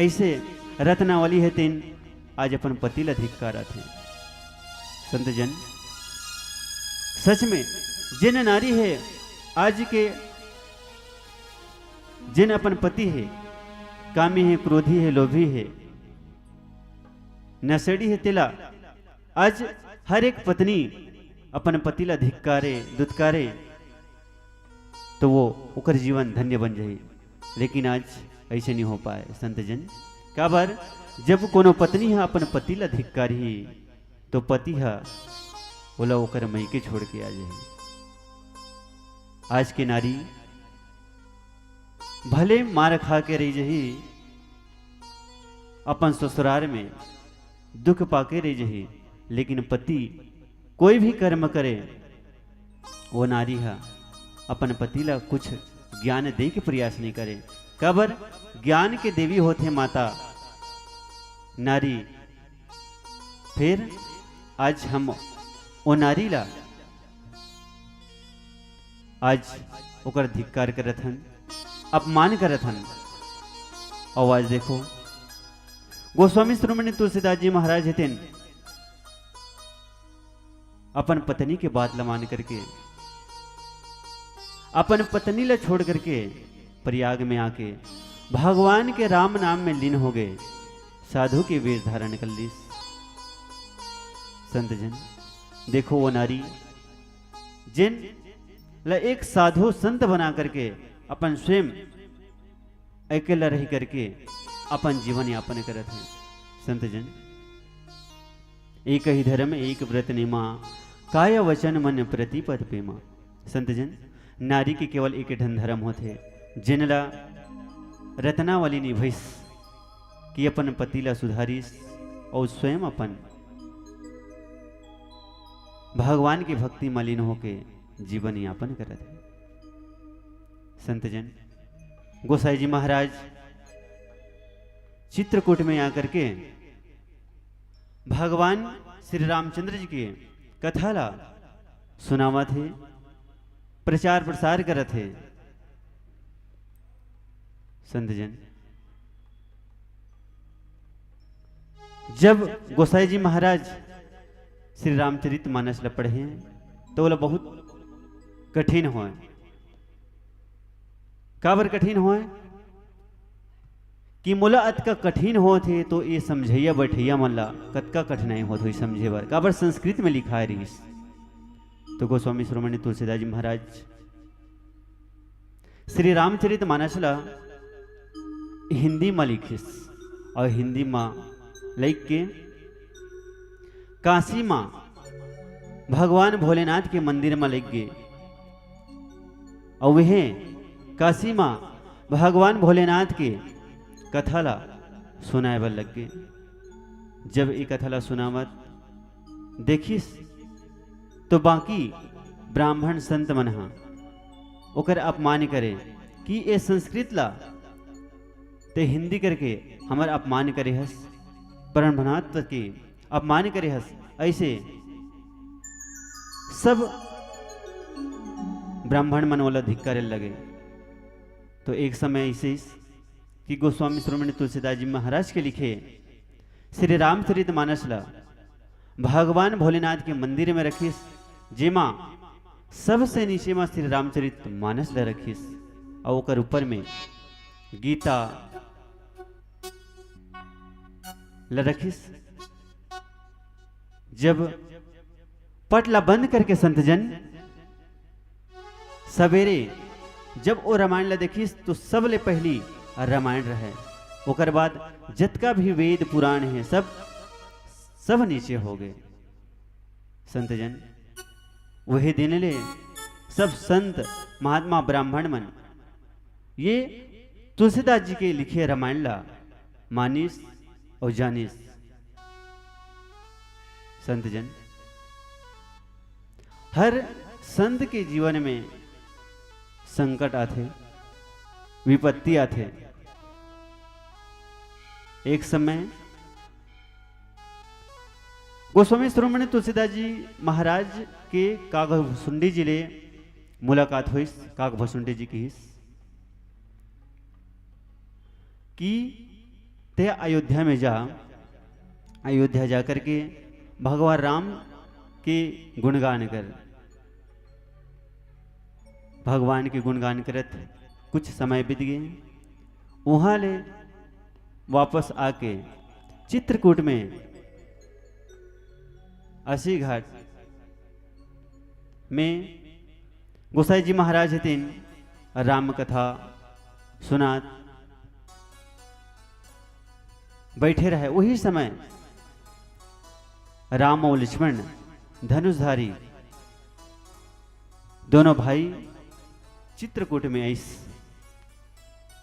ऐसे रत्नावली है तेन आज अपन पति ला धिक्कारा थे। संत जन सच में जिन नारी है आज के जिन अपन पति है कामी है क्रोधी है लोभी है नशेड़ी है तिला आज हर एक पत्नी अपन पति ला धिक्कारे दुत्कारे तो वो उकर जीवन धन्य बन जाए। लेकिन आज ऐसे नहीं हो पाए संत जन। का बार जब कोनो पत्नी है अपन पति ला धिक्कारी तो पति है बोला ओकर मईके छोड़ के आ जाए। आज के नारी भले मार खा के रही जही अपन ससुराल में दुख पाके रही जही, लेकिन पति कोई भी कर्म करे वो नारी है अपन पति ला कुछ ज्ञान दे के प्रयास नहीं करे। कबर ज्ञान के देवी होते माता नारी। फिर आज हम ओ नारी ला आज ओकर धिक्कार करत हन अपमान करत हन। और आज देखो गोस्वामी शिरोमणि तुलसीदास जी महाराज हथिन अपन पत्नी के बात ला मान करके अपन पत्नी ला छोड़ करके प्रयाग में आके भगवान के राम नाम में लीन हो गए, साधु के वेश धारण कर ली। संत जन देखो वो नारी जिन ला एक साधु संत बना करके अपन स्वयं अकेला रह करके अपन जीवन यापन करत है। संत जन एक ही धर्म एक व्रत निमा काय वचन मन प्रतिपद पेमा। संत जन नारी के केवल एक ढन धर्म होते जिनला रत्नावली निभैस कि अपन पति ला सुधारिस और स्वयं अपन भगवान की भक्ति मलिन होके जीवन यापन करत है। संत जन गोसाई जी महाराज चित्रकूट में आकर के भगवान श्री रामचंद्र जी की कथा ला सुनावा थे, प्रचार प्रसार करत थे। संत जन जब गोसाई जी महाराज श्री रामचरित मानस ला पढ़े तो बोला बहुत कठिन हो। काबर कठिन हो कि मोला अतका कठिन हो थे तो ये समझैया बैठैया मन ला कतका कठिनाई होत हुई समझे बर। काबर संस्कृत में लिखा है रहीस। तो गोस्वामी शिरोमणि तुलसीदास जी महाराज श्री रामचरित मानस ला हिंदी में लिखिस और हिंदी में लिख के काशी में भगवान भोलेनाथ के मंदिर में लिख गए और वह काशी में भगवान भोलेनाथ के कथा ला सुनाए बर लग गए। जब ये कथा ला सुनावत देखिस तो बाकी ब्राह्मण संत मन हा ओकर अपमान करे कि ये संस्कृत ला ते हिंदी करके हमार अपमान करे हस, ब्रह्मणात्व के अपमान करे हस। ऐसे सब ब्राह्मण मन वाला धिक्कार लगे। तो एक समय ऐसे कि गोस्वामी शिरोमणि तुलसीदास जी महाराज के लिखे श्री रामचरित मानस ला भगवान भोलेनाथ के मंदिर में रखिस, जेमा सबसे नीचे में श्री रामचरित मानस ला रखिस और ओकर ऊपर में गीता ला रखिस। जब पटला बंद करके संतजन सवेरे जब वो रामायण ला देखिस तो सबले पहली रामायण रहे, ओकर बाद जतका भी वेद पुराण है सब नीचे हो गए। संतजन वही दिन ले सब संत महात्मा ब्राह्मण मन ये तुलसीदास जी के लिखे रामायण ला मानिस और जानिस। संतजन हर संत के जीवन में संकट आते, विपत्ति आते। एक समय गोस्वामी शिरोमणि तुलसीदास जी महाराज के कागभसुंडी जिले मुलाकात हुई। कागभसुंडी जी की कि ते अयोध्या में जा, अयोध्या जाकर के भगवान राम के गुणगान कर। भगवान के गुणगान करत कुछ समय बीत गए। वहां ले वापस आके चित्रकूट में अस्सी घाट में गोसाई जी महाराज हथिन राम कथा सुनात बैठे रहे। वही समय राम और लक्ष्मण धनुषधारी दोनों भाई चित्रकूट में आईस।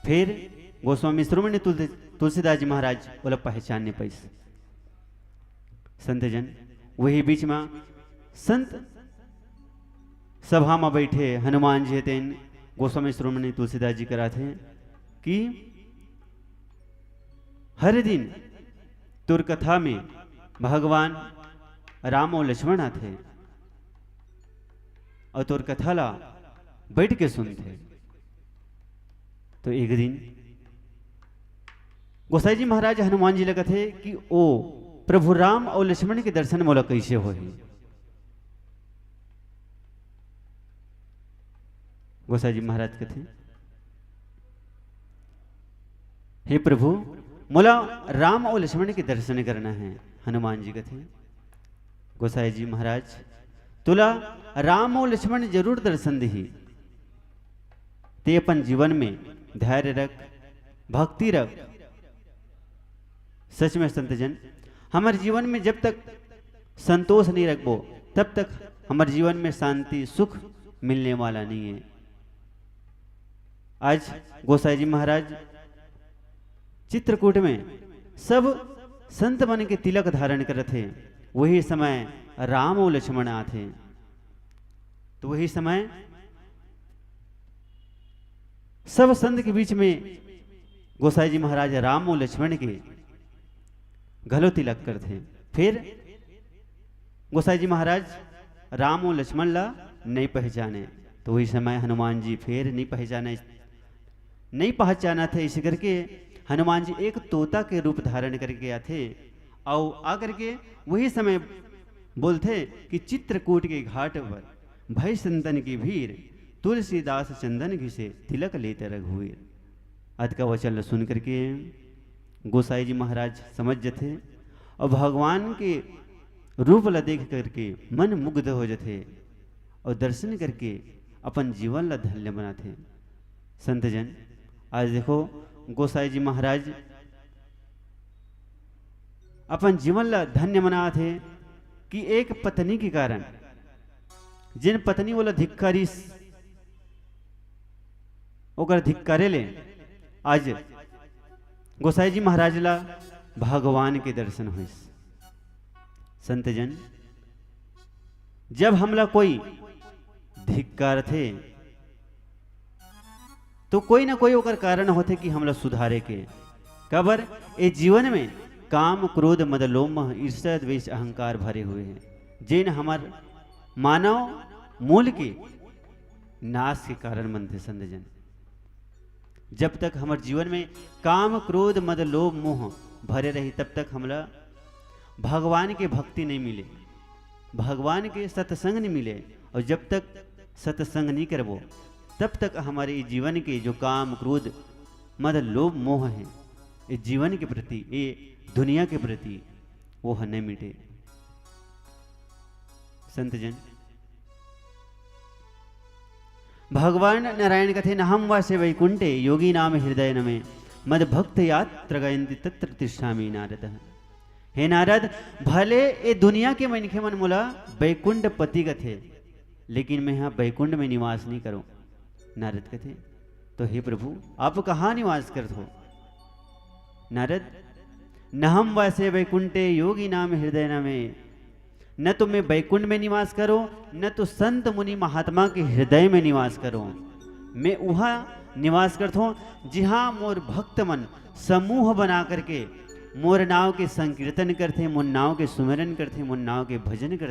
फिर गोस्वामी शिरोमणि तुलसीदास जी महाराज बोला पहचान नहीं पाइस। संतजन वही बीच में संत सभा में बैठे हनुमान जी तेन गोस्वामी शिरोमणि तुलसीदास जी कराते कि हर दिन तुर कथा में भगवान राम और लक्ष्मण आते और तुर कथा ला बैठ के सुनते। तो एक दिन गोसाई जी महाराज हनुमान जी लगा थे कि ओ प्रभु राम और लक्ष्मण के दर्शन मोला कैसे हो। गोसाई जी महाराज कथे हे प्रभु मोला राम और लक्ष्मण के दर्शन करना है। हनुमान जी कथे गोसाई जी महाराज तुला राम और लक्ष्मण जरूर दर्शन दी। ते अपन जीवन में धैर्य रख, भक्ति रख। सच में संतजन हमारे जीवन में जब तक संतोष नहीं रखबो तब तक हमारे जीवन में शांति सुख मिलने वाला नहीं है। आज गोसाई जी महाराज चित्रकूट में सब संत मन के तिलक धारण कर थे। वही समय राम और लक्ष्मण आते। तो वही समय सब संत के बीच में गोसाई जी महाराज राम और लक्ष्मण के गलो तिलक करते। फिर गोसाई जी महाराज राम और लक्ष्मण ला नहीं पहचाने। तो वही समय हनुमान जी फिर नहीं पहचाना थे। इसी करके हनुमान जी एक तोता के रूप धारण करके आते और आकर के वही समय बोलते कि चित्रकूट के घाट पर भय संतन की भीड़ तुलसीदास चंदन घिसे तिलक लेते रघुवीर। अद का वचन सुन करके गोसाई जी महाराज समझ जाते और भगवान के रूप ला देख करके मन मुग्ध हो जाते और दर्शन करके अपन जीवन ला धन्य बनाते। संतजन आज देखो गोसाई जी महाराज अपन जीवन ला धन्य मनाते कि एक पत्नी के कारण जिन पत्नी वाला धिक्कारिस ओकर धिक्कारे ले आज गोसाई जी महाराज ला भगवान के दर्शन हुई। संतजन जब हमला कोई धिक्कार थे तो कोई ना कोई ओकर कारण होते कि हमला सुधारे के कबर ए जीवन में काम क्रोध मद लोम ईर्ष्या द्वेष अहंकार भरे हुए हैं जिन हमार मानव मूल के नाश के कारण बनते। संतजन जब तक हमारे जीवन में काम क्रोध मद लोभ मोह भरे रही तब तक हमला भगवान के भक्ति नहीं मिले, भगवान के सत्संग नहीं मिले। और जब तक सत्संग नहीं करबो तब तक हमारे जीवन के जो काम क्रोध मद लोभ मोह है इस जीवन के प्रति ये दुनिया के प्रति वो नहीं मिटे। संतजन, भगवान नारायण कथे न हम वासे वैकुंठे योगी नाम हृदय नमे मद भक्त यात्र गयंती तत्र तिष्ठामि नारद। हे नारद, भले ये दुनिया के मनखे मन मोला वैकुंठ पति कथे, लेकिन मैं यहाँ वैकुंठ में निवास नहीं करूं। नारद कथे तो हे प्रभु आप कहाँ निवास करते हो? नारद, न हम वासे वैकुंठे योगी नाम हृदय नमे, न तो मैं वैकुंठ में निवास करो, न तो संत मुनि महात्मा के हृदय में निवास करो। मैं वहाँ निवास करता हूँ जहाँ मोर भक्त मन समूह बना करके मोर नाव के संकीर्तन करते, मोर नाव के सुमिरन करते, मोर नाव के भजन करते।